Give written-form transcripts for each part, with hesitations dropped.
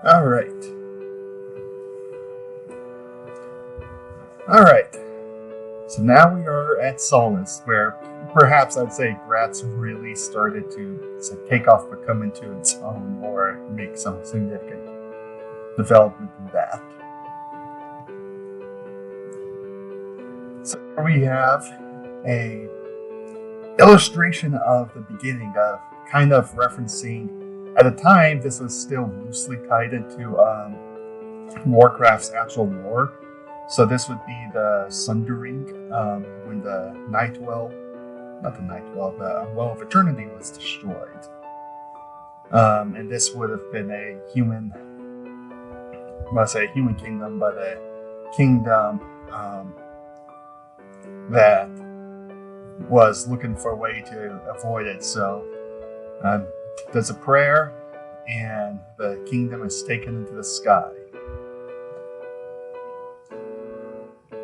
Alright. Alright. So now we are at Solace, where perhaps I'd say Gratz really started to take off, but come into its own, or make some significant development in that. So here we have a illustration of the beginning of kind of referencing, at the time this was still loosely tied into Warcraft's actual lore. So this would be the Sundering, when the Well of Eternity was destroyed. And this would have been a human, well, say a human kingdom, but a kingdom that was looking for a way to avoid it. So there's a prayer, and the kingdom is taken into the sky.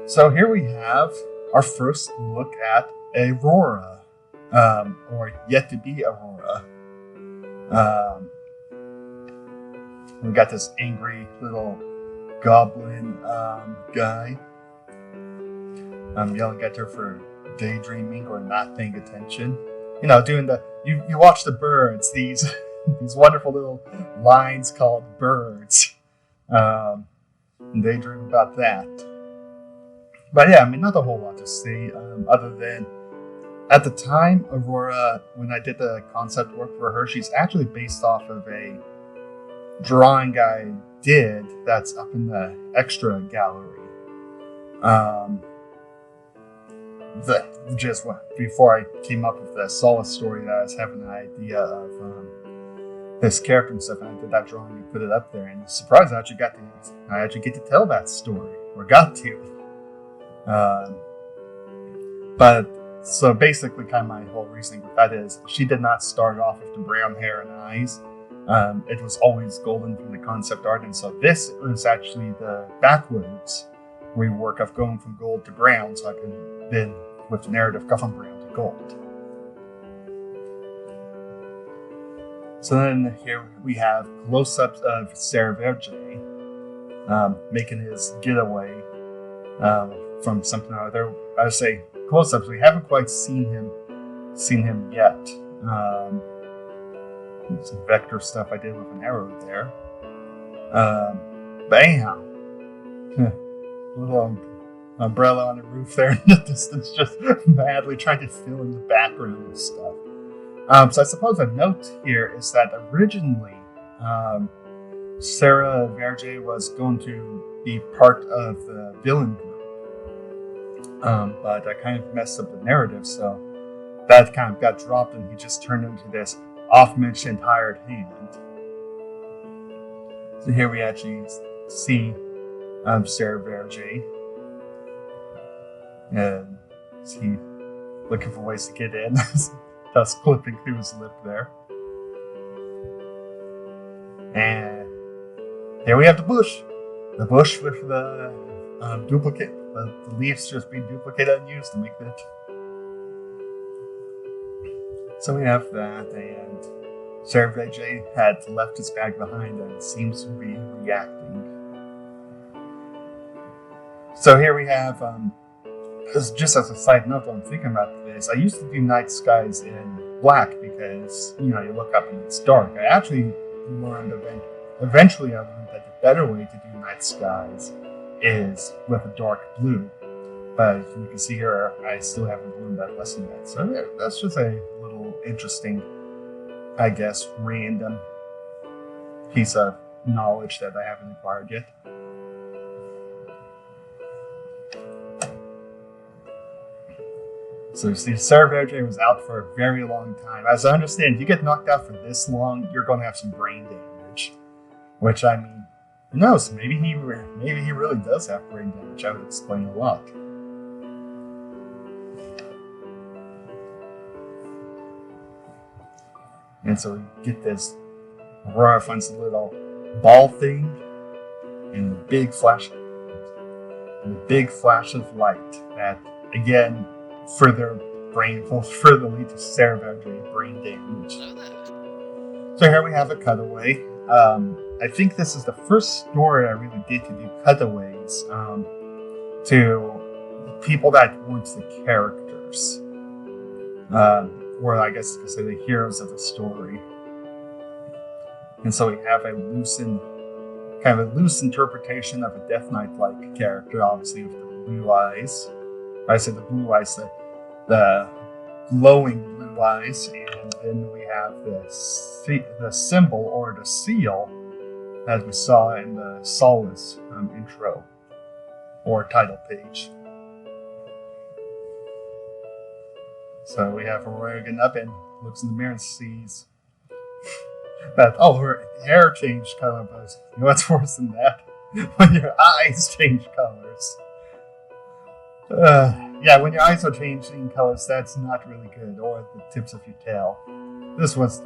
So here we have our first look at Aurora, or yet to be Aurora. We got this angry little goblin guy yelling at her for daydreaming or not paying attention. You know, doing you watch the birds, these these wonderful little lines called birds. And daydream about that. But yeah, I mean, not a whole lot to say, other than at the time, Aurora, when I did the concept work for her, she's actually based off of a drawing I did that's up in the extra gallery. Just before I came up with the Solace story, that I was having an idea of this character and stuff, and I did that drawing and put it up there. And surprised, I actually get to tell that story, or got to. But so basically, kind of my whole reasoning with that is she did not start off with the brown hair and eyes. It was always golden from the concept art, and so this is actually the backwards rework of going from gold to brown, so I can then, with the narrative, go from brown to gold. So then here we have close-ups of Cer'veja making his getaway from something or other. I would say close-ups. We haven't quite seen him yet. Some vector stuff I did with an arrow there. But anyhow, little umbrella on the roof there in the distance, just madly trying to fill in the background and stuff. So I suppose a note here is that originally Cer'veja was going to be part of the villain group. But I kind of messed up the narrative, so that kind of got dropped, and he just turned into this off-mentioned hired hand. So here we actually see Cer'veja, and he's looking for ways to get in, thus clipping through his lip there. And here we have the bush with the duplicate. The leaves just being duplicated and used to make that. So we have that, and Cer'veja had left his bag behind and seems to be reacting. So here we have, just as a side note, I'm thinking about this, I used to do night skies in black because, you look up and it's dark. I actually eventually I learned that the better way to do night skies is with a dark blue, but as you can see here, I still haven't learned that lesson yet. So yeah, that's just a little interesting, I guess, random piece of knowledge that I haven't acquired yet. So you see, Cer'veja was out for a very long time. As I understand, if you get knocked out for this long, you're going to have some brain damage, which, I mean, who knows? Maybe he really does have brain damage. That would explain a lot. And so we get this. Aurora finds a little ball thing, and a big flash of light that again further lead to Cer'veja brain damage. So here we have a cutaway. I think this is the first story I really did to do cutaways to people that weren't the characters, or I guess you could say the heroes of the story. And so we have a loose interpretation of a Death Knight-like character, obviously with the blue eyes. I said the blue eyes, the glowing blue eyes, and then we have the symbol or the seal, as we saw in the Solace intro or title page. So we have Arua getting up and looks in the mirror and sees that, her hair changed color, but you know what's worse than that? When your eyes change colors. When your eyes are changing colors, that's not really good, or the tips of your tail. This was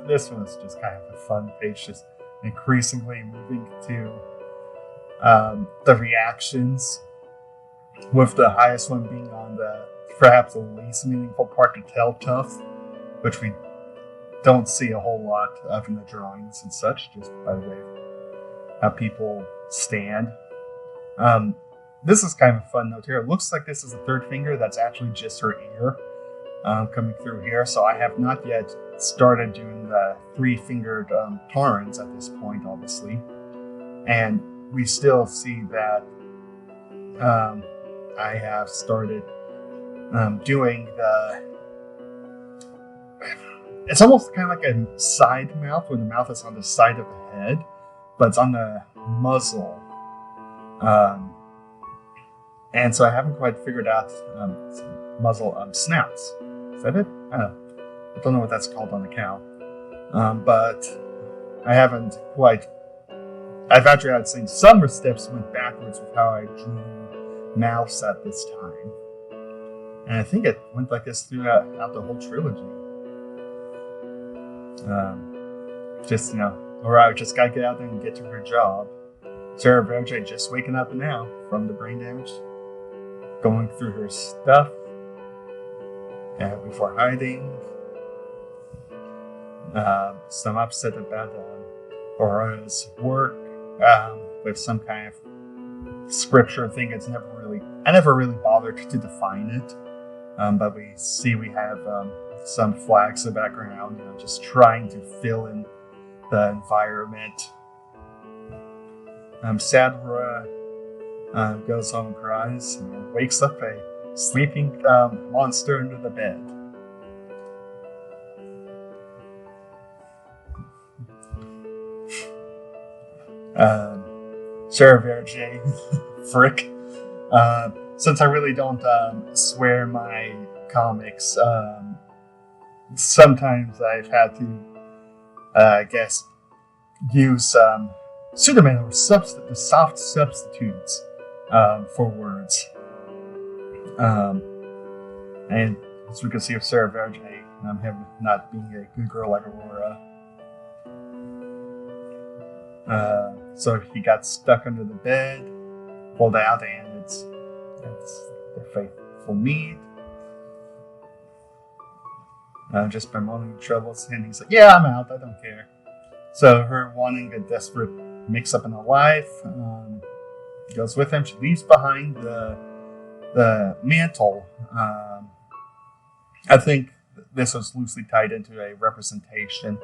just kind of a fun page, just increasingly moving to the reactions, with the highest one being on perhaps the least meaningful part, to tell tough, which we don't see a whole lot of in the drawings and such, just by the way how people stand. This is kind of a fun note here. It looks like this is the third finger. That's actually just her ear coming through here. So I have not yet started doing the three-fingered Tarns at this point, obviously. And we still see that I have started doing the... It's almost kind of like a side mouth, where the mouth is on the side of the head, but it's on the muzzle. And so I haven't quite figured out muzzle snouts. Is that it? I don't know what that's called on the cow. But I haven't quite... I've actually seen some steps went backwards with how I drew mouths at this time. And I think it went like this throughout the whole trilogy. Arua just gotta get out there and get to her job. Cer'veja just waking up now from the brain damage, going through her stuff before hiding. Some upset about Arua's work with some kind of scripture thing. I never really bothered to define it, but we have some flags in the background, just trying to fill in the environment. Sad Arua goes home and cries and wakes up a sleeping monster under the bed. Cer'veja, frick. Since I really don't swear in my comics, sometimes I've had to, use pseudonym or soft substitutes for words. And as we can see with Cer'veja, him not being a good girl like Arua. So he got stuck under the bed, pulled out, and it's the faithful meat. Just bemoaning troubles, and he's like, "Yeah, I'm out. I don't care." So her wanting a desperate mix-up in her life goes with him. She leaves behind the mantle. I think this was loosely tied into a representation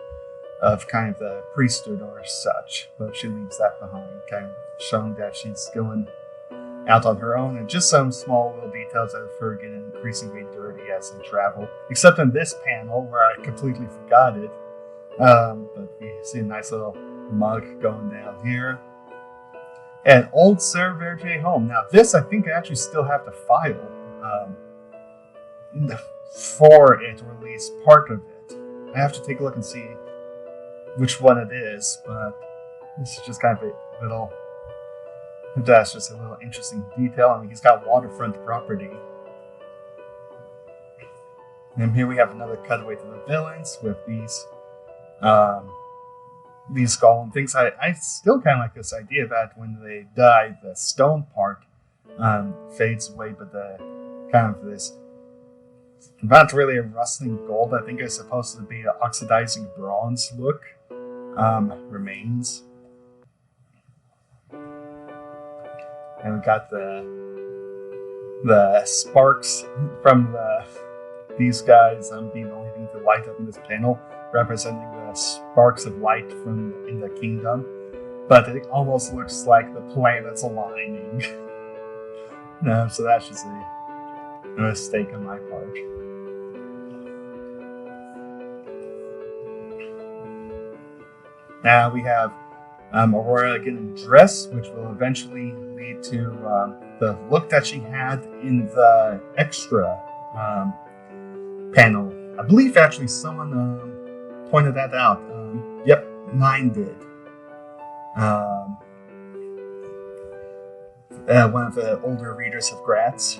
of kind of the priesthood or such, but she leaves that behind, kind of showing that she's going out on her own, and just some small little details of her getting increasingly dirty as they travel, except in this panel where I completely forgot it. But we see a nice little mug going down here. And old Cer'veja home. Now this I think I actually still have to file for it, or at least part of it. I have to take a look and see which one it is, but this is just kind of a little... That's just a little interesting detail. I mean, he's got waterfront property. And here we have another cutaway to the villains with these golem things. I still kind of like this idea that when they die, the stone part fades away, but the kind of this, not really a rustling gold. I think it's supposed to be an oxidizing bronze look remains. And we got the sparks from these guys being the only thing to light up in this panel, representing the sparks of light from in the kingdom. But it almost looks like the planets aligning. No, so that's just a mistake on my part. Now we have Aurora getting dressed, which will eventually lead to the look that she had in the extra panel. I believe actually someone pointed that out. Yep, 9 did. One of the older readers of Gratz.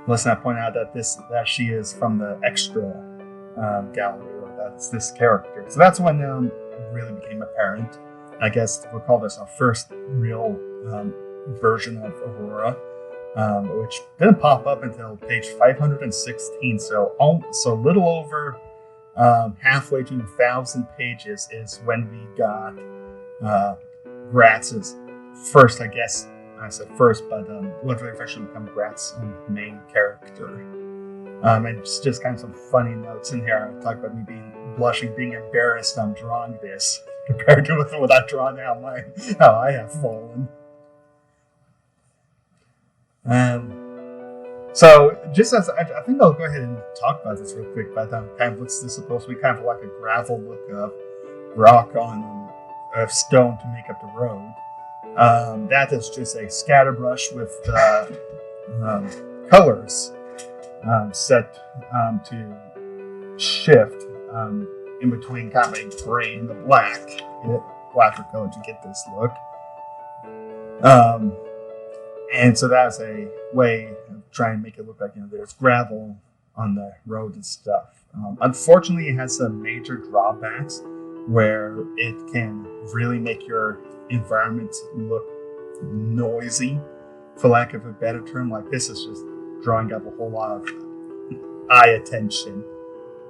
Listen, I point out that she is from the extra gallery, or that's this character. So that's when it really became apparent. I guess we'll call this our first real version of Aurora, which didn't pop up until page 516. So a little over halfway to 1,000 pages is when we got Gratz's first, I guess. I said first, but what would eventually become Gratz's main character. And it's just kind of some funny notes in here. I talk about me being embarrassed on drawing this compared to what I draw now. How I have fallen. So just as I think I'll go ahead and talk about this real quick. But kind of what's this supposed to be? Kind of like a gravel look of rock on of stone to make up the road. That is just a scatter brush with colors set to shift in between kind of a gray and the black. Blacker color to get this look. And so that's a way of trying to make it look like there's gravel on the road and stuff. Unfortunately, it has some major drawbacks where it can really make your environment look noisy, for lack of a better term. Like this is just drawing up a whole lot of eye attention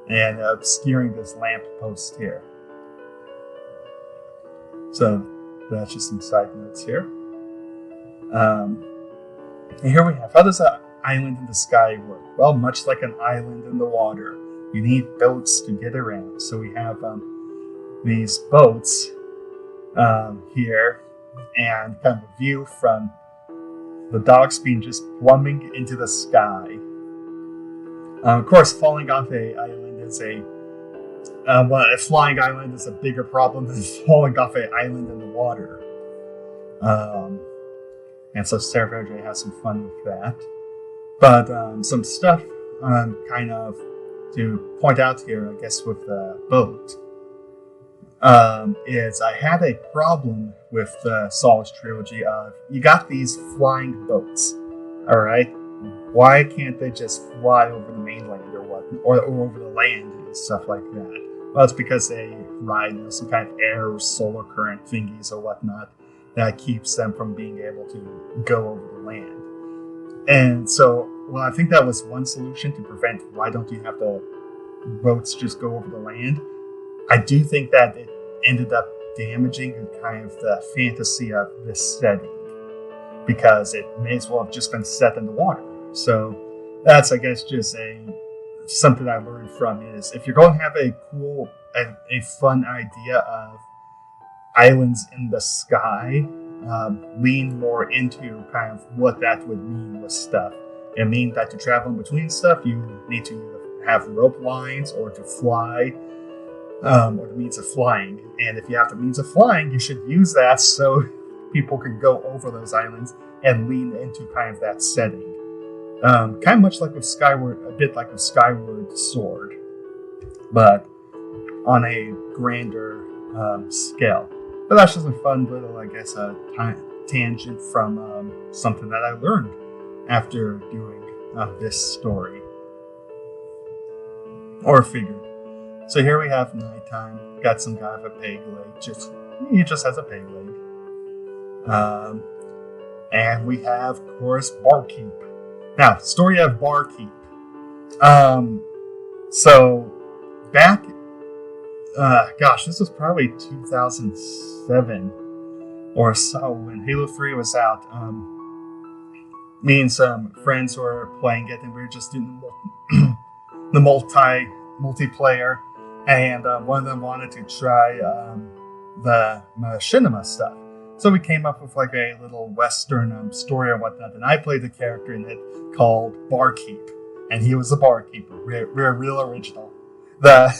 and obscuring this lamp post here. So that's just some side notes here. And here we have, how does an island in the sky work? Well, much like an island in the water, you need boats to get around. So we have these boats here, and kind of a view from the docks being just plumbing into the sky. Of course, falling off an island is a flying island is a bigger problem than falling off an island in the water. And so Cer'veja has some fun with that. But some stuff kind of to point out here, I guess, with the boat, is I had a problem with the Solace Trilogy of, you got these flying boats, alright? Why can't they just fly over the mainland or over the land and stuff like that? Well, it's because they ride some kind of air or solar current thingies or whatnot that keeps them from being able to go over the land. And so, well, I think that was one solution to prevent why don't you have the boats just go over the land. I do think that it ended up damaging kind of the fantasy of this setting, because it may as well have just been set in the water. So that's, I guess, just something I learned from is, if you're going to have a fun idea of islands in the sky, lean more into kind of what that would mean with stuff. It means that to travel in between stuff, you need to have rope lines or to fly, or the means of flying. And if you have the means of flying, you should use that so people can go over those islands and lean into kind of that setting. Kind of much like with Skyward, a bit like with Skyward Sword, but on a grander scale. But that's just a fun little, I guess, tangent from something that I learned after doing this story. Or figured. So here we have nighttime. Got some guy with a peg leg. He just has a peg leg. And we have, of course, Barkeep. Now, story of Barkeep. So back gosh, this was probably 2007 or so when Halo 3 was out. Me and some friends were playing it, and we were just doing the multiplayer, and one of them wanted to try the machinima stuff. So we came up with like a little Western story or whatnot, and I played a character in it called Barkeep, and he was a barkeeper. We're real original. The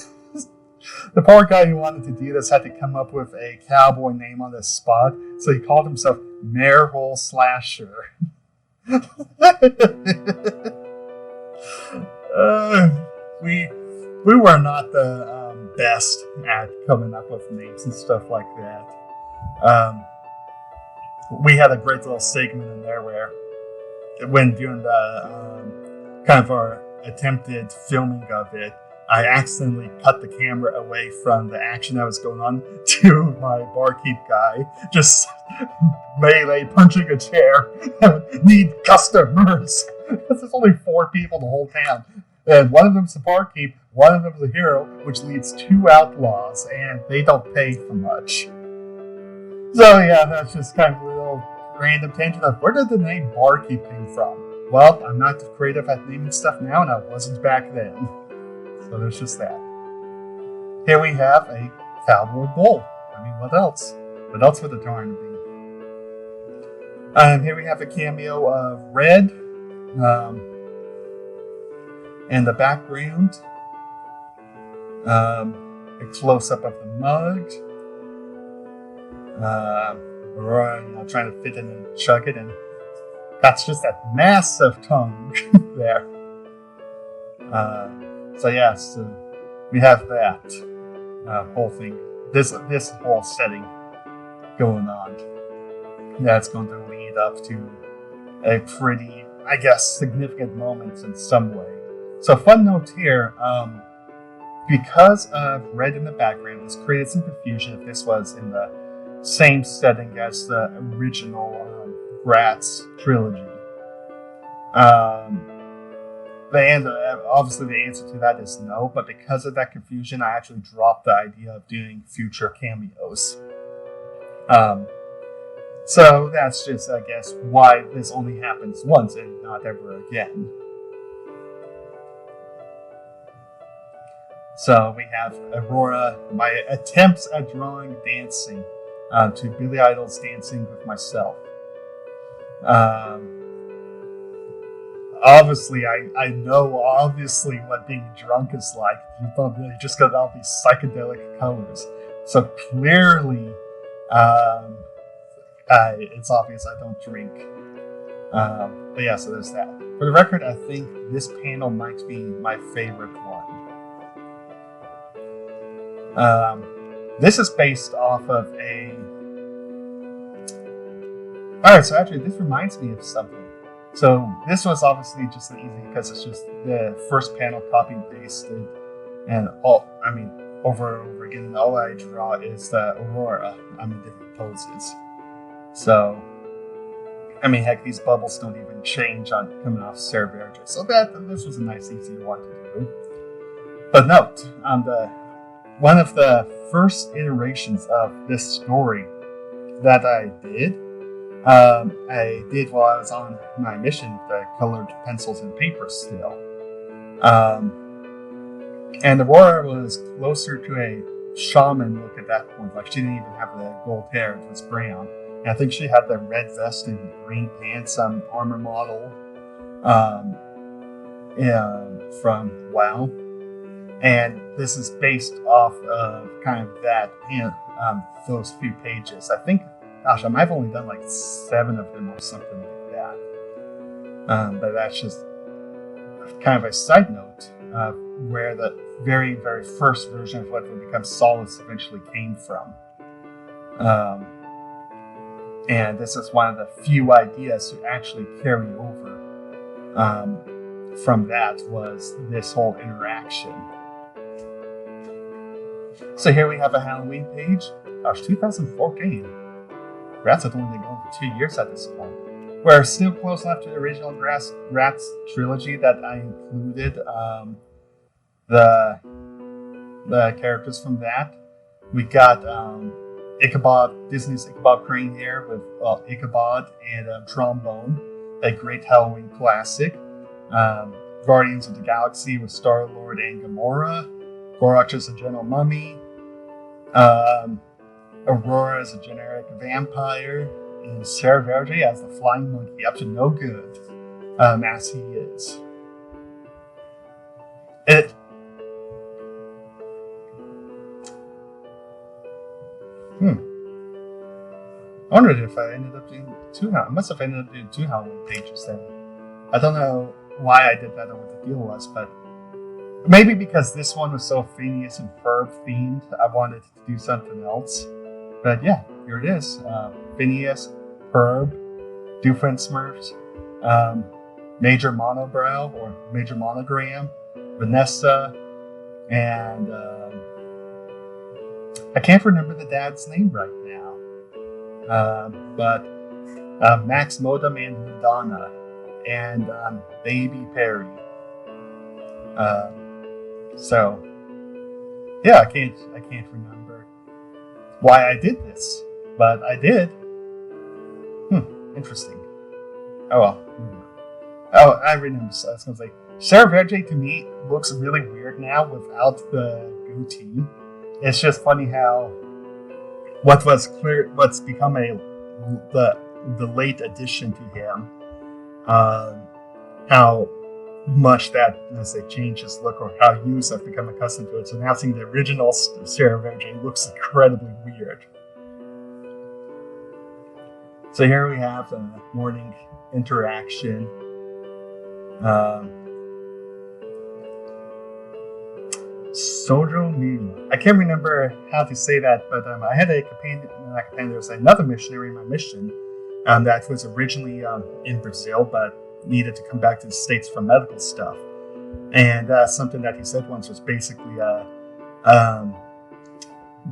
poor guy who wanted to do this had to come up with a cowboy name on the spot, so he called himself Marehole Slasher. We were not the best at coming up with names and stuff like that. We had a great little segment in there where, when doing the kind of our attempted filming of it, I accidentally cut the camera away from the action that was going on to my barkeep guy just melee punching a chair. Need customers. There's only 4 people in the whole town. And one of them's a barkeep, one of them's a hero, which leads 2 outlaws, and they don't pay for much. So yeah, that's just kind of a little random tangent of where did the name barkeep come from? Well, I'm not creative at naming stuff now, and I wasn't back then. So there's just that. Here we have a cowboy bull. I mean, what else? What else would the darn be? Here we have a cameo of Red. In the background, a close-up of the mug. Aurora, trying to fit in and chug it, and that's just that massive tongue there. So we have that whole thing, this whole setting going on. That's going to lead up to a pretty, I guess, significant moment in some way. So fun note here, because of Red in the background, it's created some confusion if this was in the same setting as the original Gratz trilogy. Obviously the answer to that is no, but because of that confusion, I actually dropped the idea of doing future cameos. So that's just, I guess, why this only happens once and not ever again. So we have Aurora, my attempts at drawing dancing to Billy Idol's Dancing with Myself. Obviously, I know what being drunk is like. You just got all these psychedelic colors. So clearly, it's obvious I don't drink. But yeah, so there's that. For the record, I think this panel might be my favorite one. This is based off of a... Alright, so actually this reminds me of something. So this was obviously just easy because it's just the first panel copy and pasted, and over and over again, and all I draw is the Aurora, different poses. So, heck, these bubbles don't even change on coming off Cer'veja. So this was a nice, easy one to do. But note, one of the first iterations of this story that I did while I was on my mission with the colored pencils and paper still. And Aurora was closer to a shaman look at that point. Like, she didn't even have the gold hair, it was brown. And I think she had the red vest and green pants, armor model from WoW. And this is based off of kind of that, those few pages. I think, gosh, I might have only done like 7 of them or something like that. But that's just kind of a side note of where the very, very first version of what would become Solace eventually came from. And this is one of the few ideas to actually carry over from that was this whole interaction. So here we have a Halloween page. Gosh, 2014. Gratz had only been going for 2 years at this point. We're still close enough to the original Gratz trilogy that I included the characters from that. We got Ichabod, Disney's Ichabod Crane here with Ichabod and trombone, a great Halloween classic. Guardians of the Galaxy with Star-Lord and Gamora. Gorak as a gentle mummy. Aurora as a generic vampire. And Cer'veja as the flying monkey, up to no good, as he is. I wondered if I ended up doing I must have ended up doing 2 Halloween pages then. I don't know why I did that or what the deal was, but maybe because this one was so Phineas and Ferb themed, I wanted to do something else. But yeah, here it is. Phineas, Ferb, Doofenshmirtz, Major Monobrow or Major Monogram, Vanessa, and I can't remember the dad's name right now. But Max Modem and Madonna, and Baby Perry. So yeah, I can't remember why I did this, but I did. Interesting. Oh well. Oh, I remember. I was gonna say, Cer'veja to me looks really weird now without the goatee. It's just funny how what's become the late addition to him, how much that changed his look, or how used I've become accustomed to it. So now seeing the original Cer'veja looks incredibly weird. So here we have the morning interaction. Sojo Miu. I can't remember how to say that, but I had a companion. There was another missionary in my mission that was originally in Brazil, but needed to come back to the States for medical stuff. And something that he said once was basically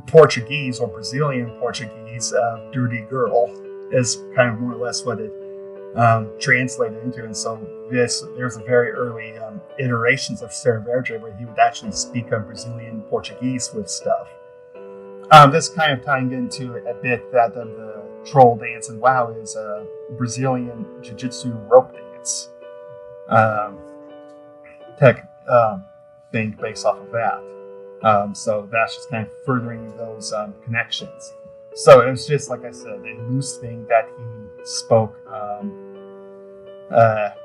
Portuguese or Brazilian Portuguese, dirty girl, is kind of more or less what it translated into. And so there's a very early iterations of Cer'veja where he would actually speak Brazilian Portuguese with stuff. This kind of tying into a bit that the troll dance in WoW is a Brazilian jiu-jitsu rope dance tech thing based off of that. So that's just kind of furthering those connections. So it was just, like I said, a loose thing that he spoke,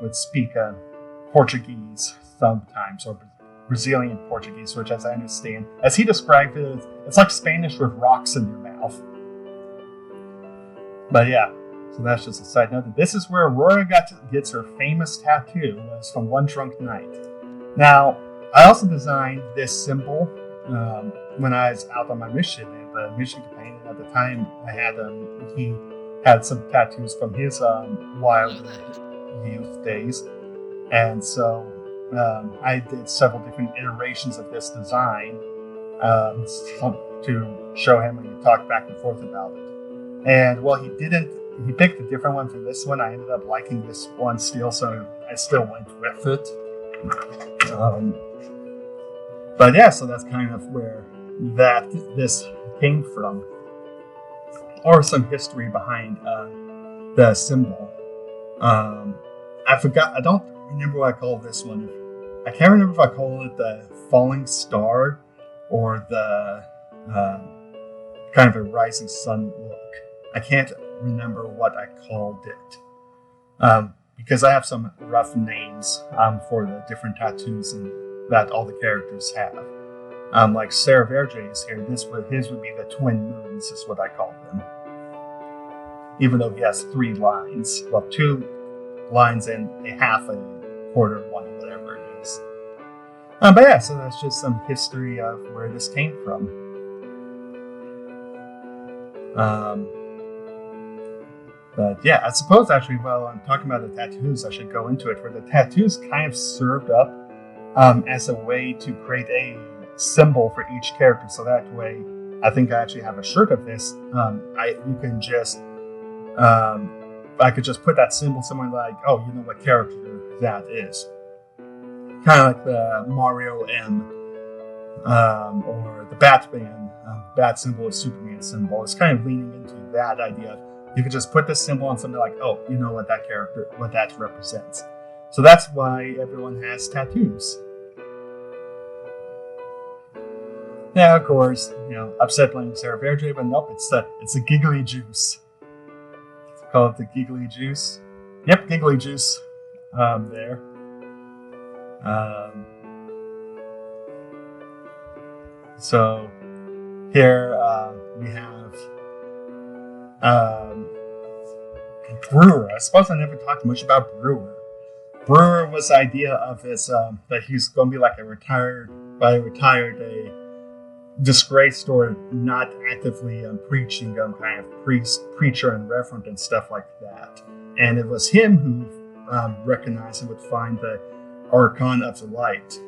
would speak Portuguese sometimes, or Brazilian Portuguese, which, as I understand, as he described it, it's like Spanish with rocks in your mouth. But yeah, so that's just a side note. This is where Aurora gets her famous tattoo, was from One Drunk Night. Now, I also designed this symbol when I was out on my mission, and the mission companion at the time I had he had some tattoos from his wild youth days, and so I did several different iterations of this design to show him when he talked back and forth about it. And well, he picked a different one for this one. I ended up liking this one still, so I still went with it. But yeah, so that's kind of where this came from, or some history behind the symbol. I forgot. I don't remember what I called this one. I can't remember if I called it the falling star or the kind of a rising sun look. I can't remember what I called it because I have some rough names for the different tattoos that all the characters have. Like Cer'veja's here, his would be the twin moons, is what I call them. Even though he has 3 lines, well, 2 lines and a half, a quarter, one, whatever it is. But yeah, so that's just some history of where this came from. But yeah, I suppose actually, while I'm talking about the tattoos, I should go into it, where the tattoos kind of served up as a way to create a symbol for each character. So that way, I think I actually have a shirt of this. I could just put that symbol somewhere like, oh, you know what character that is. Kind of like the Mario M or the Batman, bat symbol is Superman symbol. It's kind of leaning into that idea. You could just put this symbol on something like, oh, you know what that represents. So that's why everyone has tattoos. Yeah, of course, upset playing Cer'veja, but nope, it's a giggly juice. Let's call it the giggly juice. Yep, giggly juice. There. So here we have Brewer. I suppose I never talked much about Brewer. Brewer was the idea of this that he's going to be like a disgraced or not actively preaching kind of preacher and reverend and stuff like that. And it was him who recognized and would find the Archon of the Light.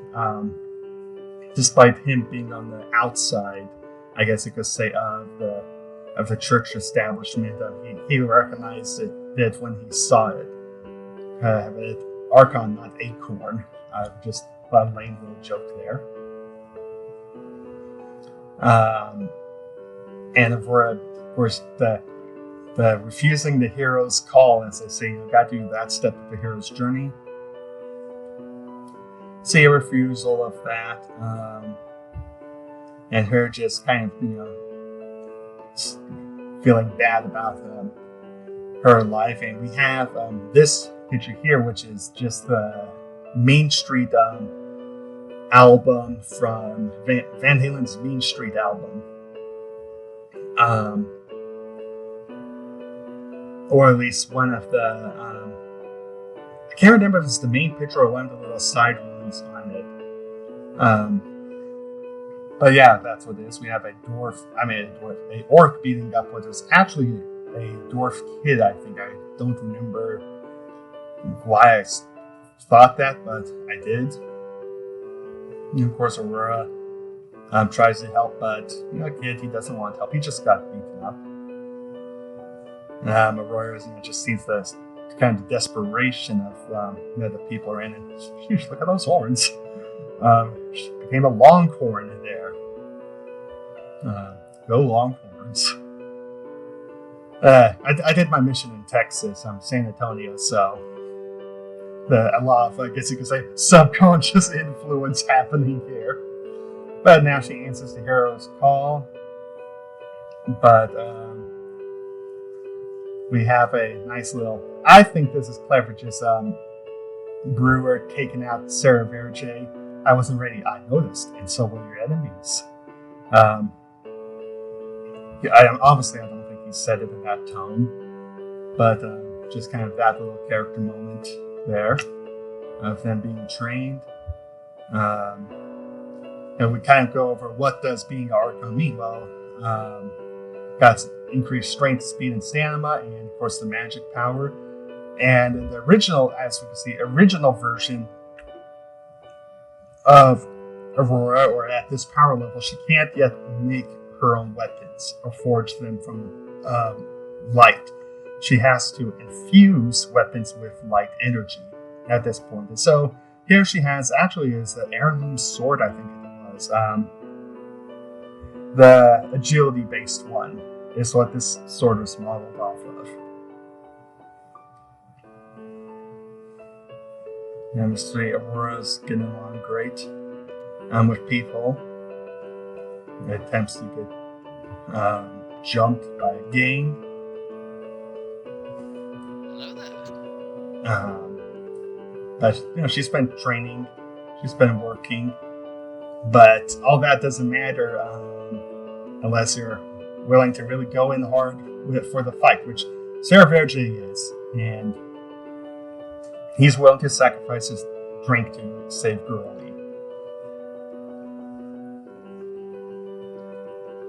Despite him being on the outside, I guess you could say, of the church establishment, he recognized it when he saw it. Archon, not acorn. Just a lame little joke there. And of course, the refusing the hero's call, as they say, you got to do that step of the hero's journey. See a refusal of that, and her just kind of, feeling bad about her life. And we have this picture here, which is just the Main Street album from Van Halen's Main Street album. Or at least one of the, I can't remember if it's the main picture or one of the little side ones on it. But yeah, that's what it is. We have a orc beating up what is actually a dwarf kid, I think. I don't remember why I thought that, but I did. And of course, Aurora tries to help, but kid, he doesn't want to help. He just got beaten up. Aurora just sees the kind of desperation of the people are in, and sheesh, look at those horns. She became a longhorn there. Go Longhorns. I did my mission in Texas, San Antonio, so a lot of, I guess you could say, subconscious influence happening here. But now she answers the hero's call. But we have a nice little, I think this is clever, just Brewer taking out Cer'veja. I wasn't ready, I noticed, and so were your enemies. Obviously, I don't think he said it in that tone, but just kind of that little character moment there of them being trained. And we kind of go over what does being an Archon mean. Well, got increased strength, speed, and stamina, and of course the magic power. And in the original, as we can see, original version of Aurora, or at this power level, she can't yet make her own weapons or forge them from light. She has to infuse weapons with light energy at this point. And so here she has, actually is an heirloom sword, I think it was. The agility-based one is what this sword is modeled off of. And we see Aurora's getting along great with people. It attempts to get jumped by a gang. Hello there. But she's been training, she's been working, but all that doesn't matter unless you're willing to really go in hard for the fight, which Cer'veja is, and he's willing to sacrifice his drink to save Girlie.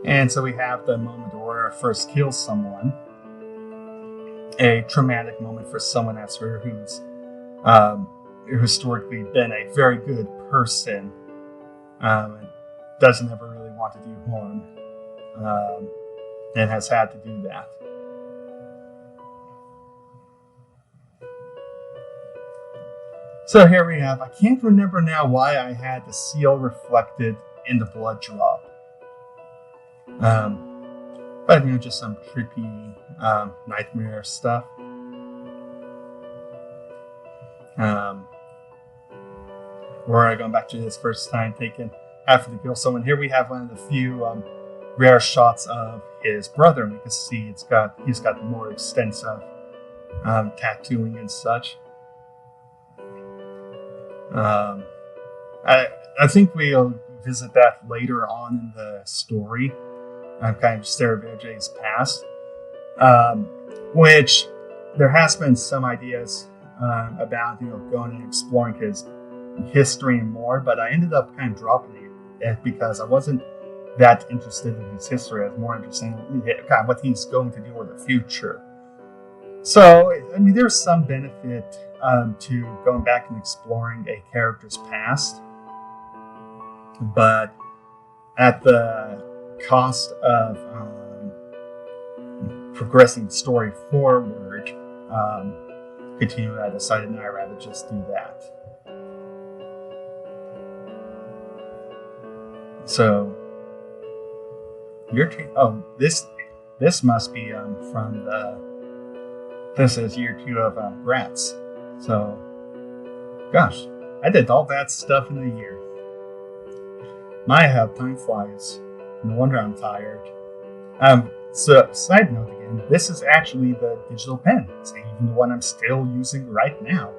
And so we have the moment where first kills someone, a traumatic moment for someone as her who's historically been a very good person, and doesn't ever really want to do harm, and has had to do that. So here we have, I can't remember now why I had the seal reflected in the blood drop. But just some creepy nightmare stuff. Aurora going back to his first time taking after the kill someone. Here we have one of the few rare shots of his brother, and we can see he's got more extensive tattooing and such. I think we'll visit that later on in the story. Kind of Cer'veja's past, which there has been some ideas about going and exploring his history and more, but I ended up kind of dropping it because I wasn't that interested in his history. I was more interested in kind of what he's going to do in the future. So, there's some benefit to going back and exploring a character's past, but at the cost of progressing the story forward, continue, I decided I'd rather just do that. So, this must be from this is year 2 of Gratz. So, gosh, I did all that stuff in a year. My how time flies. No wonder I'm tired. So, side note again, this is actually the digital pen. It's even the one I'm still using right now.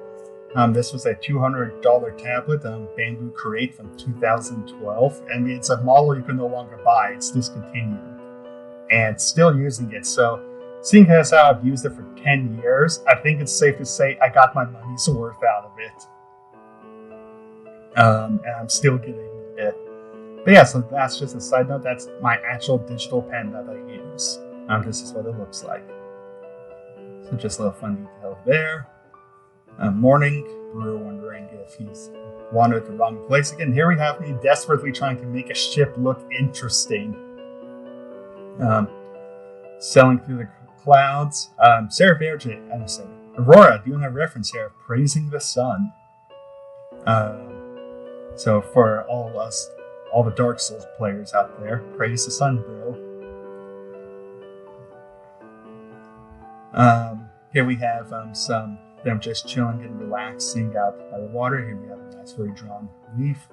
This was a $200 tablet, Bamboo Crate from 2012. It's a model you can no longer buy. It's discontinued. And still using it. So, seeing as how I've used it for 10 years, I think it's safe to say I got my money's worth out of it. And I'm still getting it. But yeah, so that's just a side note. That's my actual digital pen that I use. This is what it looks like. So just a little fun detail there. Morning, Brewer wondering if he's wandered the wrong place again. Here we have me desperately trying to make a ship look interesting. Sailing through the clouds. Cer'veja, I'm saying, Aurora doing a reference here, praising the sun. So for all the Dark Souls players out there, praise the sun, bro. Here we have them just chilling and relaxing out by the water. Here we have a nice, very drawn leaf.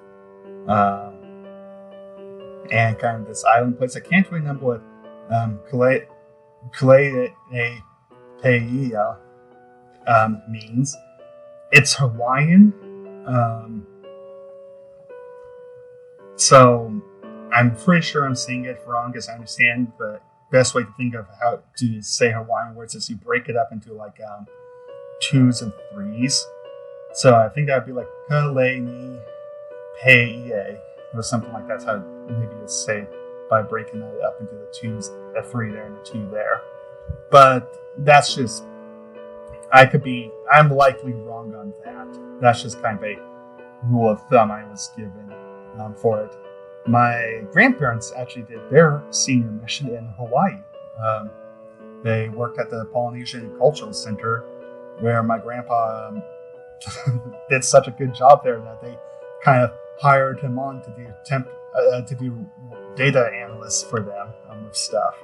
And kind of this island place. I can't remember what Kale'epeia means. It's Hawaiian. So I'm pretty sure I'm saying it wrong, because I understand the best way to think of how to say Hawaiian words is you break it up into like 2s and 3s. So I think that would be like Kale'epeia or something like that. That's how maybe you say by breaking it up into the 2s, a 3 there and a 2 there. But that's just, I'm likely wrong on that. That's just kind of a rule of thumb I was given for it. My grandparents actually did their senior mission in Hawaii. They worked at the Polynesian Cultural Center, where my grandpa did such a good job there that they kind of hired him on to do data analysts for them with stuff.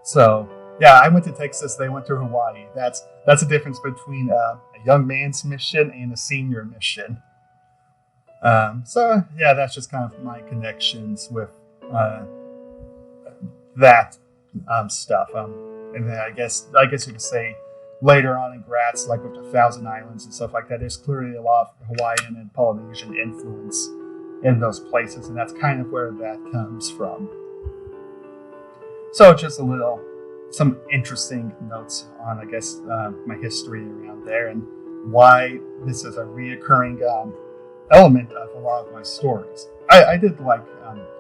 So yeah, I went to Texas. They went to Hawaii. That's the difference between a young man's mission and a senior mission. So yeah, that's just kind of my connections with that stuff. And then I guess you could say later on in Gratz, like with the Thousand Islands and stuff like that, there's clearly a lot of Hawaiian and Polynesian influence in those places, and that's kind of where that comes from. So just some interesting notes on, I guess, my history around there and why this is a reoccurring element of a lot of my stories. I did like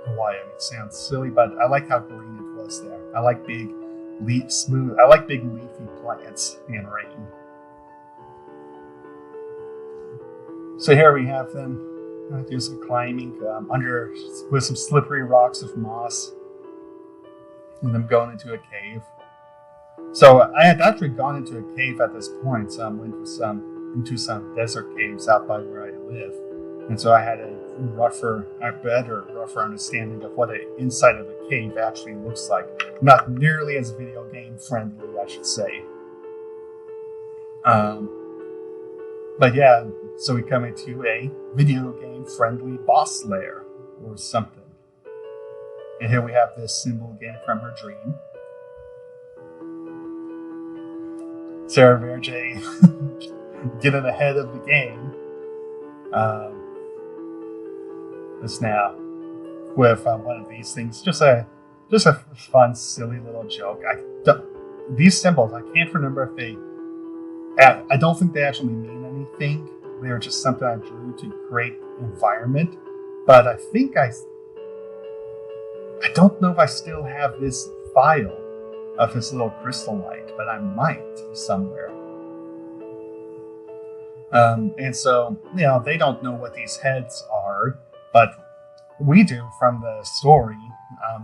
Hawaii. It sounds silly, but I like how green it was there. I like big leafy plants and rain. So here we have them do some climbing under with some slippery rocks of moss, and them going into a cave. So I had actually gone into a cave at this point. So I went into some desert caves out by where I live. And so I had a rougher understanding of what the inside of a cave actually looks like. Not nearly as video game friendly, I should say. But yeah, so we come into a video game friendly boss lair or something. And here we have this symbol again from her dream. Cer'veja getting ahead of the game. Just now with one of these things, just a fun, silly little joke. These symbols, I can't remember if they. I don't think they actually mean anything. They were just something I drew to create environment. But I think I don't know if I still have this file of this little crystal light, but I might somewhere. And so, they don't know what these heads are, but we do from the story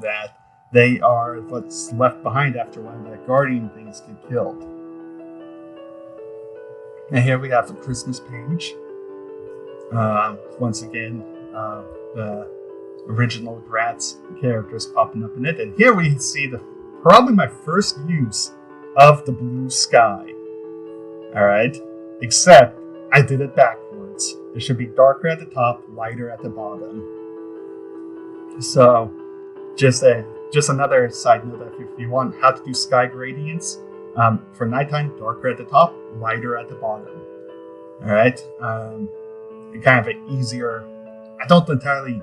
that they are what's left behind after one of the guardian things get killed. And here we have the Christmas page. Once again, the original Gratz characters popping up in it. And here we see probably my first use of the blue sky. Alright? Except I did it backwards. It should be darker at the top, lighter at the bottom. So, just another side note, if you want how to do sky gradients, for nighttime, darker at the top, lighter at the bottom. Alright? Kind of an easier. I don't entirely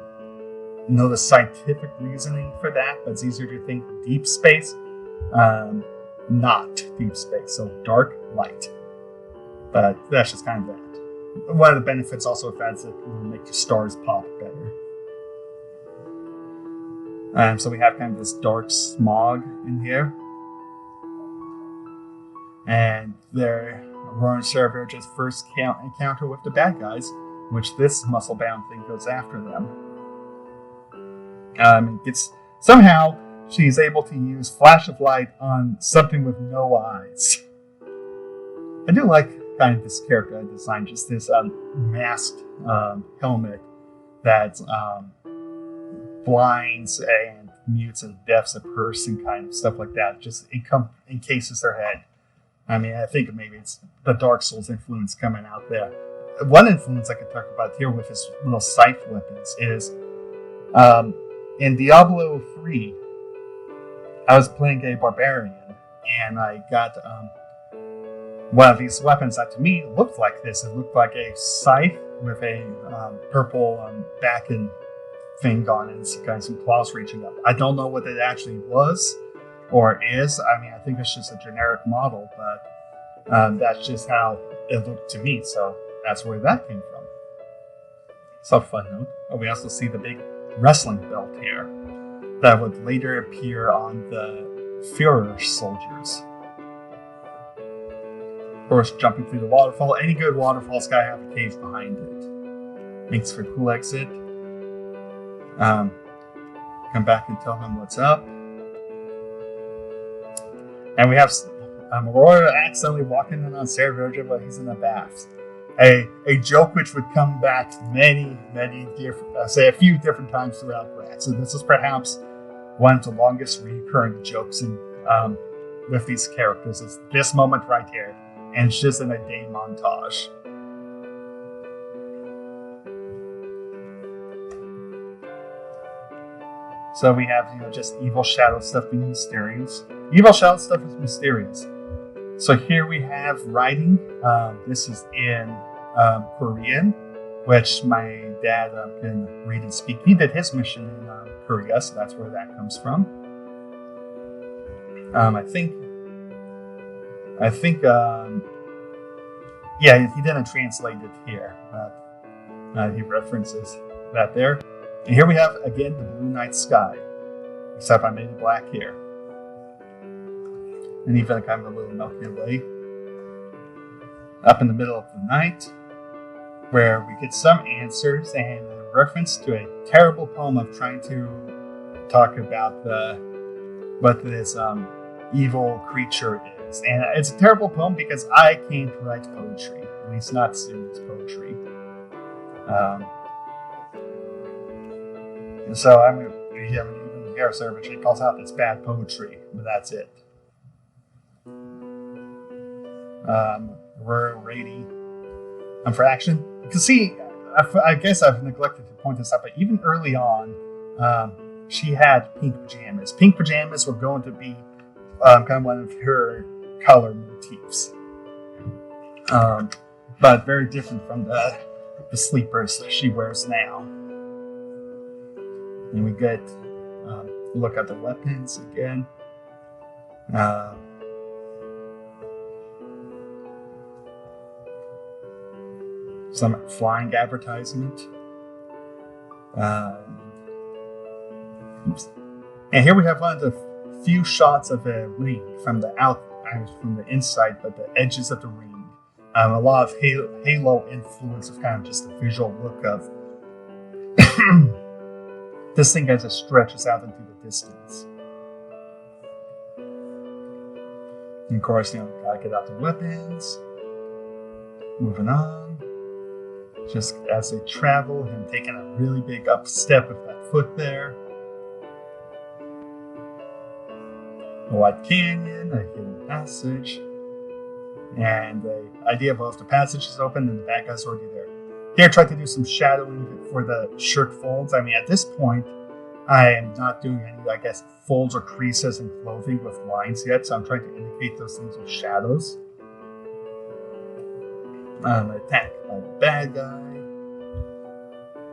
know the scientific reasoning for that, but it's easier to think deep space, not deep space. So dark, light. But that's just kind of that. One of the benefits also of that is that it will make your stars pop better. So we have kind of this dark smog in here. And there, Arua and Cer'veja's first encounter with the bad guys, which this muscle-bound thing goes after them. Somehow she's able to use flash of light on something with no eyes. I do like kind of this character design, just this masked helmet that blinds and mutes and deafs a person, kind of stuff like that. Just encases their head. I think maybe it's the Dark Souls influence coming out there. One influence I could talk about here with his little scythe weapons is in Diablo 3, I was playing a barbarian, and I got one of these weapons that to me looked like this. It looked like a scythe with a purple back and thing on it, and some claws reaching up. I don't know what it actually was or is. I think it's just a generic model, but that's just how it looked to me, so that's where that came from. So a fun note. Oh, we also see the big wrestling belt here that would later appear on the Führer soldiers. Of course, jumping through the waterfall. Any good waterfall's gotta have a cave behind it. Makes for a cool exit. Come back and tell them what's up. And we have Arua accidentally walking in on Cer'veja while he's in the bath. A joke which would come back many different, a few different times throughout Gratz. So this is perhaps one of the longest recurring jokes with these characters. It's this moment right here, and it's just in a day montage. So we have, just evil shadow stuff being mysterious. Evil shadow stuff is mysterious. So here we have writing. This is in Korean, which my dad can read and speak. He did his mission in Korea, so that's where that comes from. I think, he didn't translate it here, but he references that there. And here we have, again, the blue night sky, except I made it black here. And even kind of a little Milky Way up in the middle of the night, where we get some answers and a reference to a terrible poem of trying to talk about what this evil creature is. And it's a terrible poem because I can't write poetry, at least not serious poetry. And so I'm even here, Cer'veja calls out this bad poetry, but that's it. We're ready for action. You can see, I guess I've neglected to point this out, but even early on, she had pink pajamas. Pink pajamas were going to be kind of one of her color motifs, but very different from the sleepers she wears now. And we get look at the weapons again. Some flying advertisement. And here we have one of the few shots of a ring from the inside, but the edges of the ring. A lot of Halo influence of kind of just the visual look of this thing as it stretches out into the distance. And of course, gotta get out the weapons. Moving on. Just as they travel, him taking a really big up step with that foot there. A wide canyon, a hidden passage. And the idea of both the passage is open and the bad guy's already there. Here, try to do some shadowing for the shirt folds. I mean, at this point, I am not doing any, folds or creases in clothing with lines yet, so I'm trying to indicate those things with shadows. Attack by the bad guy.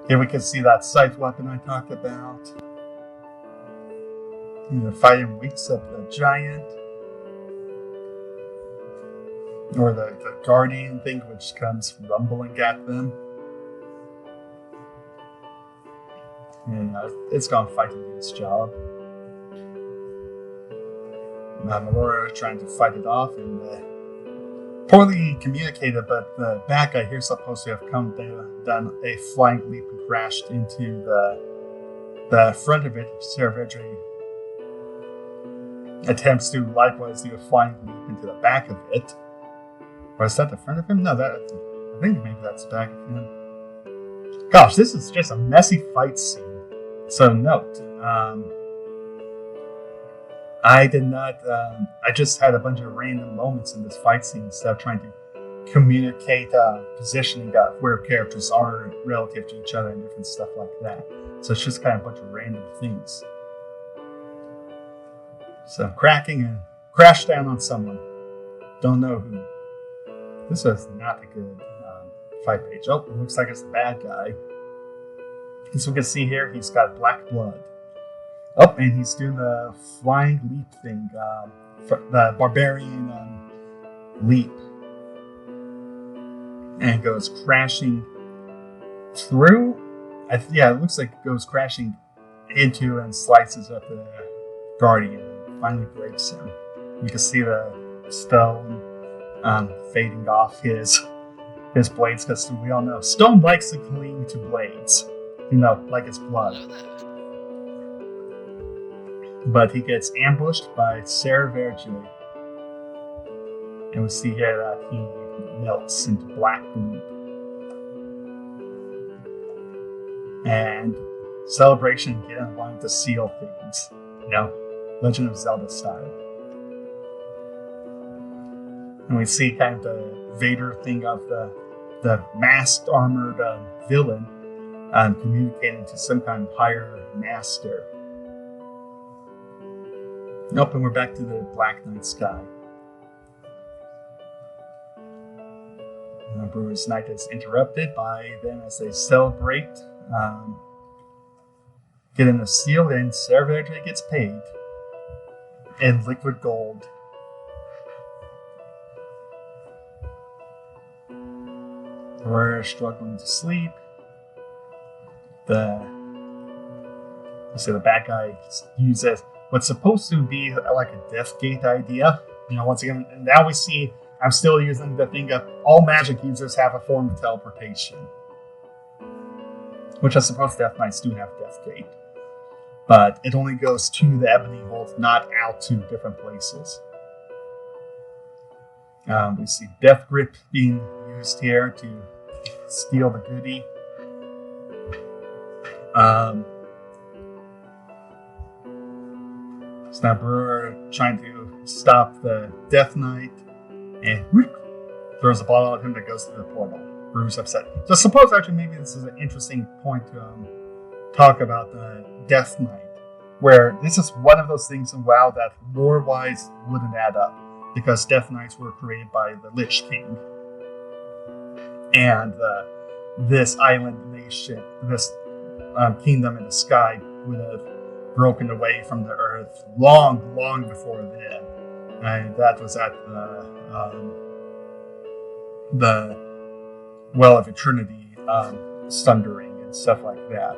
Here we can see that scythe weapon I talked about. The fighter wakes up the giant. Or the guardian thing, which comes rumbling at them. And it's gonna fight to do its job. Melora trying to fight it off, and poorly communicated, but the bad guy here is supposed to have done a flying leap and crashed into the front of it. Cer'veja attempts to likewise do a flying leap into the back of it. Or is that the front of him? No, I think maybe that's the back of him. Gosh, this is just a messy fight scene. So note, I did not, I just had a bunch of random moments in this fight scene instead of trying to communicate positioning of where characters are relative to each other and different stuff like that. So it's just kind of a bunch of random things. So cracking and crash down on someone. Don't know who. This is not a good fight page. Oh, it looks like it's the bad guy. As we can see here, he's got black blood. Oh, and he's doing the flying leap thing, the barbarian leap. And goes crashing through. Yeah, it looks like it goes crashing into and slices up the guardian and finally breaks him. You can see the stone fading off his blades, because we all know stone likes to cling to blades, like it's blood. But he gets ambushed by Cer'veja, and we see here that he melts into black blue. And Celebration again wanting to seal things, Legend of Zelda style. And we see kind of the Vader thing of the masked, armored villain communicating to some kind of higher master. Nope, and we're back to the black night sky. Brewer's night is interrupted by them as they celebrate, getting the seal, and Cer'veja gets paid in liquid gold. We're struggling to sleep. The bad guy uses what's supposed to be like a death gate idea. Once again, and now we see I'm still using the thing of all magic users have a form of teleportation. Which I suppose Death Knights do have Death Gate. But it only goes to the Ebony Vault, not out to different places. We see Death Grip being used here to steal the goodie. So now Brewer trying to stop the Death Knight and whoop, throws a bottle at him that goes through the portal. Brewer's upset. So I suppose actually maybe this is an interesting point to talk about the Death Knight, where this is one of those things in WoW that lore-wise wouldn't add up, because Death Knights were created by the Lich King. And this island nation, this kingdom in the sky would have broken away from the earth long before then. And that was at the Well of Eternity sundering and stuff like that.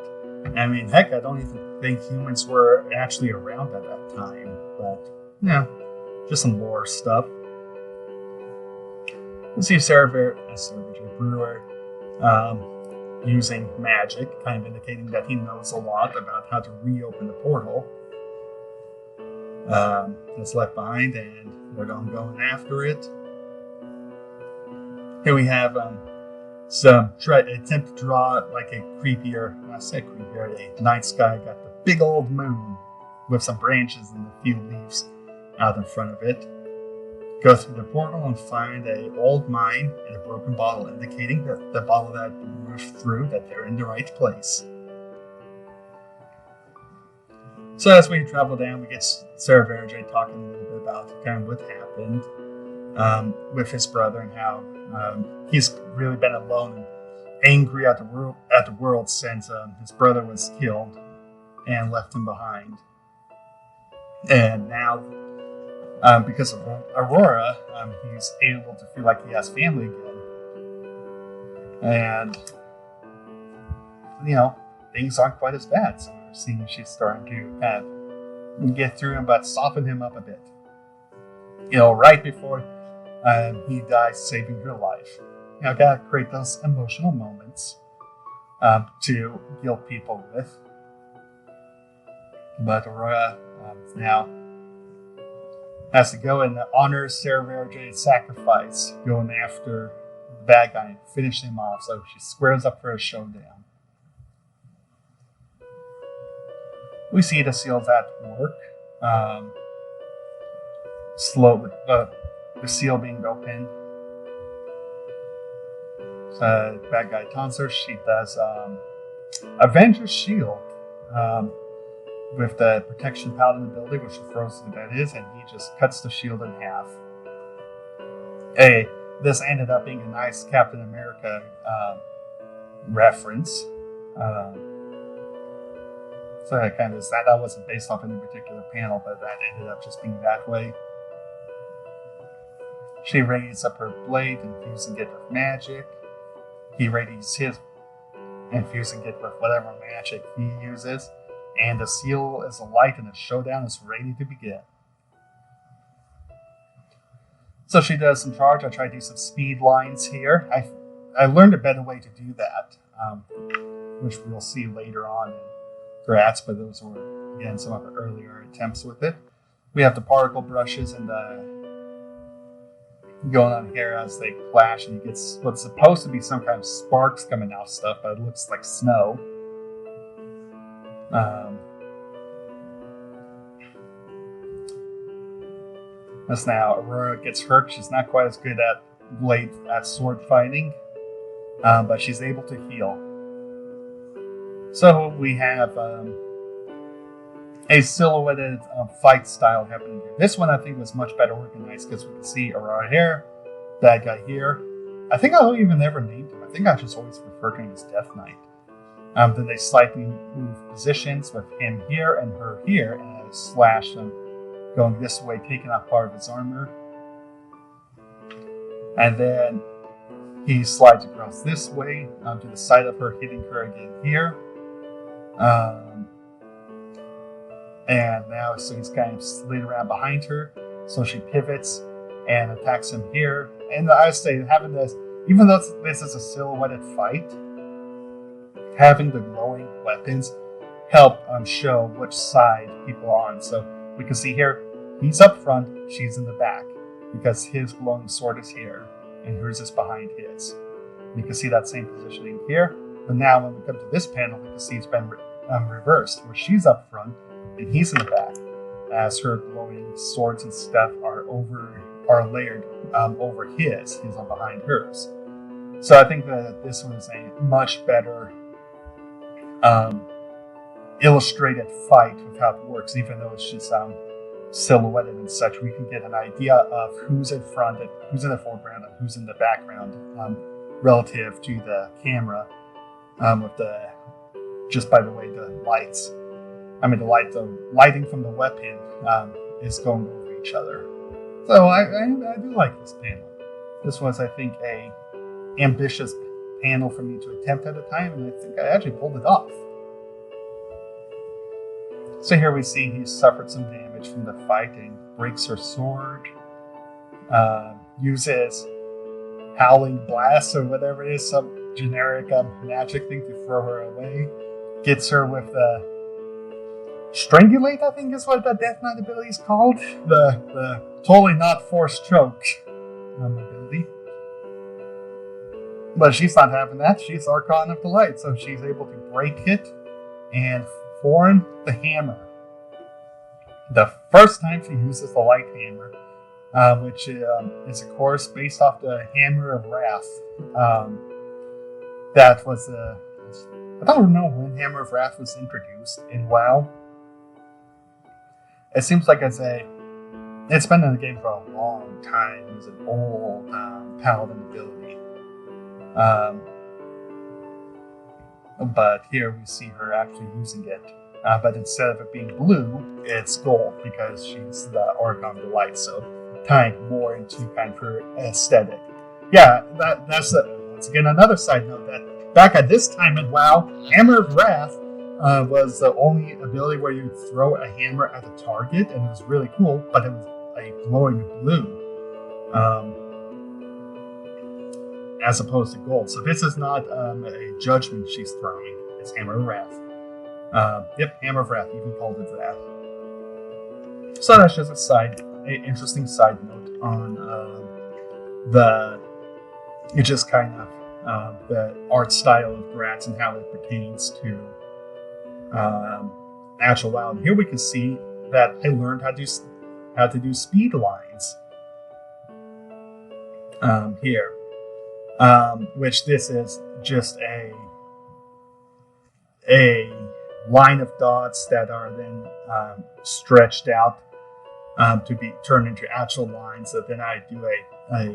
I mean, heck, I don't even think humans were actually around at that time. But, yeah, just some lore stuff. Let's see Cer'veja Brewer using magic, kind of indicating that he knows a lot about how to reopen the portal that's left behind, and they're going after it. Here we have some attempt to draw like a night sky. Got the big old moon with some branches and a few leaves out in front of it. Go through the portal and find an old mine and a broken bottle, indicating that the bottle that moved through, that they're in the right place. So as we travel down, we get Cer'veja talking a little bit about kind of what happened with his brother and how he's really been alone and angry at the world since his brother was killed and left him behind. And now, because of Aurora, he's able to feel like he has family again. And, things aren't quite as bad. So we're seeing she's starting to kind of get through him, but soften him up a bit. Right before he dies, saving your life. Gotta create those emotional moments to guilt people with. But Aurora now has to go and honor Cer'veja's sacrifice, going after the bad guy and finish him off. So she squares up for a showdown. We see the seals at work. Slowly, the seal being opened. Bad guy taunts her. She does Avenger's Shield with the protection paladin ability, which throws who that is, and he just cuts the shield in half. This ended up being a nice Captain America reference. So that kind of is that wasn't based off any particular panel, but that ended up just being that way. She radiates up her blade, infusing it with magic. He radiates his, infusing it with whatever magic he uses. And the seal is alight and the showdown is ready to begin. So she does some charge. I try to do some speed lines here. I learned a better way to do that, which we'll see later on in Gratz, but those were, again, some of the earlier attempts with it. We have the particle brushes and going on here as they clash, and he gets what's supposed to be some kind of sparks coming out stuff, but it looks like snow. As now Aurora gets hurt, she's not quite as good at sword fighting, but she's able to heal. So we have a silhouetted fight style happening here. This one I think was much better organized because we can see Aurora here, bad guy here. I think I don't even ever named him. I think I just always referred to him as Death Knight. Then they slightly move positions with him here and her here, and a slash them going this way, taking off part of his armor. And then he slides across this way to the side of her, hitting her again here. And now, so he's kind of slid around behind her, so she pivots and attacks him here. And I say, having this, even though this is a silhouetted fight, having the glowing weapons help show which side people are on. So we can see here, he's up front, she's in the back, because his glowing sword is here, and hers is behind his. We can see that same positioning here, but now when we come to this panel, we can see it's been reversed, where she's up front, and he's in the back. as her glowing swords and stuff are layered over his on behind hers. So I think that this was a much better illustrated fight with how it works, even though it's just silhouetted and such. We can get an idea of who's in front, and who's in the foreground, and who's in the background relative to the camera. With just by the way the lights, the lighting from the weapon is going over each other. So I do like this panel. This was, I think, a ambitious panel for me to attempt at a time, and I think I actually pulled it off. So here we see he suffered some damage from the fighting, breaks her sword, uses howling blast or whatever it is, some generic magic thing to throw her away, gets her with the strangulate, I think is what the Death Knight ability is called, the totally not forced choke ability. But she's not having that. She's Archon of the Light, so she's able to break it and form the hammer. The first time she uses the light hammer, which is of course based off the Hammer of Wrath. That was I don't know when Hammer of Wrath was introduced in WoW. It seems like it's been in the game for a long time. It was an old paladin ability. But here we see her actually using it. But instead of it being blue, it's gold because she's the Archon of the Light, so tying more into kind of her aesthetic. Yeah, that's once again another side note that back at this time in WoW, Hammer of Wrath was the only ability where you throw a hammer at a target, and it was really cool, but it was a glowing blue. As opposed to gold. So this is not a judgment she's throwing. It's Hammer of Wrath. Yep, Hammer of Wrath. You can call it that. So that's just an interesting side note on the art style of Gratz and how it pertains to actual WoW. And here we can see that I learned how to do speed lines. Here. Which this is just a line of dots that are then stretched out to be turned into actual lines. So then I do a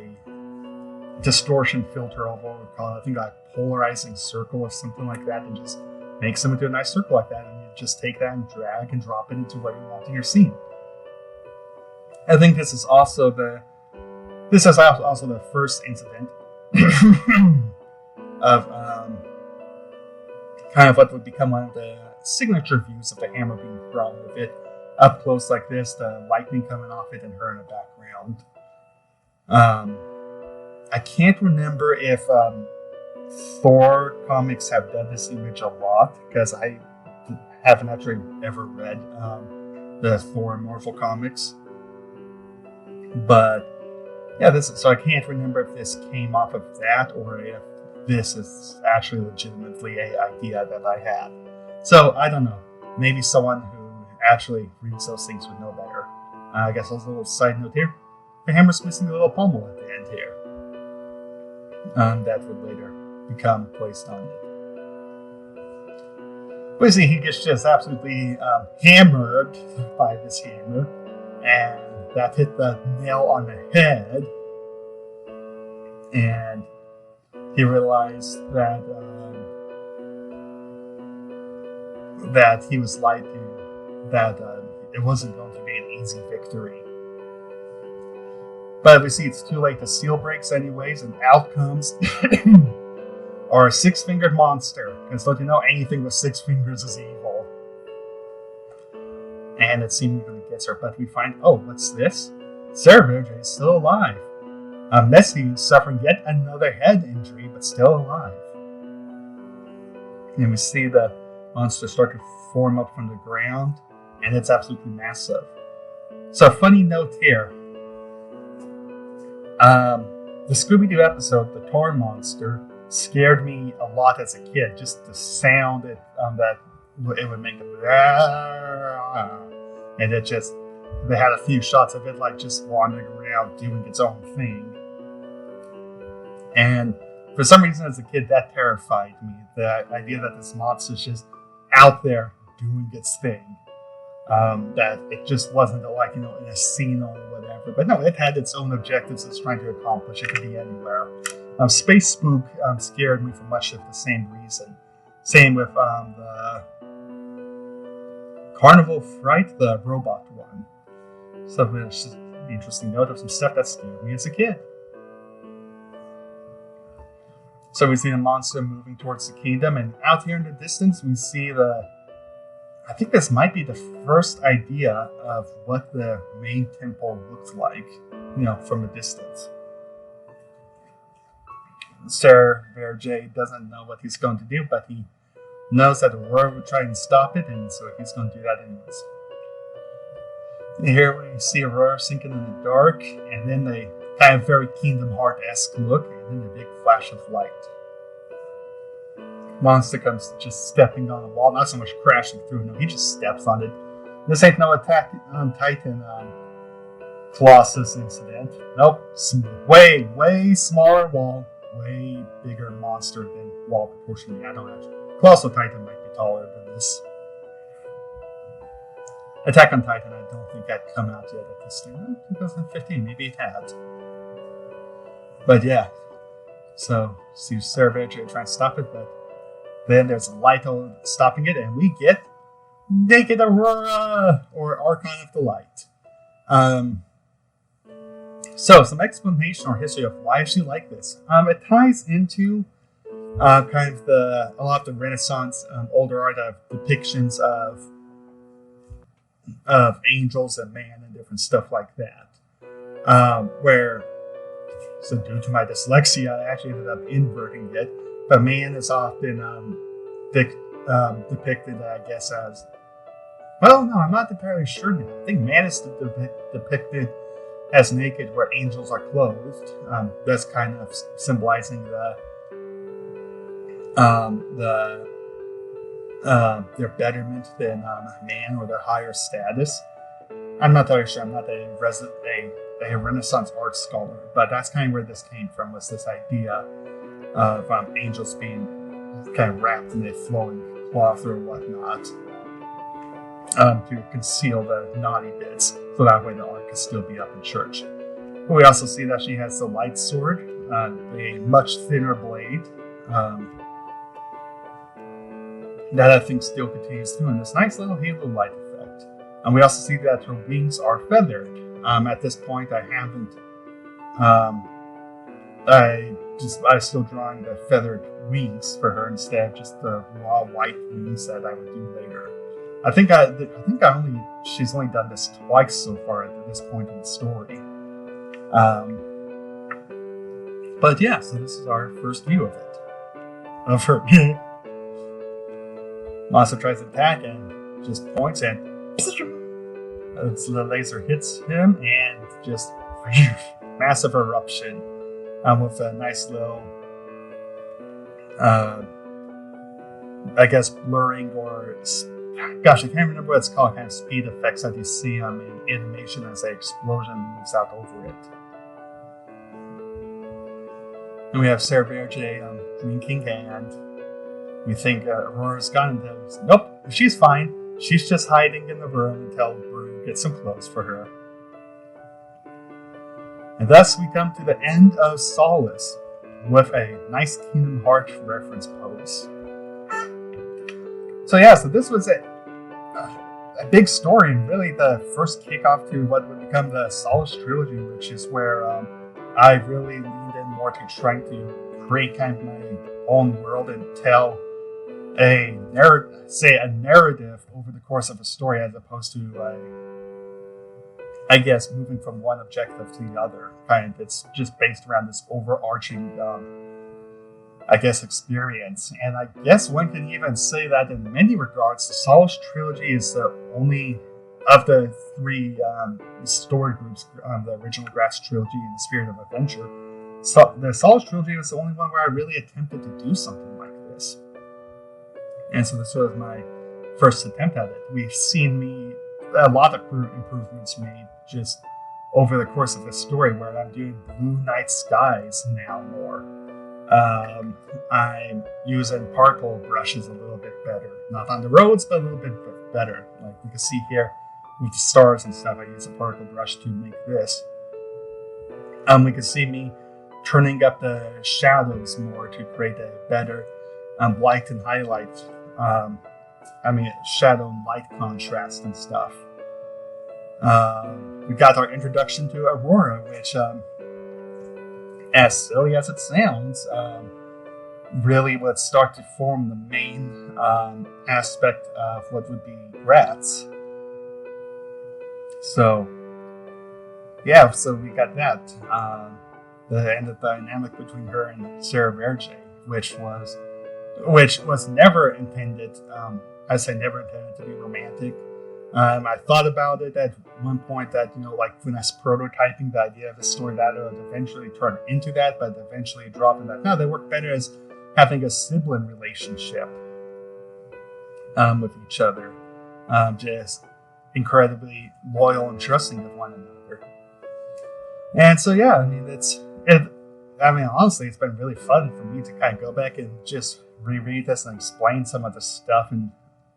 distortion filter over what we call it, I think like polarizing circle or something like that, and just makes them into a nice circle like that. And you just take that and drag and drop it into what you want in your scene. I think this is also the first incident of kind of what would become one of the signature views of the hammer being thrown, with it up close like this, the lightning coming off it, and her in the background. I can't remember if Thor comics have done this image a lot, because I haven't actually ever read the Thor Immortal comics. But yeah, so I can't remember if this came off of that or if this is actually legitimately an idea that I had. So I don't know. Maybe someone who actually reads those things would know better. I guess as a little side note here, the hammer's missing a little pommel at the end here. That would later become placed on it. We see he gets just absolutely hammered by this hammer, and that hit the nail on the head, and he realized that that he was lied to, that it wasn't going to be an easy victory. But we see it's too late. The seal breaks anyways, and out comes our six-fingered monster. Because don't you know, anything with 6 fingers is evil. And it seemingly gets her, but we find, oh, what's this? Cer'veja is still alive. Messi is suffering yet another head injury, but still alive. And we see the monster start to form up from the ground, and it's absolutely massive. So, funny note here. The Scooby-Doo episode, The Tor Monster, scared me a lot as a kid. Just the sound that it would make, and it just they had a few shots of it like just wandering around doing its own thing. And for some reason as a kid that terrified me. The idea that this monster's just out there doing its thing. That it just wasn't like, in a scene or whatever. But no, it had its own objectives it's trying to accomplish. It could be anywhere. Space Spook scared me for much of the same reason. Same with the Carnival Fright, the robot one. So it's just an interesting note of some stuff that scared me as a kid. So we see the monster moving towards the kingdom, and out here in the distance we see I think this might be the first idea of what the main temple looks like, from a distance. Cer'veja doesn't know what he's going to do, but he knows that Arua will try and stop it, and so he's going to do that anyways. And here we see Arua sinking in the dark, and then a kind of very Kingdom Hearts-esque look, and then a big flash of light. Monster comes just stepping on the wall, not so much crashing through, no, he just steps on it. This ain't no Attack on Titan Colossus incident. Nope, way, way smaller wall, way bigger monster than wall proportionally. I don't know. Colossal Titan might be taller than this. Attack on Titan, I don't think had come out yet at this time. 2015, maybe it had. But yeah, so see Cer'veja trying to stop it, but then there's a light stopping it, and we get Naked Arua, or Archon of the Light. So, some explanation or history of why she like this. It ties into kind of a lot of the Renaissance older art of depictions of angels and man and different stuff like that. So due to my dyslexia, I actually ended up inverting it. But man is often depicted, I guess, as... Well, no, I'm not entirely sure now. I think man is depicted as naked where angels are clothed. That's kind of symbolizing their betterment than man or their higher status. I'm not entirely sure. I'm not a Renaissance art scholar, but that's kind of where this came from, was this idea of angels being kind of wrapped in a flowing cloth or whatnot to conceal the naughty bits, so that way the art can still be up in church. But we also see that she has the light sword, a much thinner blade, that I think still continues doing this nice little halo light effect. And we also see that her wings are feathered. At this point, I haven't. I'm still drawing the feathered wings for her instead of just the raw white wings that I would do later. She's only done this twice so far at this point in the story. But yeah, so this is our first view of it. Of her. Monster tries to attack and just points and the laser hits him and just massive eruption with a nice little, I guess, blurring or, gosh, I can't remember what it's called, kind of speed effects that you see in animation as an explosion moves out over it. And we have Cer'veja drinking, and we think Aurora's gone, and nope, she's fine. She's just hiding in the room until Brew gets some clothes for her. And thus we come to the end of Solace with a nice Kingdom Hearts reference pose. So yeah, so this was a big story, and really the first kickoff to what would become the Solace Trilogy, which is where I really leaned in more to trying to create kind of my own world and tell a narrative over the course of a story, as opposed to I guess moving from one objective to the other. Kind of, it's just based around this overarching I guess experience. And I guess one can even say that in many regards the Solace Trilogy is the only of the three story groups, the original Gratz Trilogy and the Spirit of Adventure. So the Solace Trilogy was the only one where I really attempted to do something like this. And so this was my first attempt at it. We've seen me a lot of improvements made just over the course of the story, where I'm doing blue night skies now more. I'm using particle brushes a little bit better. Not on the roads, but a little bit better. Like you can see here with the stars and stuff, I use a particle brush to make this. We can see me turning up the shadows more to create a better light and highlight. Shadow and light contrast and stuff. We got our introduction to Aurora, which, as silly as it sounds, really would start to form the main aspect of what would be Gratz. So we got that. The end of the dynamic between her and Cer'veja, which was never intended. I say never intended to be romantic. I thought about it at one point that, like when I was prototyping the idea of a story that would eventually turn into that, but eventually dropping that. No, they work better as having a sibling relationship with each other. Just incredibly loyal and trusting of one another. And so, honestly, it's been really fun for me to kind of go back and just reread this and explain some of the stuff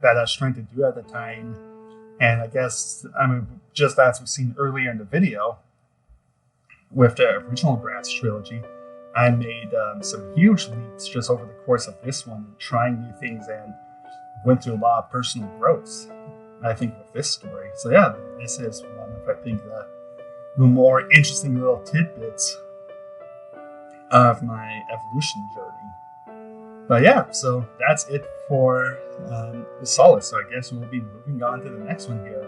that I was trying to do at the time. And I guess, just as we've seen earlier in the video, with the original Gratz trilogy, I made some huge leaps just over the course of this one, trying new things, and went through a lot of personal growth, I think, with this story. So this is one of, I think, the more interesting little tidbits of my evolution journey. But so that's it for the Solace. So I guess we'll be moving on to the next one here.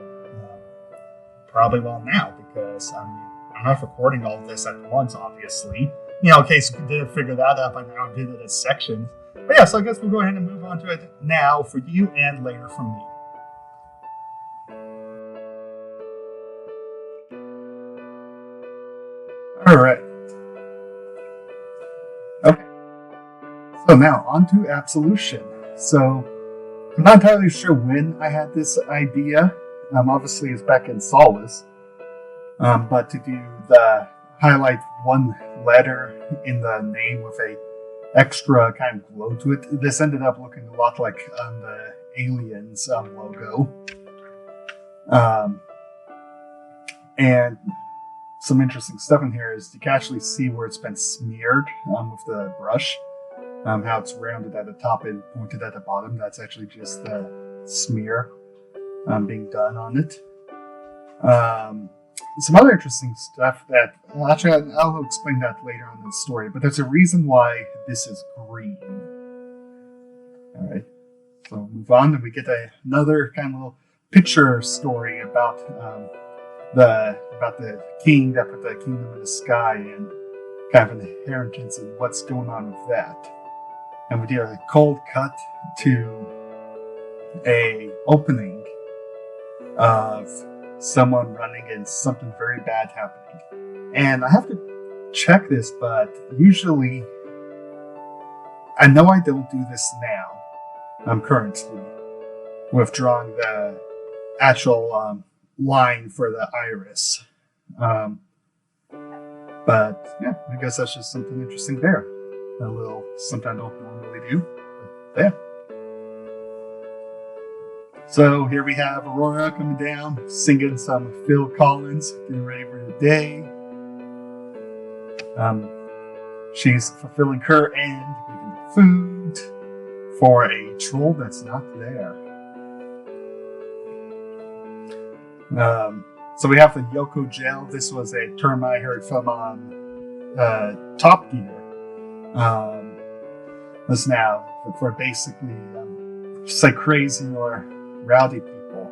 Probably now, because I'm not recording all of this at once, obviously. In case you didn't figure that out by now, I did it as sections. But so I guess we'll go ahead and move on to it now for you and later from me. Alright. Okay. So now, on to Absolution. So, I'm not entirely sure when I had this idea. Obviously, it's back in Solace. But to do highlight one letter in the name with a extra kind of glow to it, this ended up looking a lot like the Aliens logo. And some interesting stuff in here is you can actually see where it's been smeared with the brush. How it's rounded at the top and pointed at the bottom. That's actually just the smear being done on it. Some other interesting stuff that, I'll explain that later on in the story, but there's a reason why this is green. Alright, so move on, and we get another kind of little picture story about the king that put the kingdom in the sky, and kind of an inheritance and what's going on with that. And we did a cold cut to a opening of someone running and something very bad happening. And I have to check this, but usually, I know I don't do this now. I'm currently withdrawing the actual line for the iris. But I guess that's just something interesting there. A little something I don't normally do. But So here we have Aurora coming down, singing some Phil Collins, getting ready for the day. She's fulfilling her end, making food for a troll that's not there. So we have the Yoko Gel. This was a term I heard from Top Gear. That's now for basically just like crazy or rowdy people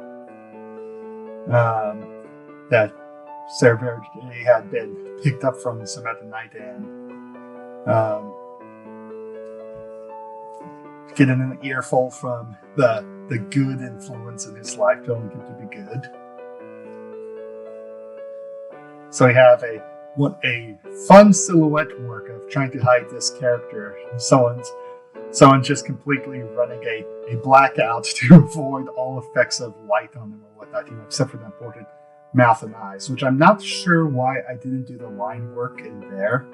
that Cer'veja had been picked up from some at the night and getting an earful from the good influence in his life, telling him to be good. So we have a fun silhouette work of trying to hide this character. Someone's someone's just completely running a blackout to avoid all effects of light on them or whatnot, except for the important mouth and eyes, which I'm not sure why I didn't do the line work in there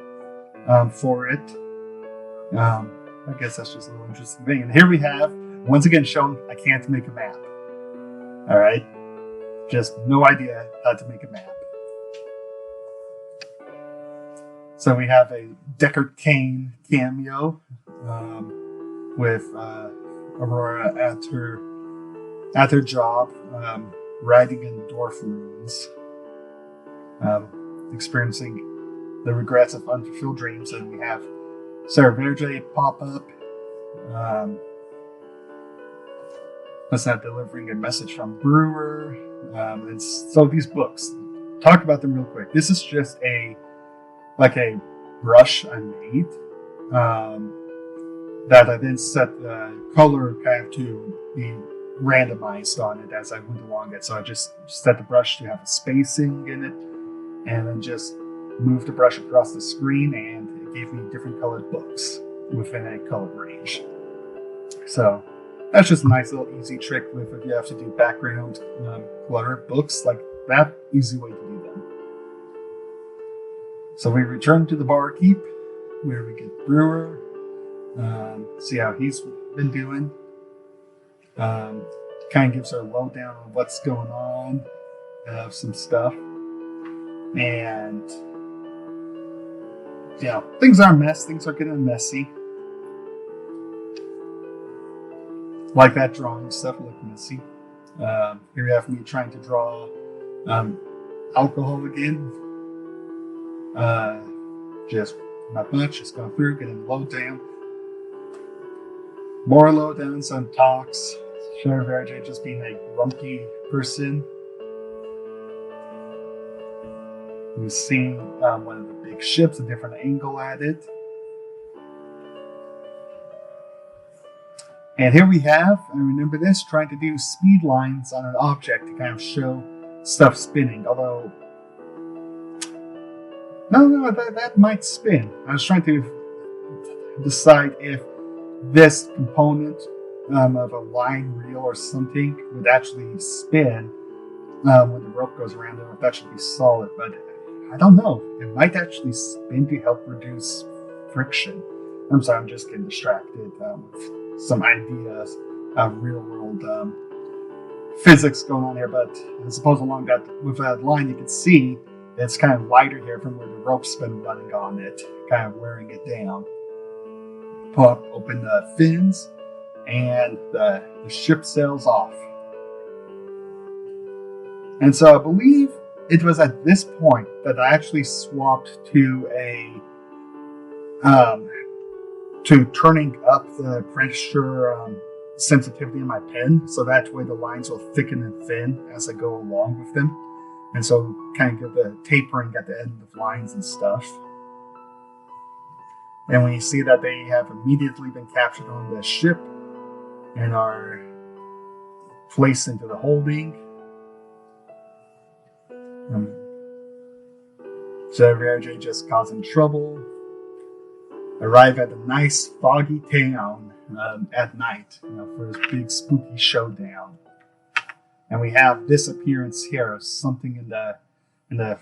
for it. I guess that's just a little interesting thing. And here we have, once again, shown I can't make a map. All right. Just no idea how to make a map. So we have a Deckard Cain cameo with Aurora at her job, riding in dwarf ruins, experiencing the regrets of unfulfilled dreams. And we have Cer'veja pop up. That's not delivering a message from Brewer. So these books, talk about them real quick. This is just a brush I made that I then set the color kind of to be randomized on it as I went along it. So I just set the brush to have a spacing in it, and then just moved the brush across the screen, and it gave me different colored books within a color range. So that's just a nice little easy trick with if you have to do background clutter books like that, easy way to do them. So we return to the barkeep where we get Brewer, see how he's been doing. Kind of gives her a lowdown on what's going on, some stuff. And things are a mess, things are getting messy. Like that drawing stuff looked messy. Here we have me trying to draw alcohol again. Just not much, just going through, getting low down. More low down, some talks. Cer'veja just being a grumpy person. We've seen one of the big ships, a different angle at it. And here we have, I remember this, trying to do speed lines on an object to kind of show stuff spinning. Although, no, that might spin. I was trying to decide if this component of a line reel or something would actually spin when the rope goes around it, or if that should be solid. But I don't know. It might actually spin to help reduce friction. I'm sorry, I'm just getting distracted with some ideas of real world physics going on here. But I suppose along with that line, you can see it's kind of lighter here from where the rope's been running on it, kind of wearing it down. Pull up, open the fins, and the ship sails off. And so I believe it was at this point that I actually swapped to to turning up the pressure sensitivity in my pen, so that way the lines will thicken and thin as I go along with them, and so kind of give the tapering at the end of lines and stuff. And when you see that they have immediately been captured on the ship and are placed into the holding, Cer'veja just causing trouble. Arrive at a nice foggy town at night, for this big spooky showdown. And we have this appearance here of something in the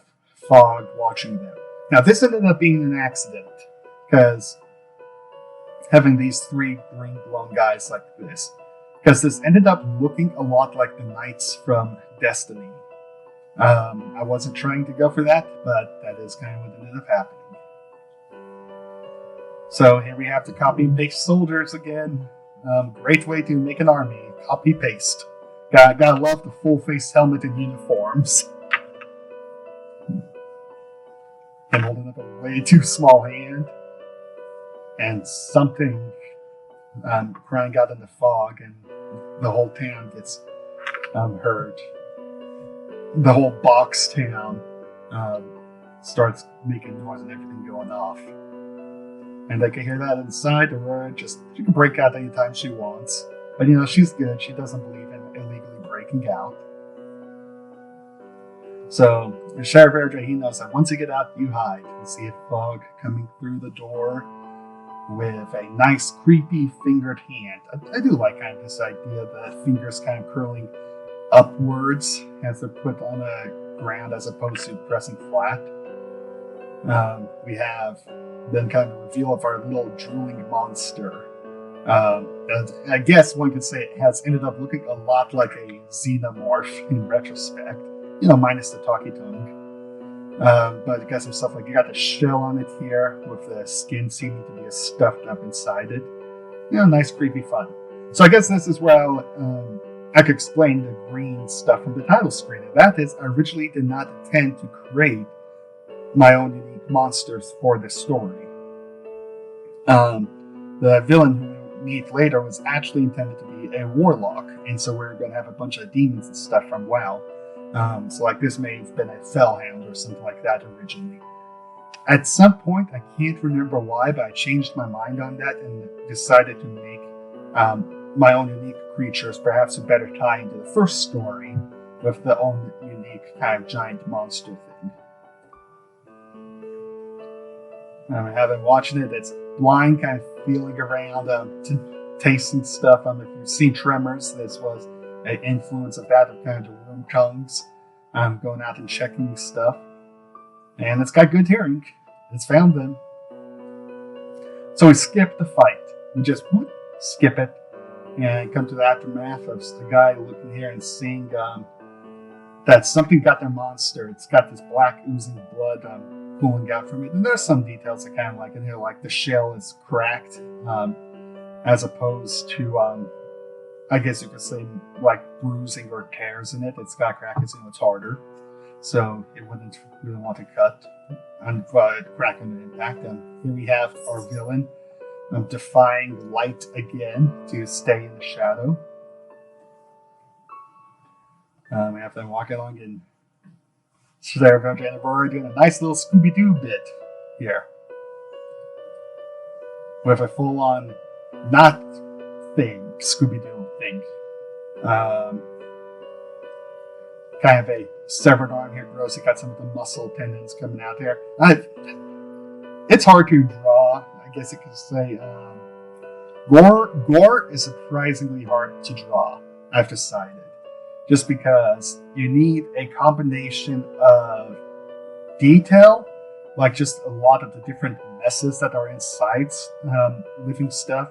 fog watching them. Now this ended up being an accident, because having these three green blown guys like this, because this ended up looking a lot like the knights from Destiny. I wasn't trying to go for that, but that is kind of what ended up happening. So here we have the copy and paste soldiers again. Great way to make an army. Copy paste. Gotta love the full face helmet and uniforms. And holding up a way too small hand. And something crying out in the fog, and the whole town gets heard. The whole box town starts making noise and everything going off. And they can hear that inside. Aurora she can break out anytime she wants. But she's good. She doesn't believe in illegally breaking out. So Cer'veja, he knows that once you get out, you hide. You see a fog coming through the door. with a nice creepy fingered hand. I do like kind of this idea of the fingers kind of curling upwards as they're put on the ground as opposed to pressing flat. We have then kind of reveal of our little drooling monster. And I guess one could say it has ended up looking a lot like a xenomorph in retrospect, minus the talkie tongue. But you got some stuff like you got the shell on it here with the skin seeming to be stuffed up inside it. Nice, creepy fun. So I guess this is where I could explain the green stuff from the title screen. And that is, I originally did not intend to create my own unique monsters for this story. The villain who we meet later was actually intended to be a warlock, and so we're going to have a bunch of demons and stuff from WoW. So like this may have been a fellhound or something like that originally. At some point, I can't remember why, but I changed my mind on that and decided to make my own unique creatures perhaps a better tie into the first story with the own unique kind of giant monster thing. I have been watching it. It's blind, kind of feeling around, tasting stuff. If you've seen Tremors, this was an influence of that, of kind of the worm tongues. Going out and checking stuff. And it's got good hearing. It's found them. So we skip the fight. We just skip it and come to the aftermath of the guy looking here and seeing that something got their monster. It's got this black oozing blood pooling out from it. And there's some details I kind of like in here, like the shell is cracked as opposed to, I guess you could say, like bruising or tears in it. It's got crackles, it's harder. So it wouldn't really want to cut and crack on the impact. Here we have our villain defying light again to stay in the shadow. We have them walking along in Cer'veja and Arua doing a nice little Scooby-Doo bit here. With a full-on, not thing, Scooby-Doo thing. Kind of a severed arm here, gross. You got some of the muscle tendons coming out there. It's hard to draw, I guess you could say. Gore is surprisingly hard to draw, I've decided. Just because you need a combination of detail, like just a lot of the different messes that are inside living stuff.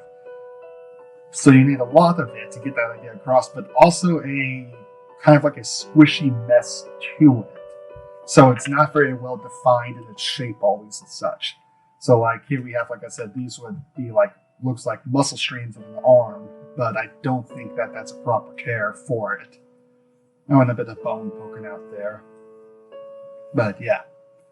So you need a lot of it to get that idea across, but also a kind of like a squishy mess to it. So it's not very well defined in its shape always and such. So like here we have, like I said, these would be like, looks like muscle strains of an arm, but I don't think that that's a proper tear for it. Oh, and a bit of bone poking out there. But yeah.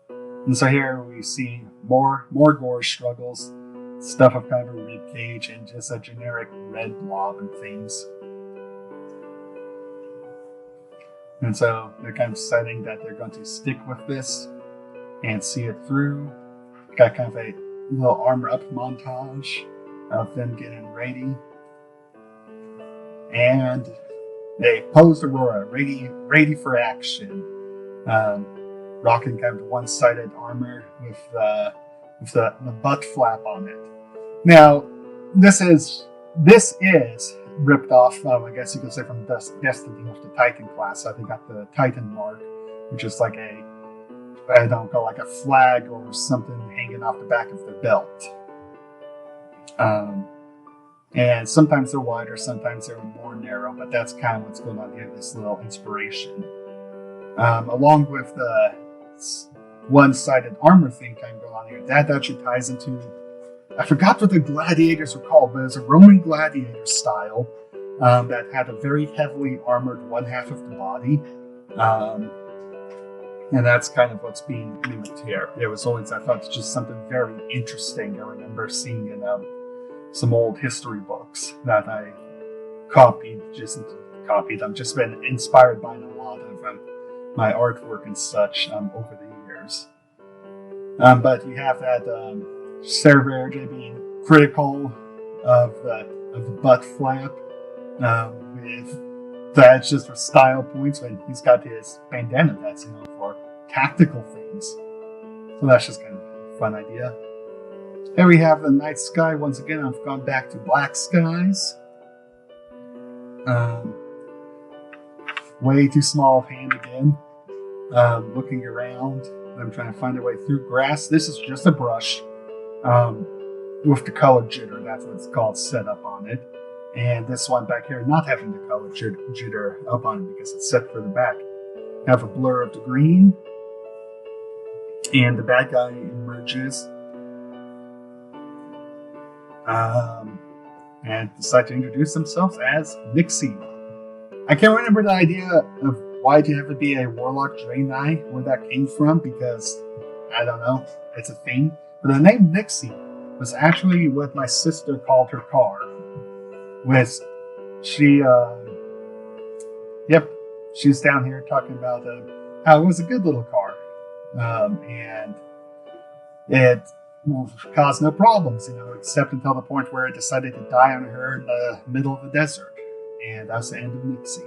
And so here we see more gore struggles, stuff of kind of a rib cage and just a generic red blob and things. And so they're kind of deciding that they're going to stick with this and see it through. Got kind of a little armor up montage of them getting ready. And they posed Aurora, ready for action. Rocking kind of one-sided armor with the butt flap on it. Now, this is ripped off, I guess you could say, from Destiny of the Titan class. So they got the Titan mark, which is like like a flag or something hanging off the back of their belt. And sometimes they're wider, sometimes they're more narrow, but that's kind of what's going on here, this little inspiration. Along with the one-sided armor thing kind of going on here, that actually ties into, I forgot what the gladiators were called, but it's a Roman gladiator style that had a very heavily armored one half of the body. And that's kind of what's being mimicked here. It was always, I thought, just something very interesting I remember seeing in some old history books that I copied. I've just been inspired by a lot of my artwork and such over the years. But you have that Cer'veja being critical of the butt flap with that's just for style points when he's got his bandana that's for tactical things. So that's just kind of a fun idea. Here we have the night sky. Once again, I've gone back to black skies. Way too small of hand again. Looking around. I'm trying to find a way through grass. This is just a brush with the color jitter. That's what it's called, set up on it. And this one back here, not having the color jitter up on it because it's set for the back. Have a blur of the green. And the bad guy emerges. And decide to introduce themselves as Nixie. I can't remember the idea of why do you have to be a Warlock Draenei, where that came from, because, I don't know, it's a thing. But the name Nixie was actually what my sister called her car. She's down here talking about how it was a good little car. And it caused no problems, except until the point where it decided to die on her in the middle of the desert. And that was the end of Nixie.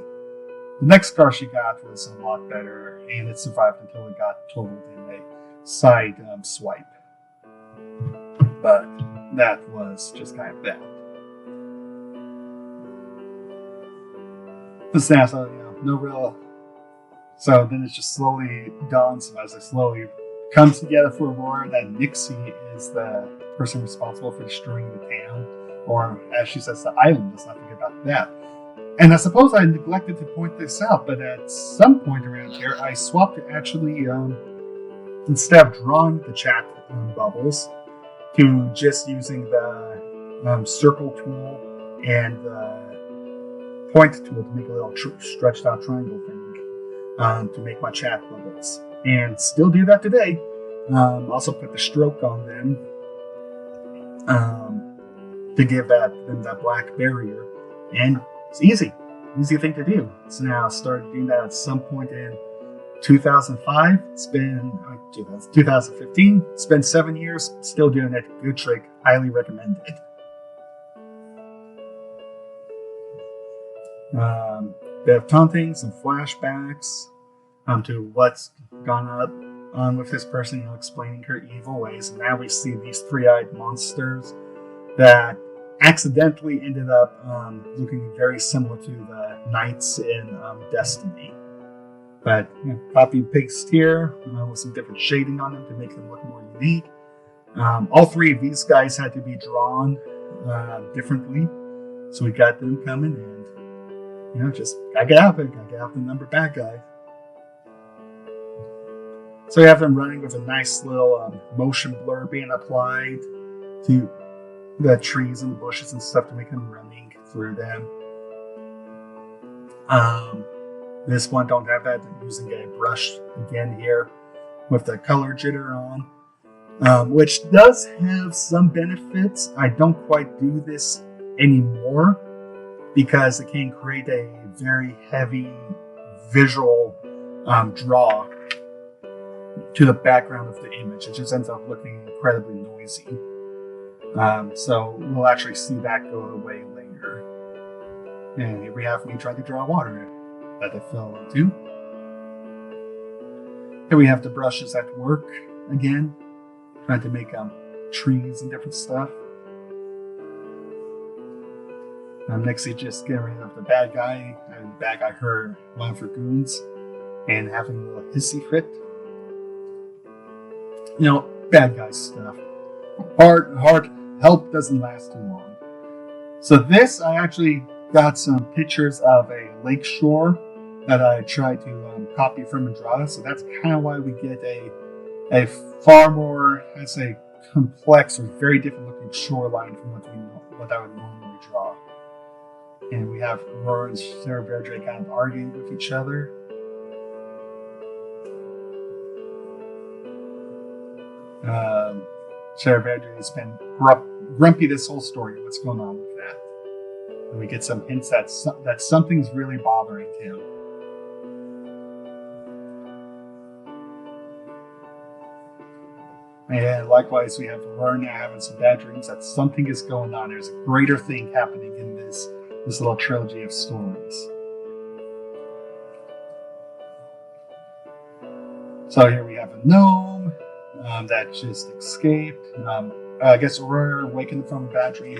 The next car she got was a lot better, and it survived until it got totaled in a side swipe. But that was just kind of bad. But now, so, no real... So then it just slowly dawns as it slowly comes together for Aurora that Nixie is the person responsible for destroying the town. Or, as she says, the island. Let's not forget about that. And I suppose I neglected to point this out, but at some point around here, I swapped to actually, instead of drawing the chat bubbles, to just using the circle tool and the point tool to make a little stretched out triangle thing to make my chat bubbles. And still do that today. Also put the stroke on them to give them that black barrier. And it's easy thing to do. So now I started doing that at some point in 2005. It's been 2015. It's been 7 years. Still doing it. Good trick. Highly recommended. Bit of taunting, some flashbacks to what's gone on with this person, explaining her evil ways. And now we see these three-eyed monsters that accidentally ended up looking very similar to the knights in Destiny. But copy and paste here with some different shading on them to make them look more unique. All three of these guys had to be drawn differently, so we got them coming, and just gotta get out the number bad guy. So we have them running with a nice little motion blur being applied to the trees and the bushes and stuff to make them running through them. This one don't have that. I'm using a brush again here with the color jitter on, which does have some benefits. I don't quite do this anymore because it can create a very heavy visual draw to the background of the image. It just ends up looking incredibly noisy. So we'll actually see that go away later. And here we have me trying to draw water that I fell into. Here we have the brushes at work again, trying to make trees and different stuff. Nixie just getting rid of the bad guy, and the bad guy her one of her goons, and having a little hissy fit. Bad guy stuff. Hard help doesn't last too long. So this, I actually got some pictures of a lake shore that I tried to copy from and draw. So that's kind of why we get a far more, I'd say, complex or very different looking shoreline from what I would normally draw. And we have Arua and Cer'veja kind of arguing with each other. Cer'veja has been grumpy this whole story. What's going on with that? And we get some hints that something's really bothering him. And likewise, we have Arua now having some bad dreams that something is going on. There's a greater thing happening in this little trilogy of stories. So here we have a gnome that just escaped. I guess Aurora waking from a bad dream.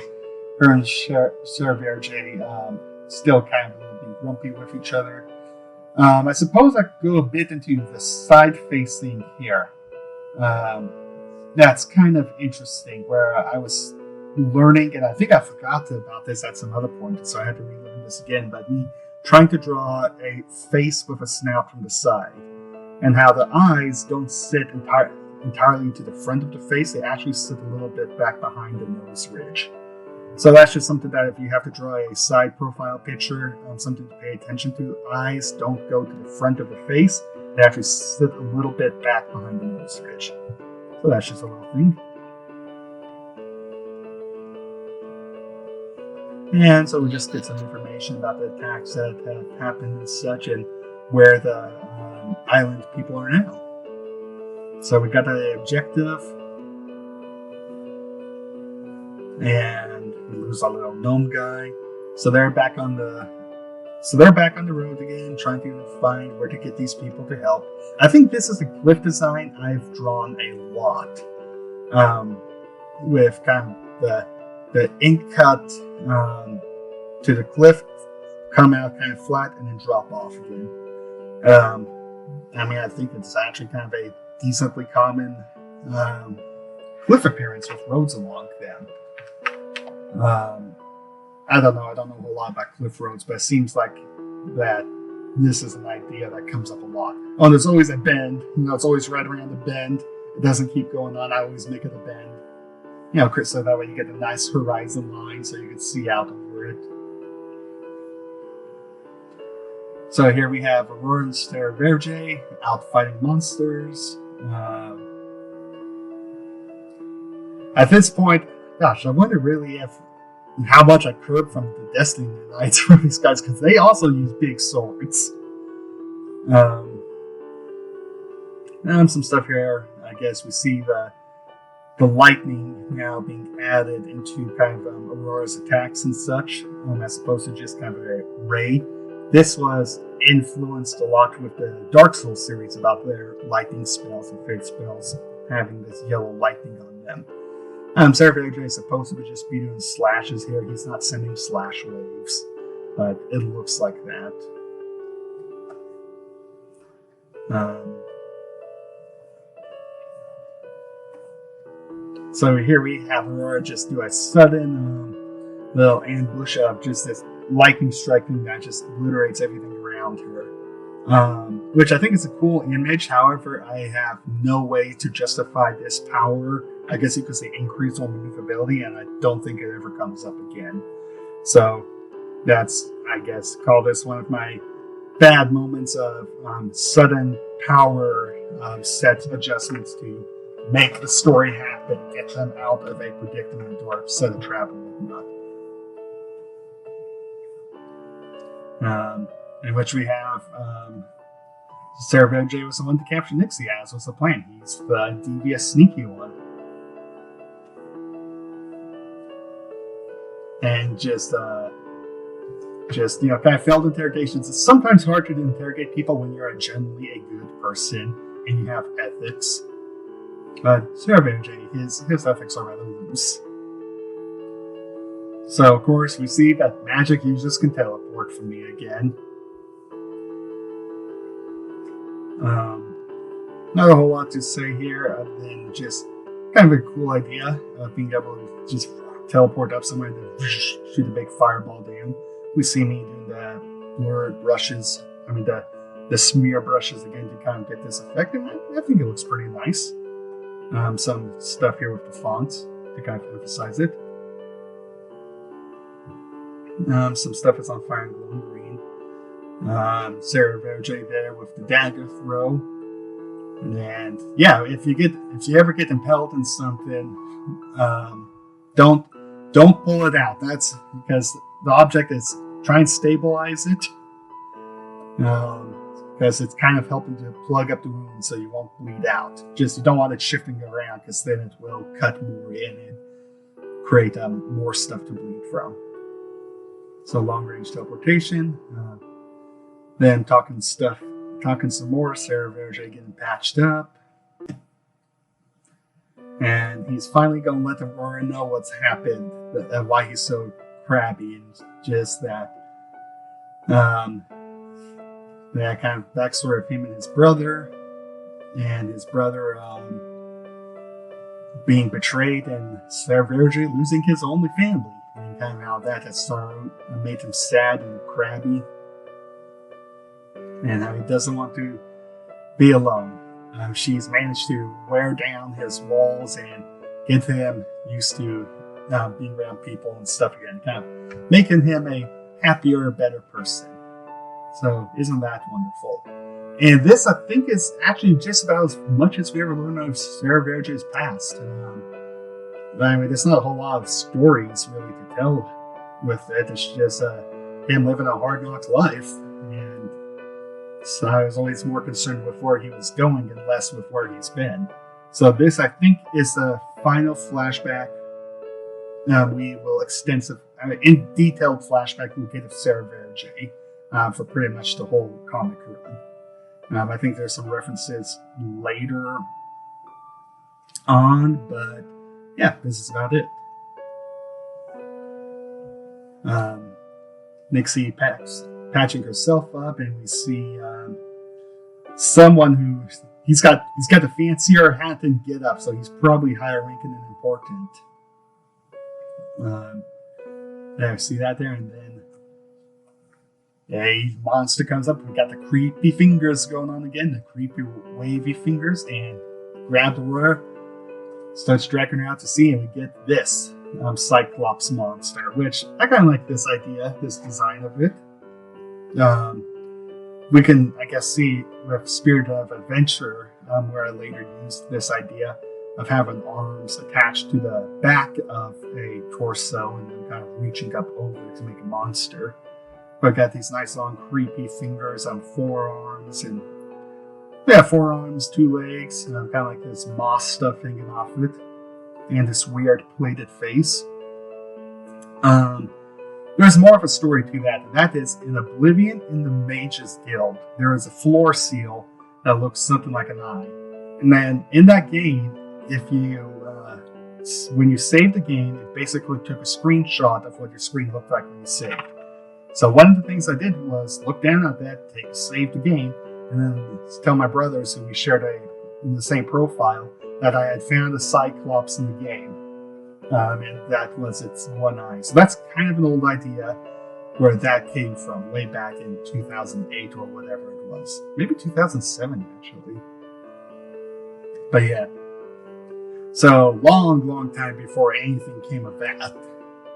Her and Cer'veja still kind of a little bit grumpy with each other. I suppose I could go a bit into the side facing here. That's kind of interesting, where I was learning, and I think I forgot about this at some other point, so I had to relearn this again, but me trying to draw a face with a snout from the side, and how the eyes don't sit entirely to the front of the face, they actually sit a little bit back behind the nose ridge. So that's just something that if you have to draw a side profile picture, something to pay attention to. Eyes don't go to the front of the face, they actually sit a little bit back behind the nose ridge. So that's just a little thing. And so we just get some information about the attacks that have happened and such, and where the island people are now. So we got the objective, and we lose our little gnome guy. So they're back on the road again, trying to find where to get these people to help. I think this is a glyph design I've drawn a lot, with kind of the ink cut to the glyph come out kind of flat and then drop off again. I mean, I think it's actually kind of a decently common glyph appearance with roads along them. I don't know a whole lot about cliff roads, but it seems like that this is an idea that comes up a lot. Oh, there's always a bend. It's always right around the bend. It doesn't keep going on. I always make it a bend. So that way you get a nice horizon line so you can see out over it. So here we have Arua and Cer'veja out fighting monsters. At this point, gosh, I wonder really how much I could from the Destiny Knights for these guys, because they also use big swords. And some stuff here. I guess we see the lightning now being added into kind of Aurora's attacks and such, as opposed to just kind of a ray. This was influenced a lot with the Dark Souls series about their lightning spells and fate spells having this yellow lightning on them. Cer'veja is supposed to just be doing slashes here. He's not sending slash waves, but it looks like that. So here we have Aurora just do a sudden little ambush of just this lightning striking that just obliterates everything around her. Which I think is a cool image. However, I have no way to justify this power. I guess you could say increase on maneuverability, and I don't think it ever comes up again. So that's, I guess, call this one of my bad moments of sudden power set adjustments to make the story happen, get them out of a predicament or set a trap and whatnot. In which we have Cer'veja was the one to capture Nixie, as was the plan. He's the devious, sneaky one. And just kind of failed interrogations. It's sometimes hard to interrogate people when you're generally a good person and you have ethics. But Cer'veja, his ethics are rather loose. So, of course, we see that magic users can teleport from me again. Not a whole lot to say here other than just kind of a cool idea of being able to just teleport up somewhere and shoot a big fireball down. We see me doing the blurred brushes, the smear brushes again to kind of get this effect, and I think it looks pretty nice. Some stuff here with the fonts to kind of emphasize it. Some stuff is on fire and glowing green. Cer'veja there with the dagger throw. And yeah, if you ever get impaled in something, don't pull it out. That's because the object is trying to stabilize it. Because it's kind of helping to plug up the wound so you won't bleed out. Just you don't want it shifting around, because then it will cut more in and create more stuff to bleed from. So long range teleportation. Then talking some more. Cer'veja getting patched up. And he's finally going to let Aurora know what's happened and why he's so crabby, and just that that kind of backstory of him and his brother being betrayed, and Cer'veja losing his only family, and kind of how that has made him sad and crabby, and how he doesn't want to be alone. She's managed to wear down his walls and get him used to being around people and stuff again, kind of making him a happier, better person. So isn't that wonderful? And this, I think, is actually just about as much as we ever learn of Cer'veja's past. I mean, there's not a whole lot of stories really to tell with it. It's just him living a hard knock life. And so I was always more concerned with where he was going and less with where he's been. So this, I think, is the final flashback. We will in detailed flashback we'll get of Cer'veja for pretty much the whole comic run. I think there's some references later on, but yeah, this is about it. Nixie patching herself up, and we see someone who he's got the fancier hat and get up, so he's probably higher ranking and important. There, see that there, and then a monster comes up. We got the creepy fingers going on again, the creepy wavy fingers, and grabs Aurora, starts dragging her out to sea, and we get this Cyclops monster, which I kind of like this idea, this design of it. We can, I guess, see with Spirit of Adventure, where I later used this idea of having arms attached to the back of a torso and then kind of reaching up over to make a monster. But got these nice long creepy fingers on forearms, and yeah, forearms, 2 legs, kind of like this moss stuff hanging off of it, and this weird plated face. There's more of a story to that, and that is in Oblivion in the Mages Guild, there is a floor seal that looks something like an eye. And then in that game, if you when you saved the game, it basically took a screenshot of what your screen looked like when you saved. So one of the things I did was look down at that, save the game, and then tell my brothers, who we shared in the same profile, that I had found a Cyclops in the game. And that was its one eye. So that's kind of an old idea where that came from, way back in 2008 or whatever it was. Maybe 2007, actually. But yeah. So long time before anything came of that.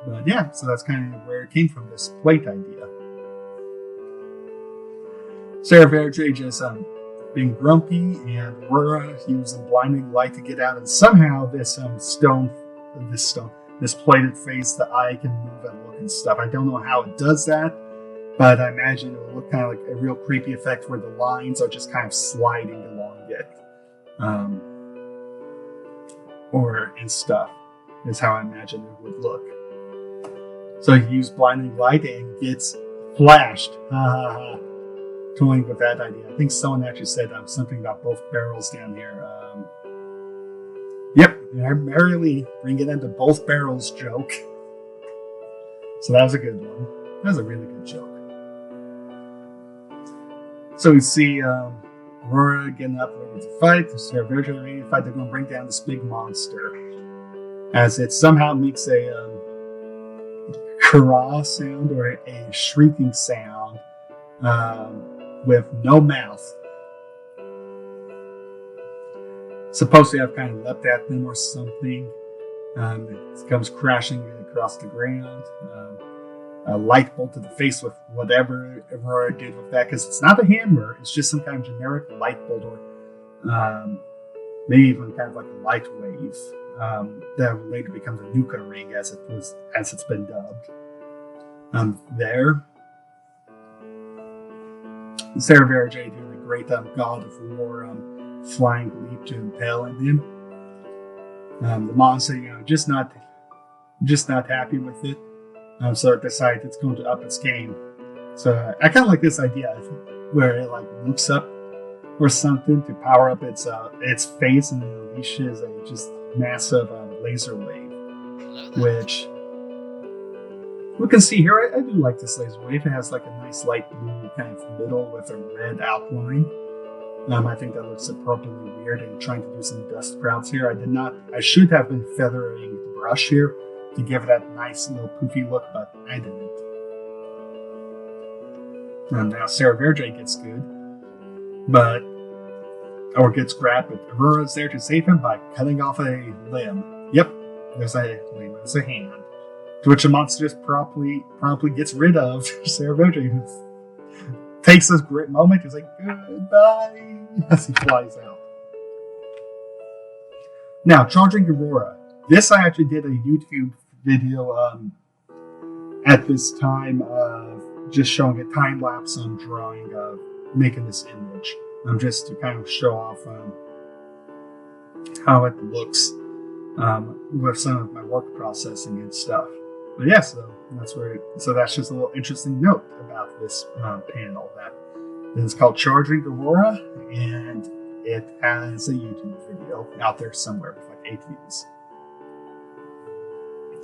But yeah, so that's kind of where it came from, this plate idea. Cer'veja just being grumpy, and Aurora using blinding light to get out, and somehow this plated face, the eye can move and look and stuff. I don't know how it does that, but I imagine it will look kind of like a real creepy effect where the lines are just kind of sliding along it. And stuff is how I imagine it would look. So he used blinding light and gets flashed. Toying with that idea. I think someone actually said something about both barrels down here. Yep, I'm merrily bringing into both barrels joke. So that was a good one. That was a really good joke. So we see Aurora getting up ready to fight. Cer'veja ready to fight. They're going to bring down this big monster. As it somehow makes a hurrah sound or a shrieking sound with no mouth. Supposed to have kind of leapt at them or something. It comes crashing across the ground. A light bolt to the face with whatever Aurora did with that, because it's not a hammer, it's just some kind of generic light bolt, or maybe even kind of like a light wave that later becomes a nuka ring, as it's been dubbed. There, Cer'veja doing a great God of War flying leap to impale in him. The monster, just not happy with it. So it decides it's going to up its game. So I kind of like this idea where it like looks up or something to power up its face, and then unleashes just massive laser wave, which we can see here. I do like this laser wave. It has like a nice light blue kind of middle with a red outline. I think that looks appropriately weird and trying to do some dust clouds here. I should have been feathering the brush here to give it that nice little poofy look, but I didn't. And now Cer'veja gets good, or gets grabbed, but Arua is there to save him by cutting off a limb. Yep, there's a limb, there's a hand. To which the monster just promptly gets rid of Cer'veja, who takes this great moment. He's like, goodbye, as he flies out. Now, charging Arua. This I actually did a YouTube video at this time of just showing a time lapse on drawing of making this image. Just to kind of show off how it looks with some of my work processing and stuff. But yeah, so that's just a little interesting note about this panel that is called Charging Arua, and it has a YouTube video out there somewhere with like 8 views.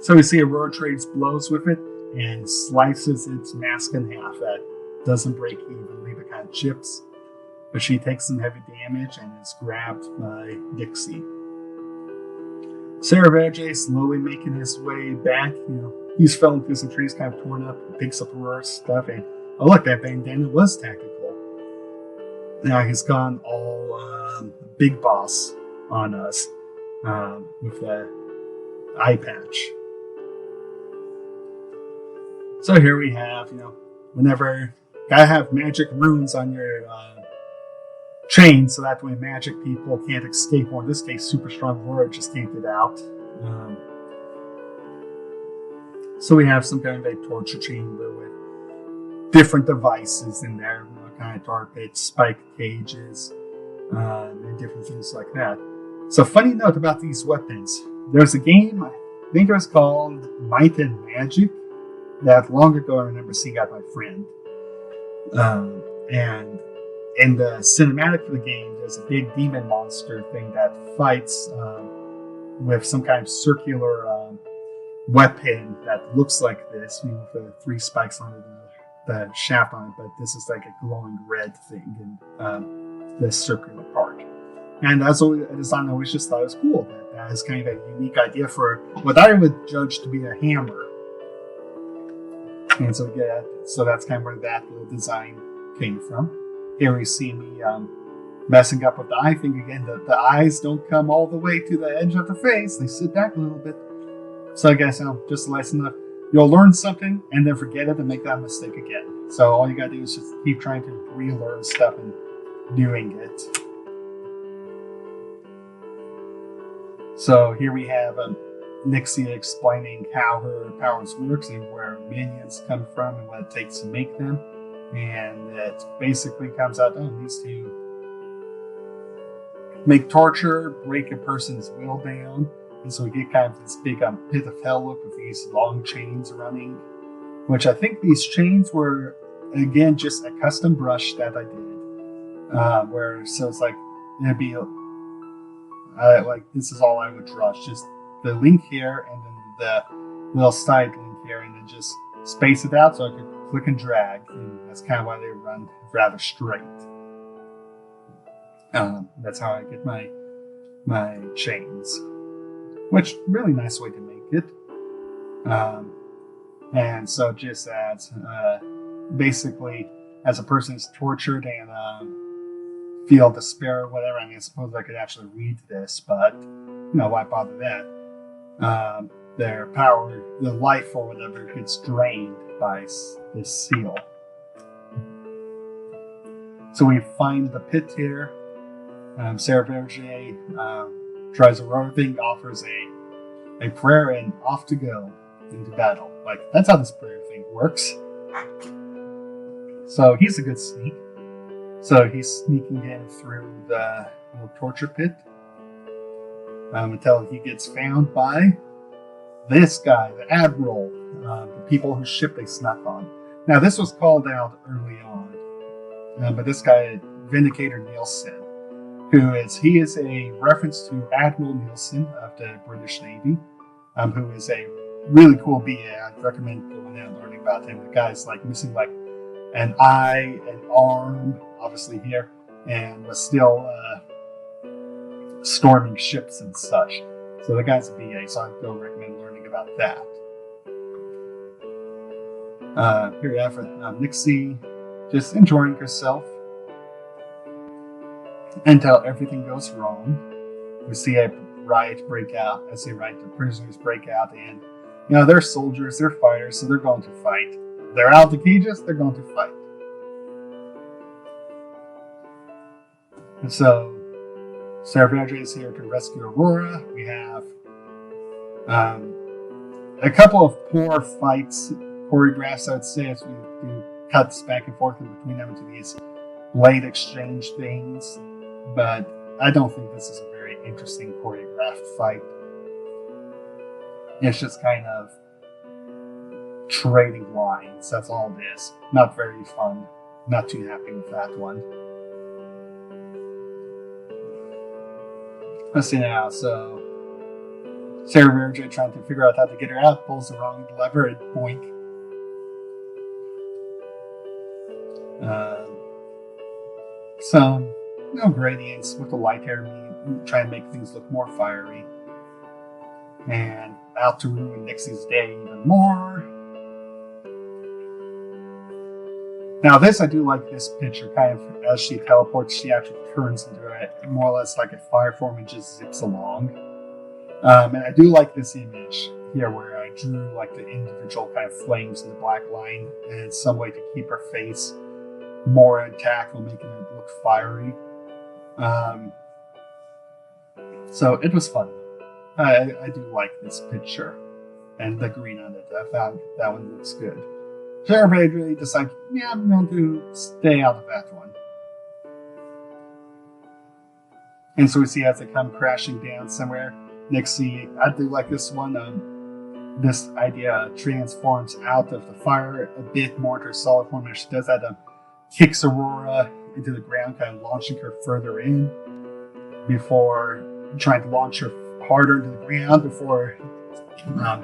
So we see Arua trades blows with it and slices its mask in half. That doesn't break evenly, but kind of chips. But she takes some heavy damage and is grabbed by Dixie. Cer'veja slowly making his way back. He's falling through some trees, kind of torn up. He picks up Aurora's stuff, and oh look, that bandana was tactical. Now he's gone all big boss on us with the eye patch. So here we have, whenever gotta have magic runes on your chain, so that way magic people can't escape, or in this case, super strong word just can't get out. So we have some kind of a torture chamber with different devices in there, kind of tar pits, spike cages, and different things like that. So funny note about these weapons. There's a game, I think it was called Might and Magic, that long ago I remember seeing at my friend. And in the cinematic for the game, there's a big demon monster thing that fights with some kind of circular weapon that looks like this, with the 3 spikes on it and the shaft on it, but this is like a glowing red thing in the circular part. And as a designer, I always just thought it was cool. That is kind of a unique idea for what I would judge to be a hammer. And so that's kind of where that little design came from. Here we see me messing up with the eye thing again. The eyes don't come all the way to the edge of the face. They sit back a little bit. So I guess just a lesson of you'll learn something and then forget it and make that mistake again. So all you gotta do is just keep trying to relearn stuff and doing it. So here we have Nixie explaining how her powers works and where minions come from and what it takes to make them. And it basically comes out, needs to make torture, break a person's will down. And so we get kind of this big pit of hell look with these long chains running, which I think these chains were, again, just a custom brush that I did. So it's like, it'd be like, this is all I would draw. It's just the link here and then the little side link here, and then just space it out so I could click and drag. And that's kind of why they run rather straight. That's how I get my chains. Which, really nice way to make it. And so just as, basically, as a person is tortured and feel despair or whatever, I suppose I could actually read this, but, why bother that? Their power, the life or whatever, gets drained by this seal. So we find the pit here. Cer'veja tries a roar thing, offers a prayer, and off to go into battle. Like, that's how this prayer thing works. So he's a good sneak. So he's sneaking in through the little torture pit until he gets found by this guy, the Admiral, the people whose ship they snuck on. Now, this was called out early on, but this guy, Vindicator Nielsen, he is a reference to Admiral Nielsen of the British Navy, who is a really cool BA. I'd recommend going and learning about him. The guy's like missing like an eye, an arm, obviously here, and was still storming ships and such. So the guy's a BA, so I'd go recommend learning about that. Here you have Nixie just enjoying herself until everything goes wrong. We see a riot break out. I say riot, the prisoners break out, and they're soldiers, they're fighters, so they're going to fight. They're out of the cages, they're going to fight. And so Cer'veja is here to rescue Aurora. We have a couple of poor fights, choreographs, I would say, as we do cuts back and forth in between them into these blade exchange things. But I don't think this is a very interesting choreographed fight. It's just kind of trading lines. That's all it is. Not very fun. Not too happy with that one. Let's see now. So Cer'veja trying to figure out how to get her out, pulls the wrong lever, and boink. Some gradients with the light hair, try and make things look more fiery. And out to ruin Nixie's day even more. Now this, I do like this picture, kind of as she teleports, she actually turns into more or less like a fire form and just zips along. And I do like this image here where I drew like the individual kind of flames in the black line and some way to keep her face more intact while making it look fiery. So it was fun. I do like this picture and the green on it. I found that one looks good. Cer'veja really decided, I'm going to stay out of that one. And so we see as they come crashing down somewhere. Nixie, I do like this one. This idea transforms out of the fire a bit more into a solid form. And she does that, kicks Aurora into the ground, kind of launching her further in before trying to launch her harder into the ground before trying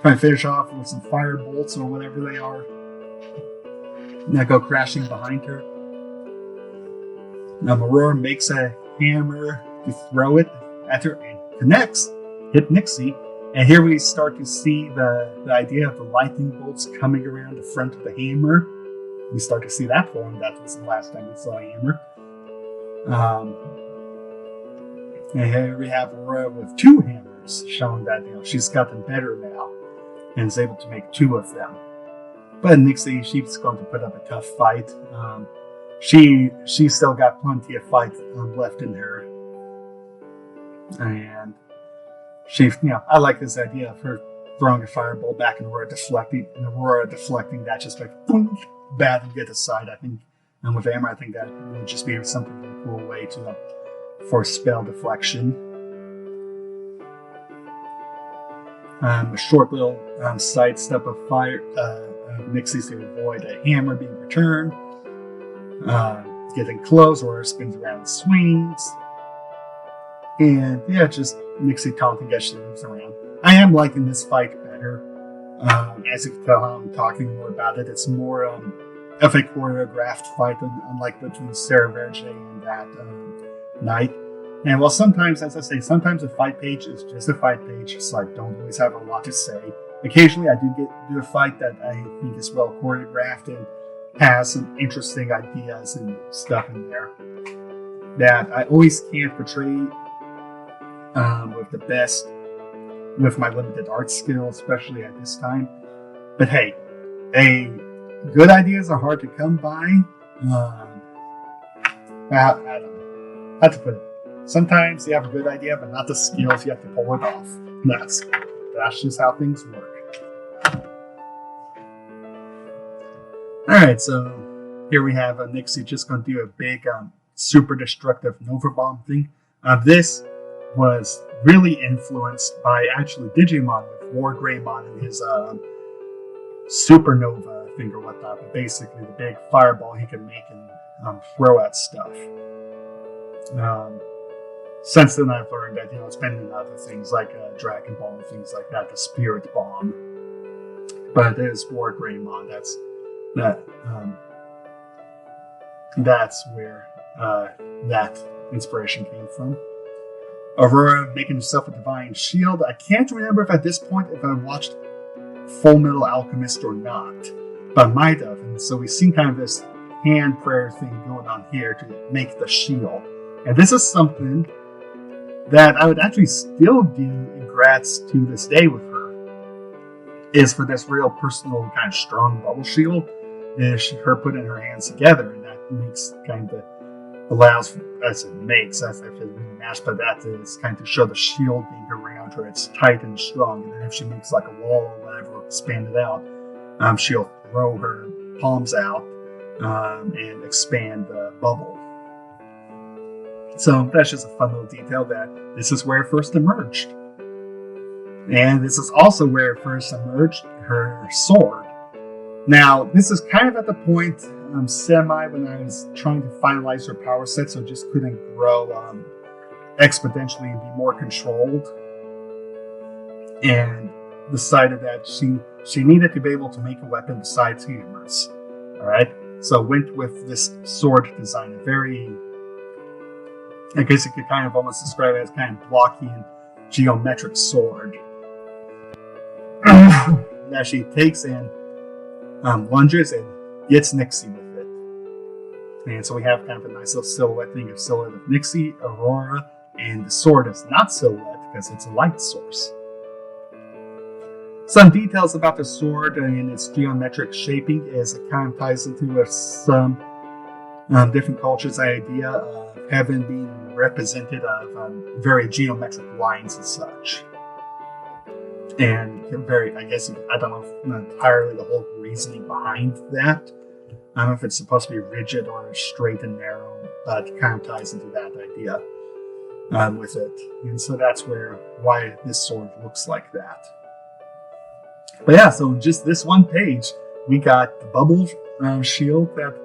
to finish off with some fire bolts or whatever they are that go crashing behind her. Now Aurora makes a hammer to throw it at her and connects, hit Nixie, and here we start to see the idea of the lightning bolts coming around the front of the hammer. We start to see that form. That was the last time we saw a hammer. And here we have Arua with two hammers, showing that she's gotten better now and is able to make two of them. But Nixie, she's going to put up a tough fight. She's still got plenty of fight left in her, and I like this idea of her throwing a fireball back and Aurora deflecting that, just like boom, bad and get aside. I think, and with hammer, I think that would just be something really cool way to for spell deflection. A short little sidestep of fire. Nixie's to avoid a hammer being returned. Getting close, or spins around and swings. And just Nixie taunting as she moves around. I am liking this fight better. As you can tell how I'm talking more about it, it's more of a choreographed fight, unlike between Cer'veja and that knight. And while sometimes, as I say, sometimes a fight page is just a fight page, so I don't always have a lot to say. Occasionally I do a fight that I think is well choreographed and has some interesting ideas and stuff in there that I always can't portray with the best with my limited art skill, especially at this time. But hey, good ideas are hard to come by. I don't know how to put it. Sometimes you have a good idea, but not the skills you have to pull it off. That's just how things work. Alright, so here we have Nixie just going to do a big super destructive Nova Bomb thing. This was really influenced by actually Digimon with War Greymon and his supernova thing or whatnot, but basically the big fireball he can make and throw at stuff. Since then, I've learned that it's been in other things like Dragon Ball and things like that, the Spirit Bomb. But it is War Greymon. That's where that inspiration came from. Aurora making herself a divine shield. I can't remember if at this point if I watched Full Metal Alchemist or not, but I might have. And so we've seen kind of this hand prayer thing going on here to make the shield. And this is something that I would actually still do in Gratz to this day with her. Is for this real personal kind of strong bubble shield. Is her putting her hands together, and that makes kind of allows as it makes as if it really matched, but that is kind of to show the shield being around her. It's tight and strong, and then if she makes like a wall or whatever, expand it out, she'll throw her palms out and expand the bubble. So that's just a fun little detail that this is where it first emerged. And this is also where it first emerged her sword. Now, this is kind of at the point when I was trying to finalize her power set, so it just couldn't grow exponentially and be more controlled. And decided that she needed to be able to make a weapon besides hammers. Alright? So went with this sword design, a very, I guess you could kind of almost describe it as kind of blocky and geometric sword. That she takes in lunges and gets Nixie with it. And so we have kind of a nice little silhouette thing of silhouette of Nixie, Aurora, and the sword is not silhouette because it's a light source. Some details about the sword and its geometric shaping is it kind of ties into some different cultures' idea of heaven being represented of very geometric lines and such. And very, I guess, I don't know if entirely the whole reasoning behind that. I don't know if it's supposed to be rigid or straight and narrow, but it kind of ties into that idea with it. And so that's why this sword looks like that. But yeah, so in just this one page, we got the bubble shield, that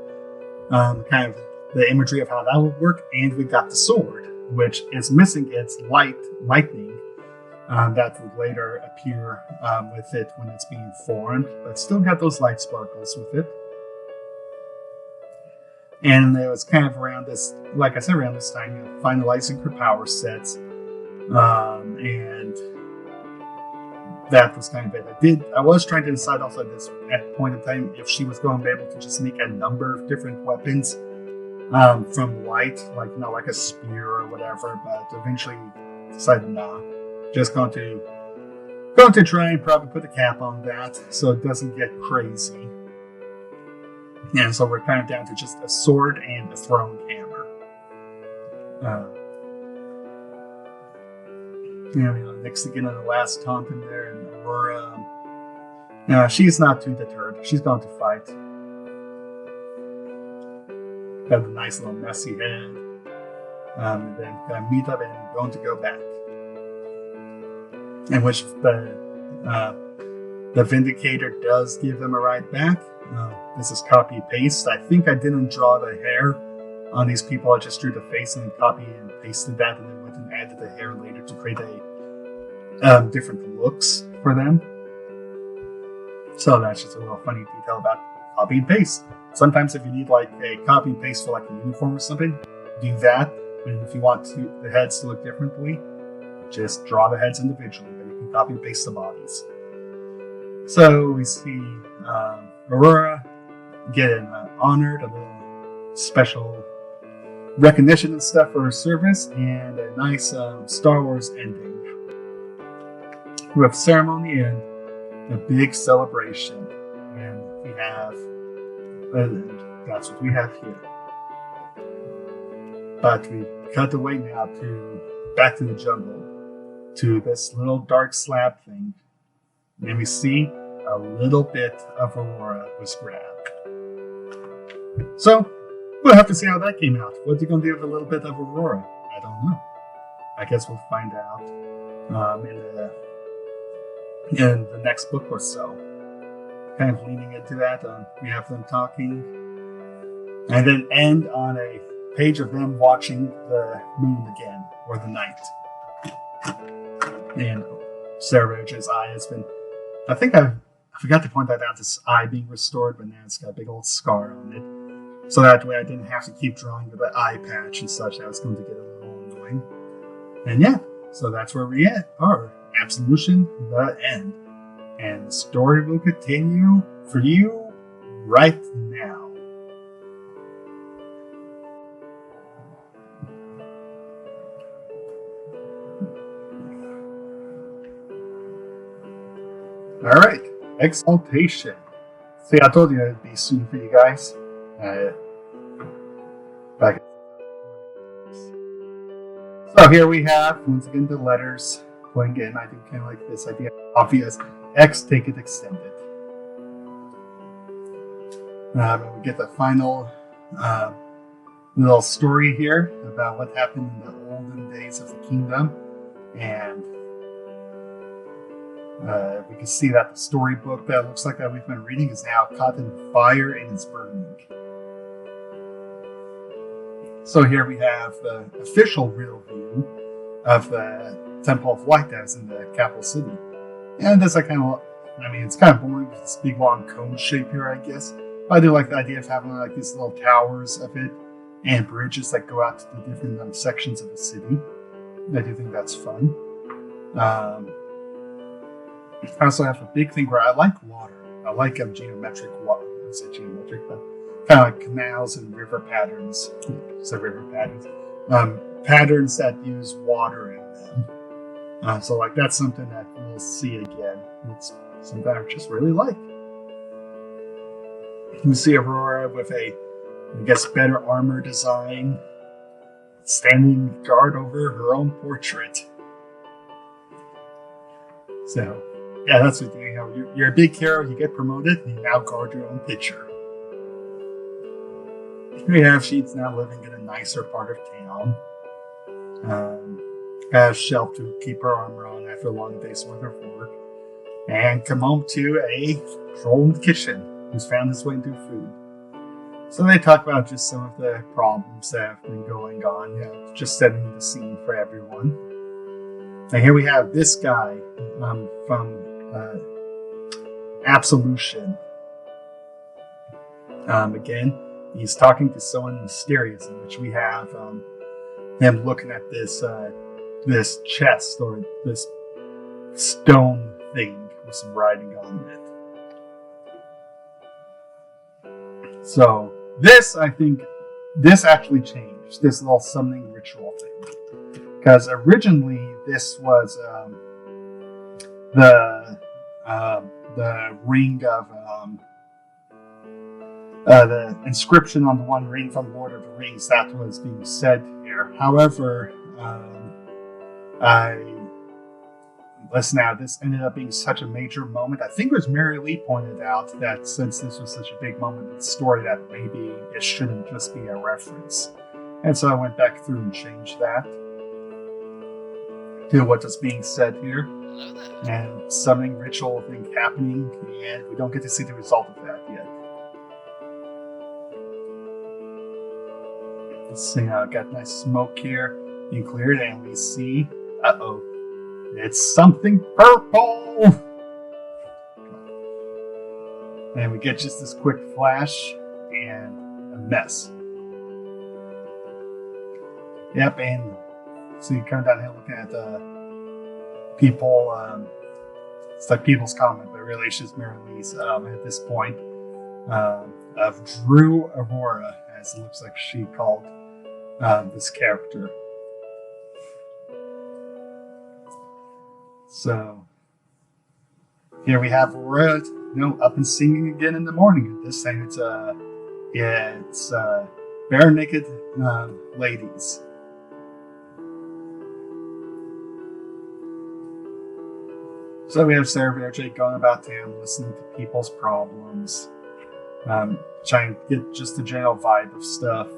kind of the imagery of how that would work, and we got the sword, which is missing its lightning. That would later appear with it when it's being formed, but still got those light sparkles with it. And it was kind of around this, like I said, around this time, finalizing her power sets, and that was kind of it. I was trying to decide also at this point in time if she was going to be able to just make a number of different weapons from light, like a spear or whatever, but eventually decided no. Just going to try and probably put a cap on that so it doesn't get crazy. And so we're kind of down to just a sword and a thrown hammer. Nix again in the last taunt in there, and Aurora, she's not too deterred. She's going to fight. Got a nice little messy head. And then gonna meet up and going to go back. In which the Vindicator does give them a ride back. This is copy paste. I think I didn't draw the hair on these people. I just drew the face and then copy and pasted that, and then went and added the hair later to create a different looks for them. So that's just a little funny detail about copy and paste. Sometimes if you need like a copy and paste for like a uniform or something, do that. And if you want the heads to look differently, just draw the heads individually, but you can copy and paste the bodies. So we see Aurora getting honored, a little special recognition and stuff for her service, and a nice Star Wars ending with ceremony and a big celebration. And we have, that's what we have here. But we cut away now back to the jungle, to this little dark slab thing. And we see a little bit of Aurora was grabbed. So, we'll have to see how that came out. What's he going to do with a little bit of Aurora? I don't know. I guess we'll find out in the next book or so. Kind of leaning into that. We have them talking. And then end on a page of them watching the moon again, or the night. And Cer'veja's eye has been, I forgot to point that out, this eye being restored, but now it's got a big old scar on it. So that way I didn't have to keep drawing with the eye patch and such. That was going to get a little annoying. And yeah, so that's where we are. Absolution, the end. And the story will continue for you right now. Alright, Exaltation. See, I told you it'd be soon for you guys. So here we have, once again, the letters. Playing in, I do kind of like this idea. Obvious. X, take it, extend it. We get the final little story here about what happened in the olden days of the kingdom. And we can see that the storybook that looks like that we've been reading is now caught in fire and is burning. So here we have the official real view of the Temple of Light that is in the capital city. And this it's kind of boring with this big long cone shape here, I guess. But I do like the idea of having like these little towers of it and bridges that go out to the different sections of the city. I do think that's fun. I also have a big thing where I like water. I like geometric water. I don't say geometric, but kind of like canals and river patterns. So river patterns. Patterns that use water in them. So like that's something that we'll see again. It's something I just really like. You see Aurora with a, I guess, better armor design, standing guard over her own portrait. So, yeah, that's what you know. You're a big hero, you get promoted, and you now guard your own picture. We have she's now living in a nicer part of town. Has shelf to keep her armor on after a long day's worth of work. And come home to a troll in the kitchen who's found his way into food. So they talk about just some of the problems that have been going on, just setting the scene for everyone. And here we have this guy from Absolution. Again, he's talking to someone mysterious, in which we have him looking at this chest or this stone thing with some writing on it. So this, I think, this actually changed, this little summoning ritual thing. Because originally this was the ring of the inscription on the one ring from Lord of the Rings that was being said here. However, this ended up being such a major moment. I think it was Mary Lee pointed out that since this was such a big moment in the story, that maybe it shouldn't just be a reference. And so I went back through and changed that to what is being said here. And summoning ritual thing happening, and we don't get to see the result of that yet. Let's see, got nice smoke here being cleared, and we see, it's something purple! And we get just this quick flash and a mess. Yep, and so you come down here looking at the people, it's like people's comment, but really it's just Mary Lee's at this point, of Drew Aurora, as it looks like she called this character. So here we have Aurora, up and singing again in the morning. This time it's bare naked ladies. So we have Cer'veja going about town, listening to people's problems, trying to get just the general vibe of stuff.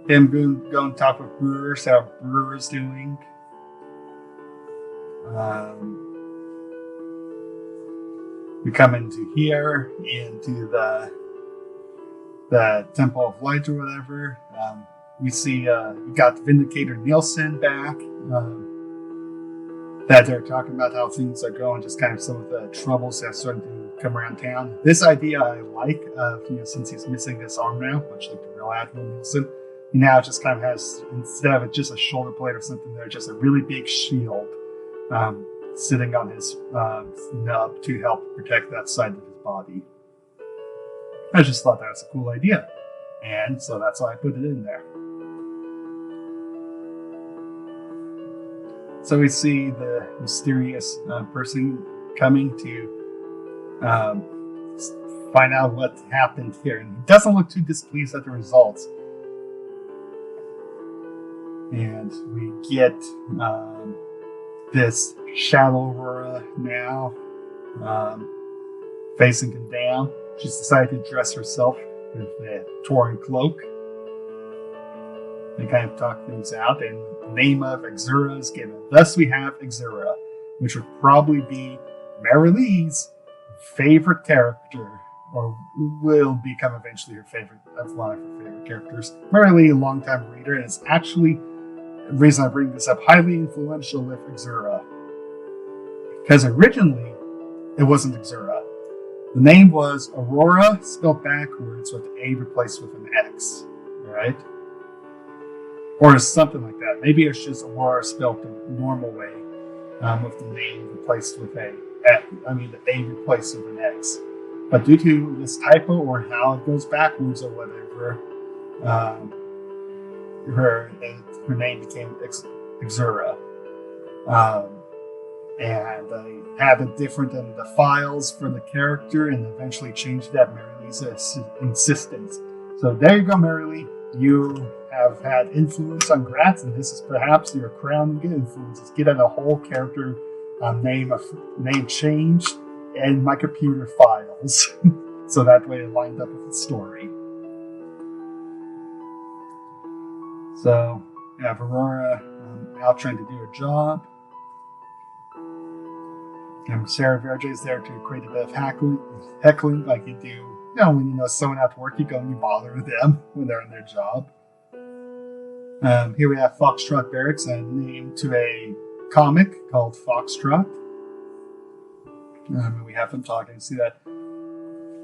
Him go and talk with brewers, how brewers doing. We come into here, into the Temple of Light or whatever. We see you got Vindicator Nielsen back. That they're talking about how things are going, just kind of some of the troubles that are starting to come around town. This idea I like, since he's missing this arm now, much like the real Admiral Nielsen. He now just kind of has, instead of just a shoulder blade or something there, just a really big shield sitting on his nub to help protect that side of his body. I just thought that was a cool idea, and so that's why I put it in there. So we see the mysterious person coming to find out what happened here, and he doesn't look too displeased at the results. And we get this Shadow Aurora now facing him down. She's decided to dress herself with a torn cloak. They kind of talk things out, and the name of Exura is given. Thus we have Exura, which would probably be Marilee's favorite character, or will become eventually her favorite, one of her favorite characters. Marilee, a longtime reader, and it's actually, the reason I bring this up, highly influential with Exura. Because originally, it wasn't Exura. The name was Aurora, spelled backwards with A replaced with an X, right? Or something like that. Maybe it's just Aurora spelled the normal way, with the name replaced with the A replaced with an X. But due to this typo or how it goes backwards or whatever, her name became Exura. And they had it different in the files for the character, and eventually changed that Marilee's insistence. So there you go, Marilee. You have had influence on Gratz, and this is perhaps your crowning influence. Is getting a whole character name changed in my computer files, so that way it lined up with the story. So we have Aurora out trying to do her job. And Cer'veja is there to create a bit of heckling like you do. When you know someone at work, you go and you bother them when they're on their job. Here we have Foxtrot Barracks, a name to a comic called Foxtrot. We have them talking. See that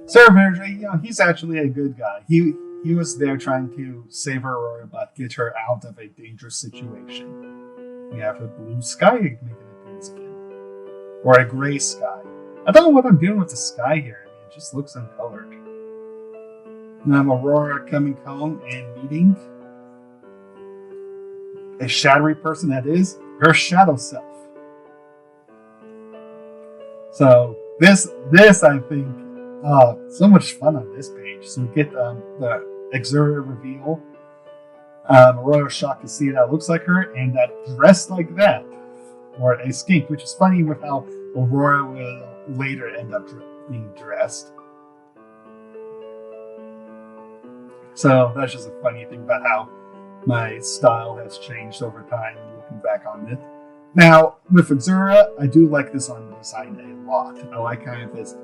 Cer'veja, he's actually a good guy. He was there trying to save Aurora, but get her out of a dangerous situation. We have a blue sky making an appearance again. Or a gray sky. I don't know what I'm doing with the sky here. It just looks uncolored. Aurora coming home and meeting a shadowy person, that is her shadow self. So this I think, so much fun on this page. So we get the Exura reveal. Aurora was shocked to see that looks like her and that dressed like that, or a skink, which is funny with how Aurora will later end up being dressed. So that's just a funny thing about how my style has changed over time, looking back on it. Now, with Exura, I do like this armor design a lot. I like kind of this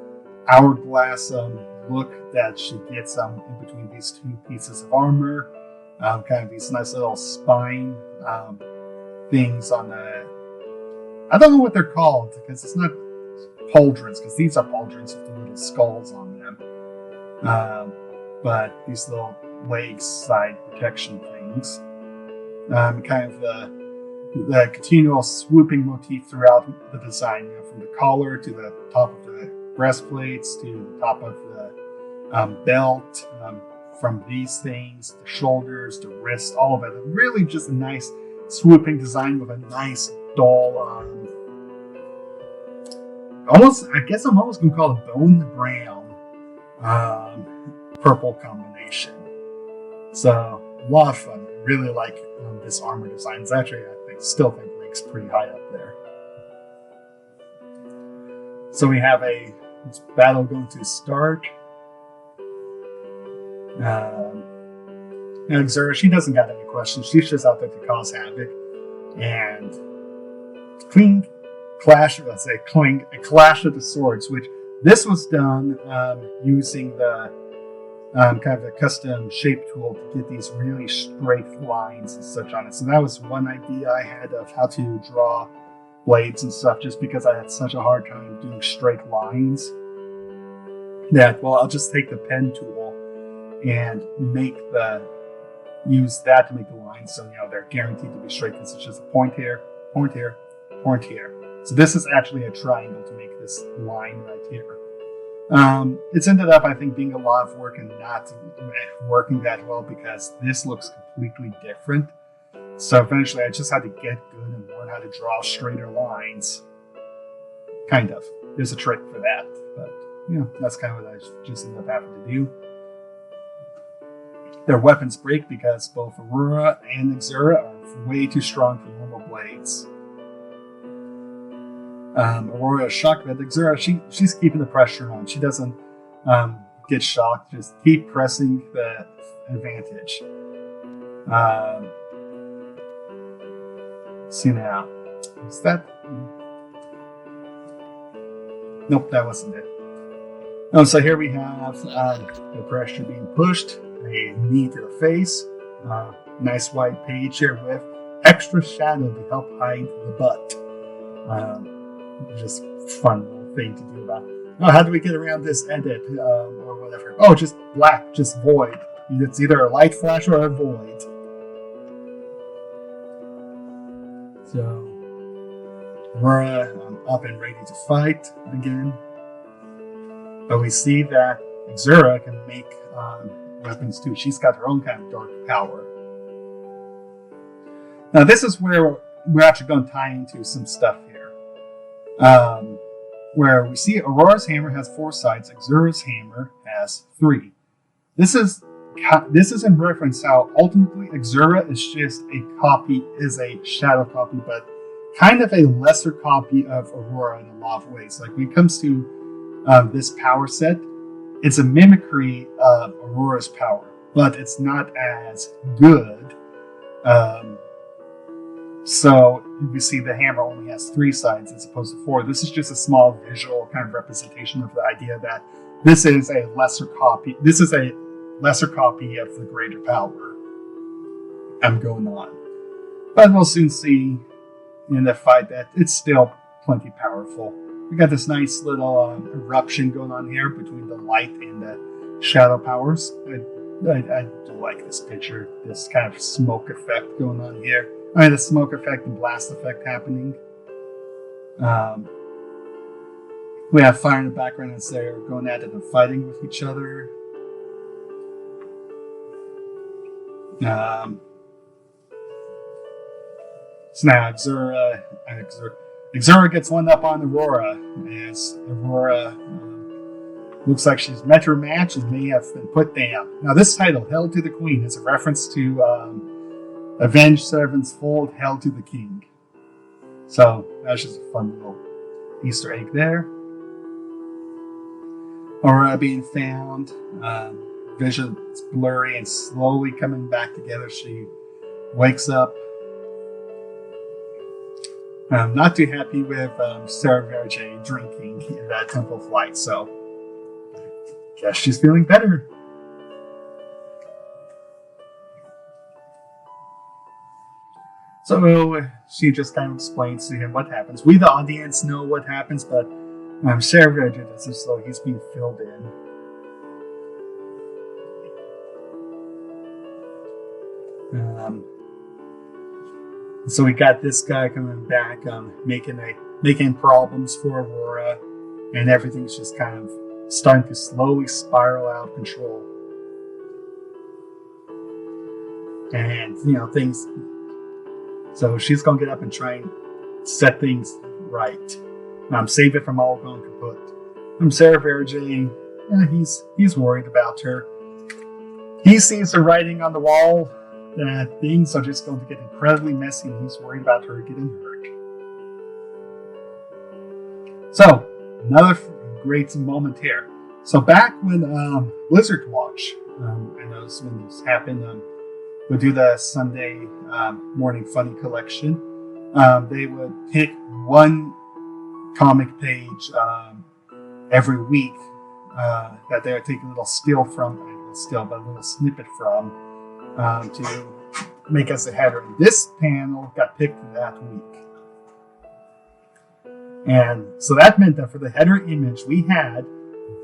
hourglass look that she gets in between these two pieces of armor. Kind of these nice little spine things on the... I don't know what they're called, because it's not pauldrons, because these are pauldrons with the little skulls on them. But these little leg side protection things. Kind of the continual swooping motif throughout the design, from the collar to the top of the breastplates to the top of the belt, from these things, the shoulders, the wrist, all of it. Really just a nice swooping design with a nice dull, I guess I'm almost going to call it bone brown purple combination. So a lot of fun. Really like this armor design. It's actually, still think ranks pretty high up there. So we have this battle going to start. Exura, she doesn't got any questions. She's just out there to cause havoc and a clash of the swords, which this was done using the kind of a custom shape tool to get these really straight lines and such on it. So that was one idea I had of how to draw blades and stuff, just because I had such a hard time doing straight lines. That, well, I'll just take the pen tool and use that to make the lines, so they're guaranteed to be straight, because it's just a point here, point here, point here. So this is actually a triangle to make this line right here. It's ended up, I think, being a lot of work and not working that well, because this looks completely different. So eventually I just had to get good and learn how to draw straighter lines. Kind of. There's a trick for that, but that's kind of what I just ended up having to do. Their weapons break because both Arua and Cer'veja are way too strong for normal blades. Arua is shocked, but Cer'veja, she's keeping the pressure on. She doesn't get shocked. Just keep pressing the advantage. See now. Is that? Nope, that wasn't it. Oh, so here we have the pressure being pushed. A knee to the face. Nice white page here with extra shadow to help hide the butt. Just fun little thing to do about. Oh, how do we get around this edit or whatever? Oh, just black, just void. It's either a light flash or a void. So we're up and ready to fight again. But we see that Cer'veja can make weapons too. She's got her own kind of dark power. Now this is where we're actually going to tie into some stuff here. Where we see Aurora's hammer has 4 sides, Cer'veja's hammer has 3. This is in reference how ultimately Cer'veja is just is a shadow copy, but kind of a lesser copy of Arua in a lot of ways. Like when it comes to this power set, it's a mimicry of Aurora's power, but it's not as good. So we see the hammer only has 3 sides as opposed to 4. This is just a small visual kind of representation of the idea that this is a lesser copy. This is a lesser copy of the greater power going on. But we'll soon see in the fight that it's still plenty powerful. We got this nice little eruption going on here between the light and the shadow powers. I do like this picture, this kind of smoke effect going on here. The smoke effect and blast effect happening. We have fire in the background as they're going at it and fighting with each other. So now Cer'veja gets one up on Arura, as Arura looks like she's met her match and may have been put down. Now this title, Held to the Queen, is a reference to Avenged Servants Fold, Held to the King. So that's just a fun little Easter egg there. Arura being found, vision's blurry and slowly coming back together. She wakes up. I'm not too happy with Cer'veja drinking in that Temple of Light, so guess she's feeling better. So she just kind of explains to him what happens. We, the audience, know what happens, but Cer'veja does it, so he's being filled in. So we got this guy coming back, making problems for Arura, and everything's just kind of starting to slowly spiral out of control. And things. So she's gonna get up and try and set things right. Save it from all going kaput. Cer'veja, he's worried about her. He sees the writing on the wall that things are just going to get incredibly messy, and he's worried about her getting hurt. So, another great moment here. So back when Blizzard Watch, I noticed when this happened, would do the Sunday morning funny collection, they would pick one comic page every week that they would take a little steal from, still, but a little snippet from, to make us a header. And this panel got picked that week. And so that meant that for the header image, we had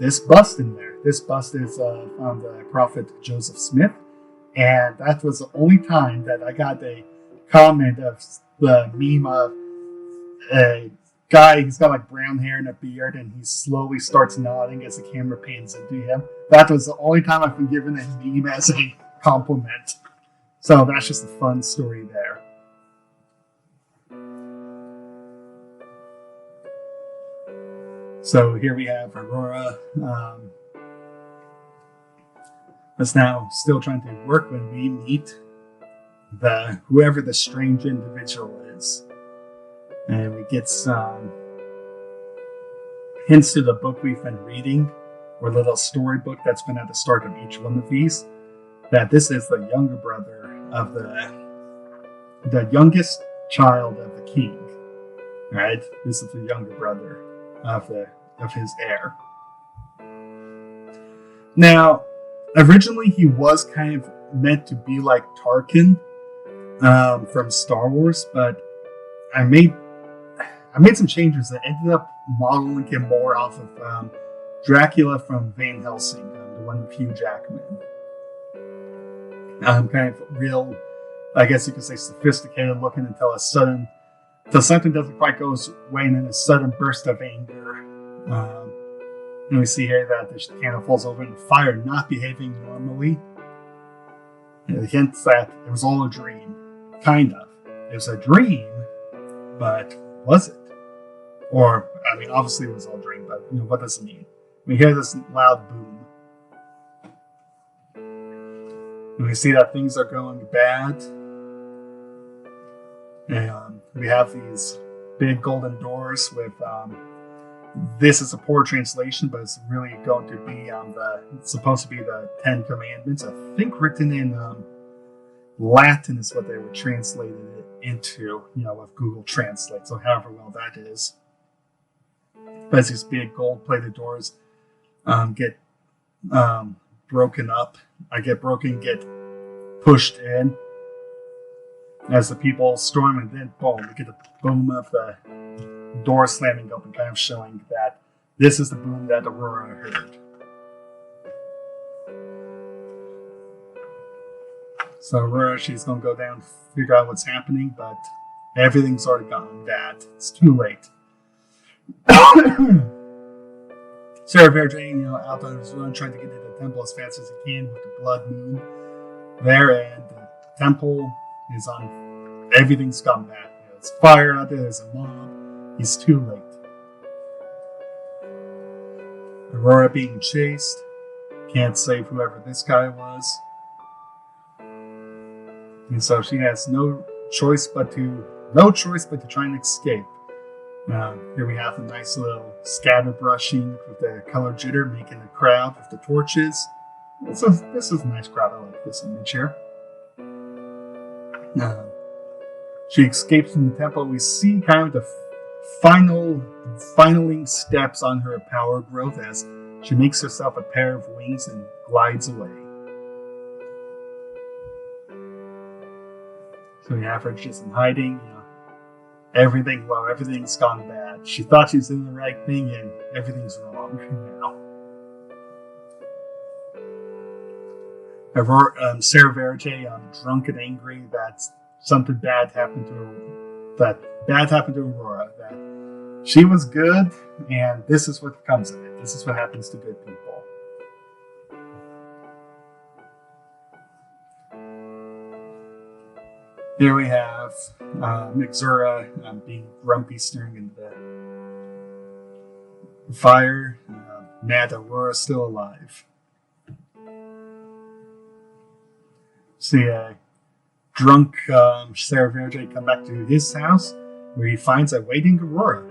this bust in there. This bust is from the prophet Joseph Smith. And that was the only time that I got a comment of the meme of a guy, he's got like brown hair and a beard, and he slowly starts nodding as the camera pans into him. That was the only time I've been given a meme as a compliment. So that's just a fun story there. So here we have Aurora. Is now still trying to work when we meet whoever the strange individual is. And we get some hints to the book we've been reading, or little storybook that's been at the start of each one of these, that this is the younger brother of the youngest child of the king. Right? This is the younger brother of his heir. Now, originally he was kind of meant to be like Tarkin from Star Wars, but I made some changes that ended up modeling him more off of Dracula from Van Helsing, the one with Hugh Jackman. Kind of real, I guess you could say, sophisticated looking until something doesn't quite go his way, and then a sudden burst of anger. And we see here that the candle falls over in the fire, not behaving normally. And it hints that it was all a dream. Kind of. It was a dream, but was it? Or, I mean, obviously it was all a dream, but what does it mean? We hear this loud boom. And we see that things are going bad. And we have these big golden doors with, this is a poor translation, but it's really going to be it's supposed to be the 10 Commandments. I think written in Latin is what they were translated it into, with Google Translate. So however well that is. But as these big gold-plated doors get broken up, get pushed in as the people storm, and then boom, we get the boom of the door slamming open, kind of showing that this is the boom that Aurora heard. So Aurora, she's going to go down, figure out what's happening, but everything's already gone bad. It's too late. Cer'veja, out on his run, trying to get to the temple as fast as he can with the blood moon there, and the temple is on. Everything's gone bad. There's fire out there. There's a mob. He's too late. Aurora being chased. Can't save whoever this guy was. And so she has no choice but to try and escape. Here we have a nice little scatter brushing with the color jitter, making a crowd with the torches. This is a nice crowd. I like this image here. She escapes from the temple. We see kind of the finaling steps on her power growth as she makes herself a pair of wings and glides away. So we have her just in hiding. Everything's gone bad. She thought she was doing the right thing, and everything's wrong now. Cer'veja, drunk and angry that something bad happened to her. That happened to Aurora. That she was good, and this is what comes of it. This is what happens to good people. Here we have Mixura being grumpy, staring into the fire. Mad Aurora still alive. See a drunk Cer'veja come back to his house, where he finds a waiting Aurora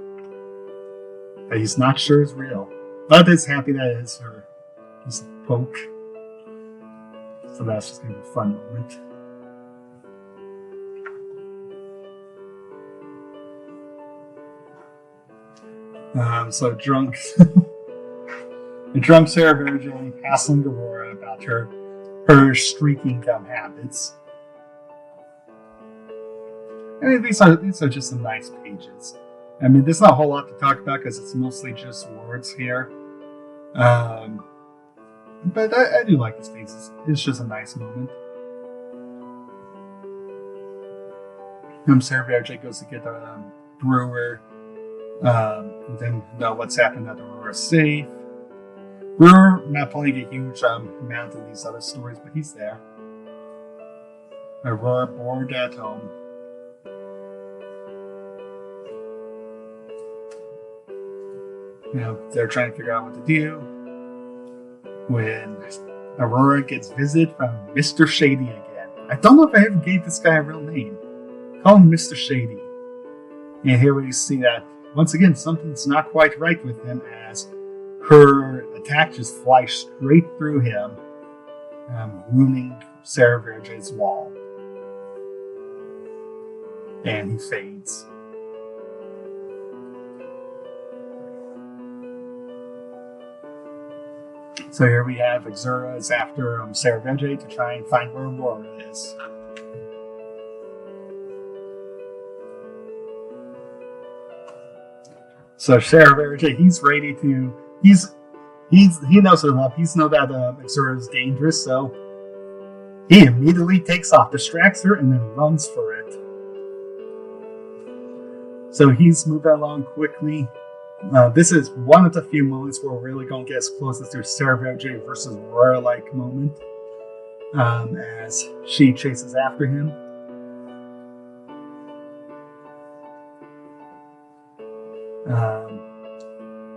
that he's not sure is real, but is happy that it is her. Just a poke. So that's just gonna be a fun moment. So drunk Cer'veja hassling Aurora about about her streaking habits. I mean, these are just some nice pages. I mean, there's not a whole lot to talk about because it's mostly just words here. But I do like these pages. It's just a nice moment. Cer'veja goes to get the brewer. Then know what's happened at Arua safe. Brewer not playing a huge amount in these other stories, but he's there. Arua bored at home. They're trying to figure out what to do when Aurora gets visited from Mr. Shady again. I don't know if I ever gave this guy a real name. Call him Mr. Shady. And here we see that, once again, something's not quite right with him as her attack just flies straight through him, ruining Cer'veja's wall. And he fades. So here we have Exura is after Cer'veja to try and find where Aurora is. So Cer'veja, he's ready to. He knows enough. He's know that Exura is dangerous, so he immediately takes off, distracts her, and then runs for it. So he's moving along quickly. This is one of the few moments where we're really going to get as close as to Cer'veja versus Aurora-like moment, as she chases after him.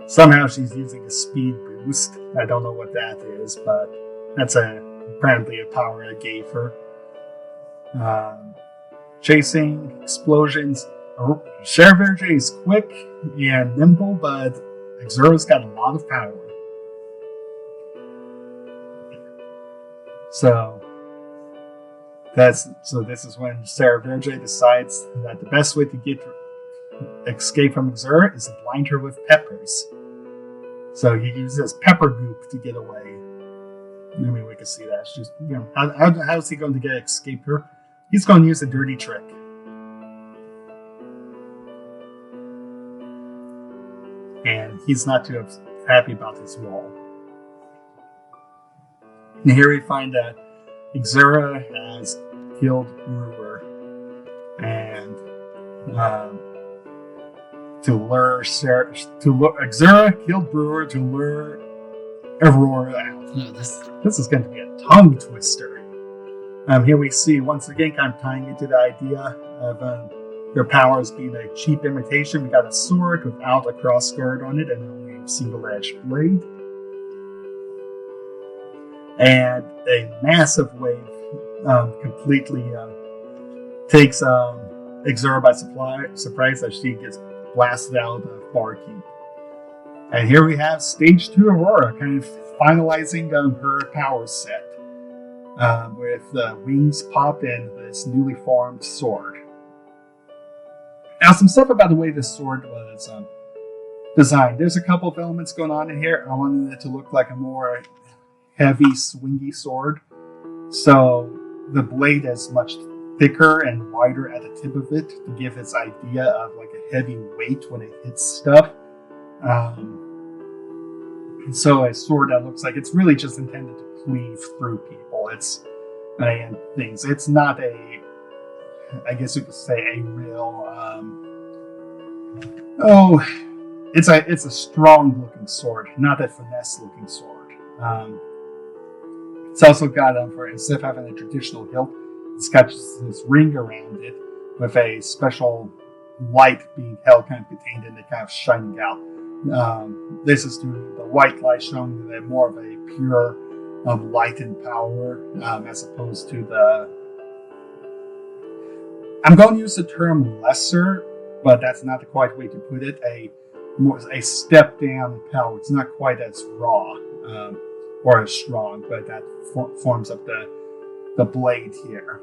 Somehow she's using a speed boost. I don't know what that is, but that's apparently a power I gave her. Chasing, explosions. Cer'veja is quick and nimble, but Exura's got a lot of power. So this is when Cer'veja decides that the best way to escape from Exura is to blind her with peppers. So he uses pepper goop to get away. I mean, we can see that. It's just, how is he going to escape her? He's going to use a dirty trick. And he's not too happy about his wall. And here we find that Exura has killed Brewer, and Exura killed Brewer to lure Aurora out. No, this is going to be a tongue twister. Here we see once again kind of tying into the idea of their powers being a cheap imitation. We got a sword without a crossguard on it and only a single-edged blade. And a massive wave completely takes Exura by surprise as she gets blasted out of Barkeep. And here we have Stage 2 Aurora kind of finalizing her power set with wings popped and this newly formed sword. Now, some stuff about the way this sword was designed. There's a couple of elements going on in here. I wanted it to look like a more heavy, swingy sword. So the blade is much thicker and wider at the tip of it to give this idea of like a heavy weight when it hits stuff. So a sword that looks like it's really just intended to cleave through people. And things. It's not I guess you could say a real. It's a strong looking sword, not a finesse looking sword. It's also got instead of having a traditional hilt, it's got just this ring around it with a special light being held kind of contained in it, kind of shining out. This is to the white light showing that more of a pure light and power, as opposed to I'm going to use the term lesser, but that's not the quite way to put it. A step down in power. It's not quite as raw or as strong, but that forms up the blade here,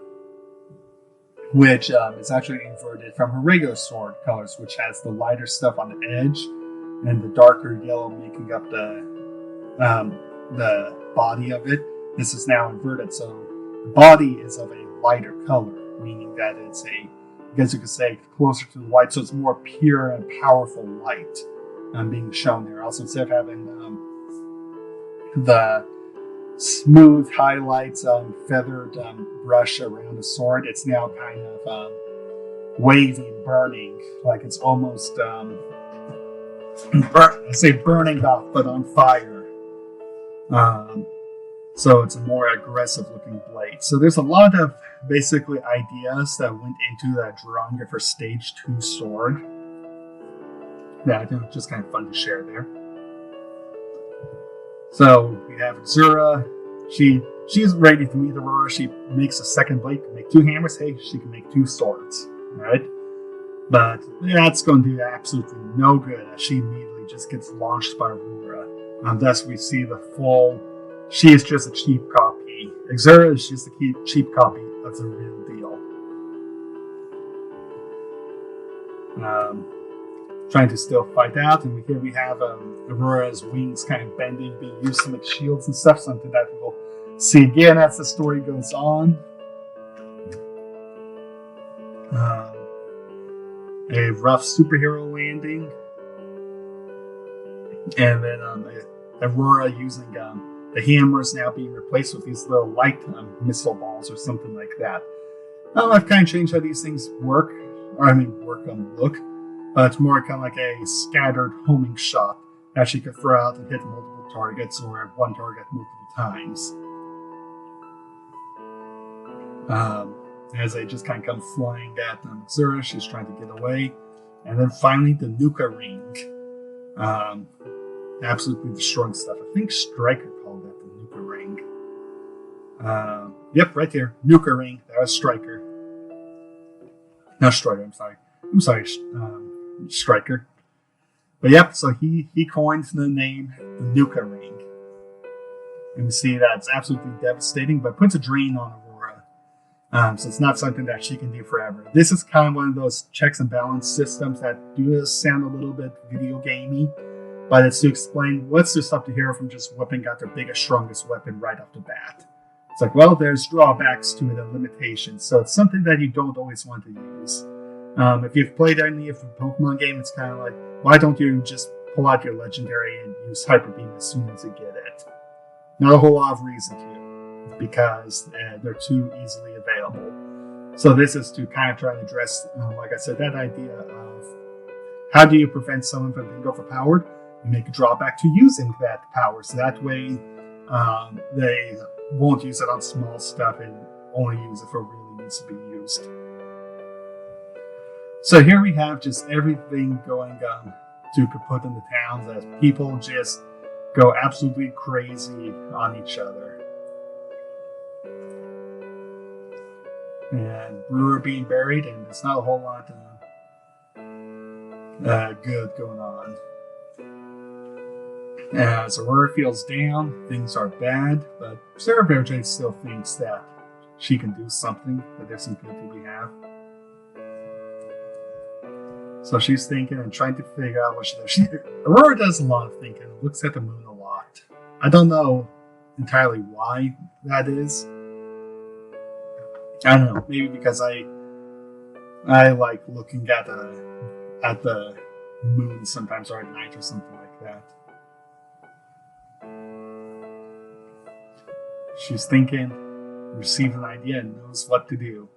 which is actually inverted from her regular sword colors, which has the lighter stuff on the edge and the darker yellow making up the body of it. this is now inverted, so the body is of a lighter color, meaning that it's I guess you could say, closer to the white, so it's more pure and powerful light being shown there. Also, instead of having the smooth highlights, feathered brush around the sword, it's now kind of wavy and burning, like it's almost burning off, but on fire. So it's a more aggressive looking blade. So there's a lot of basically ideas that went into that drawing of her stage 2 sword that I think just kind of fun to share there. So we have Zura. She's ready to meet Aurora. She makes a second blade, can make 2 hammers. Hey, she can make 2 swords, right? But that's going to do absolutely no good as she immediately just gets launched by Aurora. Thus we see the full, she is just a cheap copy. Zura is just a cheap copy of the real deal. Trying to still fight out, and here we have Aurora's wings kind of bending, being used to make shields and stuff, something that we'll see again as the story goes on. A rough superhero landing, and then Aurora using the hammers now being replaced with these little light missile balls or something like that. I've kind of changed how these things work, look. It's more kind of like a scattered homing shot that she could throw out and hit multiple targets or one target multiple times. As they just kind of come flying at Zura, she's trying to get away. And then finally the Nuka Ring. Absolutely destroying stuff. I think Stryker called that the Nuka Ring. Yep, right there. Nuka Ring. That was Stryker. No, Stryker, I'm sorry, Stryker. But yep, so he coined the name the Nuka Ring. And we see that it's absolutely devastating, but puts a drain on Aurora. So it's not something that she can do forever. This is kind of one of those checks and balance systems that do sound a little bit video gamey, but it's to explain what's to stop the hero from just whipping out their biggest, strongest weapon right off the bat. It's like, well, there's drawbacks to it and limitations, so it's something that you don't always want to use. If you've played any of the Pokemon game, it's kind of like, why don't you just pull out your legendary and use Hyper Beam as soon as you get it? Not a whole lot of reason to, because they're too easily available. So this is to kind of try to address, like I said, that idea of how do you prevent someone from being overpowered? You make a drawback to using that power, so that way they won't use it on small stuff and only use it for what really needs to be used. So here we have just everything going to kaput in the towns as people just go absolutely crazy on each other. And Brewer being buried, and there's not a whole lot good going on. As Aurora feels down, things are bad, but Cer'veja still thinks that she can do something, that there's some good to be had. So she's thinking and trying to figure out what she does. Aurora does a lot of thinking, looks at the moon a lot. I don't know entirely why that is. I don't know, maybe because I like looking at the moon sometimes, or at night or something like that. She's thinking, receives an idea, and knows what to do.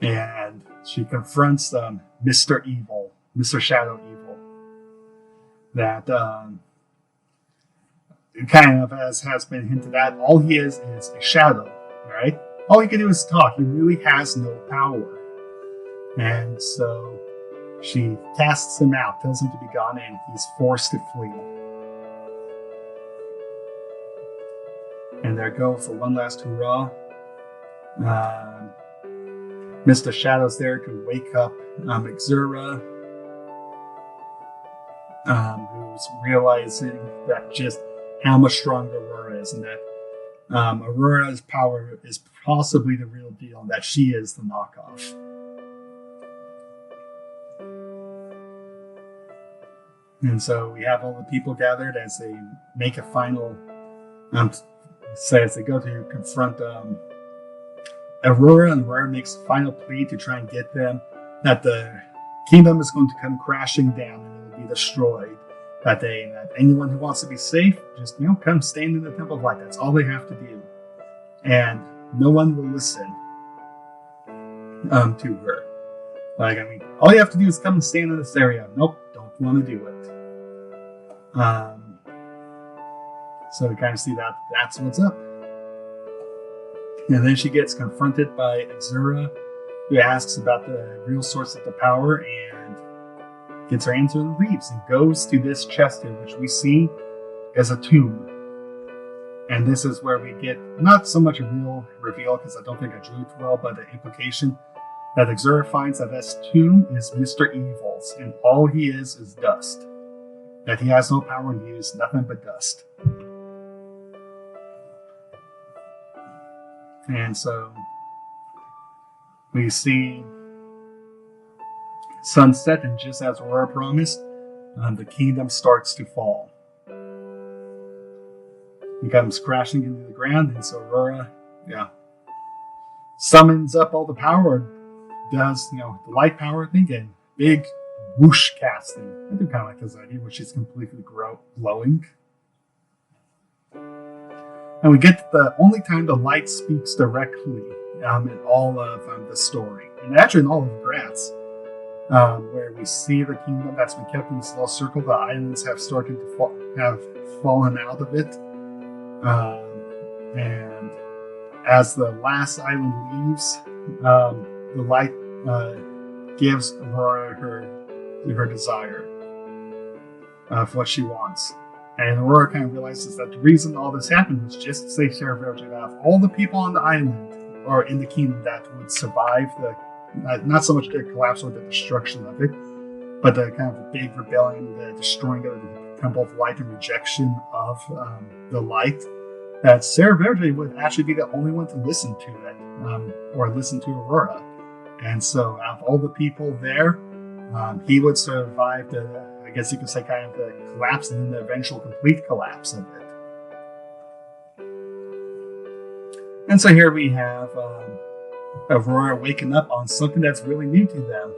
And she confronts Mr. Evil, Mr. Shadow Evil. That kind of, as has been hinted at, all he is a shadow, right? All he can do is talk. He really has no power. And so she casts him out, tells him to be gone, and he's forced to flee. And there goes for one last hurrah. Mr. Shadow's there to wake up Xura, who's realizing that just how much stronger Aurora is, and that Aurora's power is possibly the real deal, and that she is the knockoff. And so we have all the people gathered as they make a final Says they go to confront Aurora, and Aurora makes a final plea to try and get them that the kingdom is going to come crashing down and it will be destroyed. That anyone who wants to be safe, just come stand in the Temple of Light. That's all they have to do, and no one will listen to her. All you have to do is come and stand in this area. Nope, don't want to do it. So we kind of see that's what's up. And then she gets confronted by Exura, who asks about the real source of the power, and gets her answer and leaves, and goes to this chest here, which we see as a tomb. And this is where we get not so much a real reveal, because I don't think I drew it well, but the implication that Exura finds that this tomb is Mr. Evil's, and all he is dust. That he has no power and he is nothing but dust. And so we see sunset, and just as Aurora promised, the kingdom starts to fall. It comes crashing into the ground, and so Aurora, summons up all the power, does the light power thing, and big whoosh casting. I do kind of like this idea where she's completely glowing. And we get the only time the light speaks directly in all of the story, and actually in all of Gratz, where we see the kingdom that's been kept in this little circle. The islands have started to have fallen out of it, and as the last island leaves, the light gives Aurora her desire of what she wants. And Aurora kind of realizes that the reason all this happened was just to save Cer'veja. Of all the people on the island or in the kingdom that would survive not so much the collapse or the destruction of it, but the kind of big rebellion, the destroying of the Temple of Light and rejection of the light, that Cer'veja would actually be the only one to listen to it, or listen to Aurora. And so out of all the people there, he would survive I guess you could say kind of the collapse and then the eventual complete collapse of it. And so here we have Aurora waking up on something that's really new to them.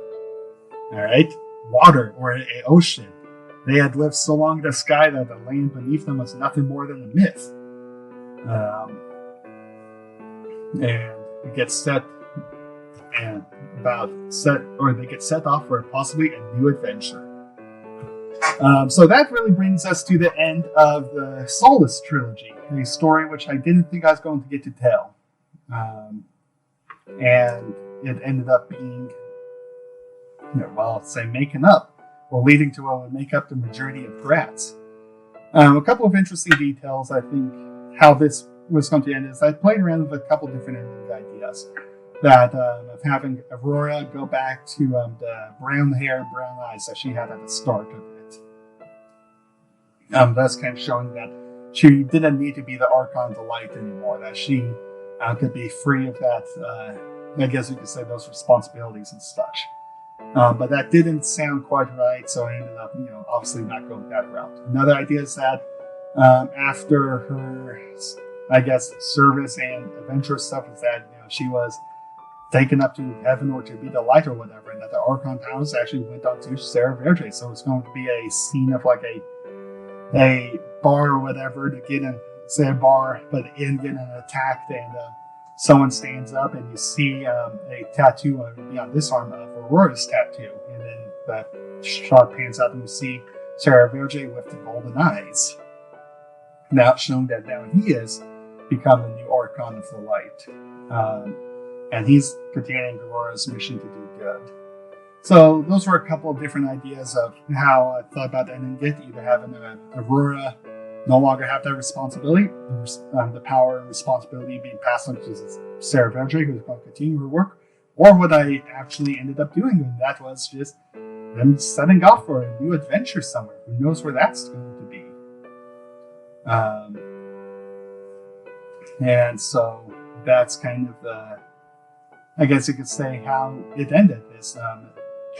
All right, water or an ocean. They had lived so long in the sky that the land beneath them was nothing more than a myth. And it gets set they get set off for possibly a new adventure. So that really brings us to the end of the Solace Trilogy, a story which I didn't think I was going to get to tell. And it ended up being, making up, or leading to what would make up the majority of Gratz. A couple of interesting details, I think, how this was going to end is I played around with a couple different ending ideas. That of having Aurora go back to the brown hair and brown eyes that she had at the start of it. That's kind of showing that she didn't need to be the Archon of the Light anymore, that she could be free of that, I guess you could say, those responsibilities and such. But that didn't sound quite right, so I ended up, obviously not going that route. Another idea is that after her, I guess, service and adventurous stuff is that, she was taken up to heaven or to be the light or whatever, and that the Archon powers actually went on to Cer'veja. So it's going to be a scene of like a bar or whatever to get in, say a bar, but in getting attacked, and someone stands up and you see a tattoo on this arm of Aurora's tattoo, and then the shot pans out and you see Cer'veja with the golden eyes. Now showing that now he has become the new Archon of the Light. And he's continuing Aurora's mission to do good. So those were a couple of different ideas of how I thought about ending it, either having Aurora no longer have that responsibility, the power and responsibility being passed on to Cer'veja, who's going to continue her work, or what I actually ended up doing, and that was just them setting off for a new adventure somewhere. Who knows where that's going to be? And so that's kind of the, I guess you could say, how it ended, this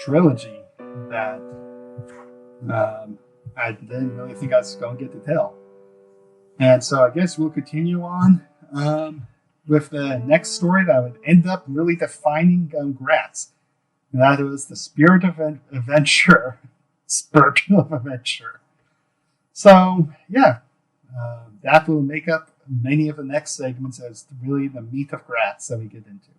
trilogy that I didn't really think I was going to get to tell. And so I guess we'll continue on with the next story that would end up really defining Gratz. And that was the spirit of adventure. Spirit of adventure. So, yeah, that will make up many of the next segments as really the meat of Gratz that we get into.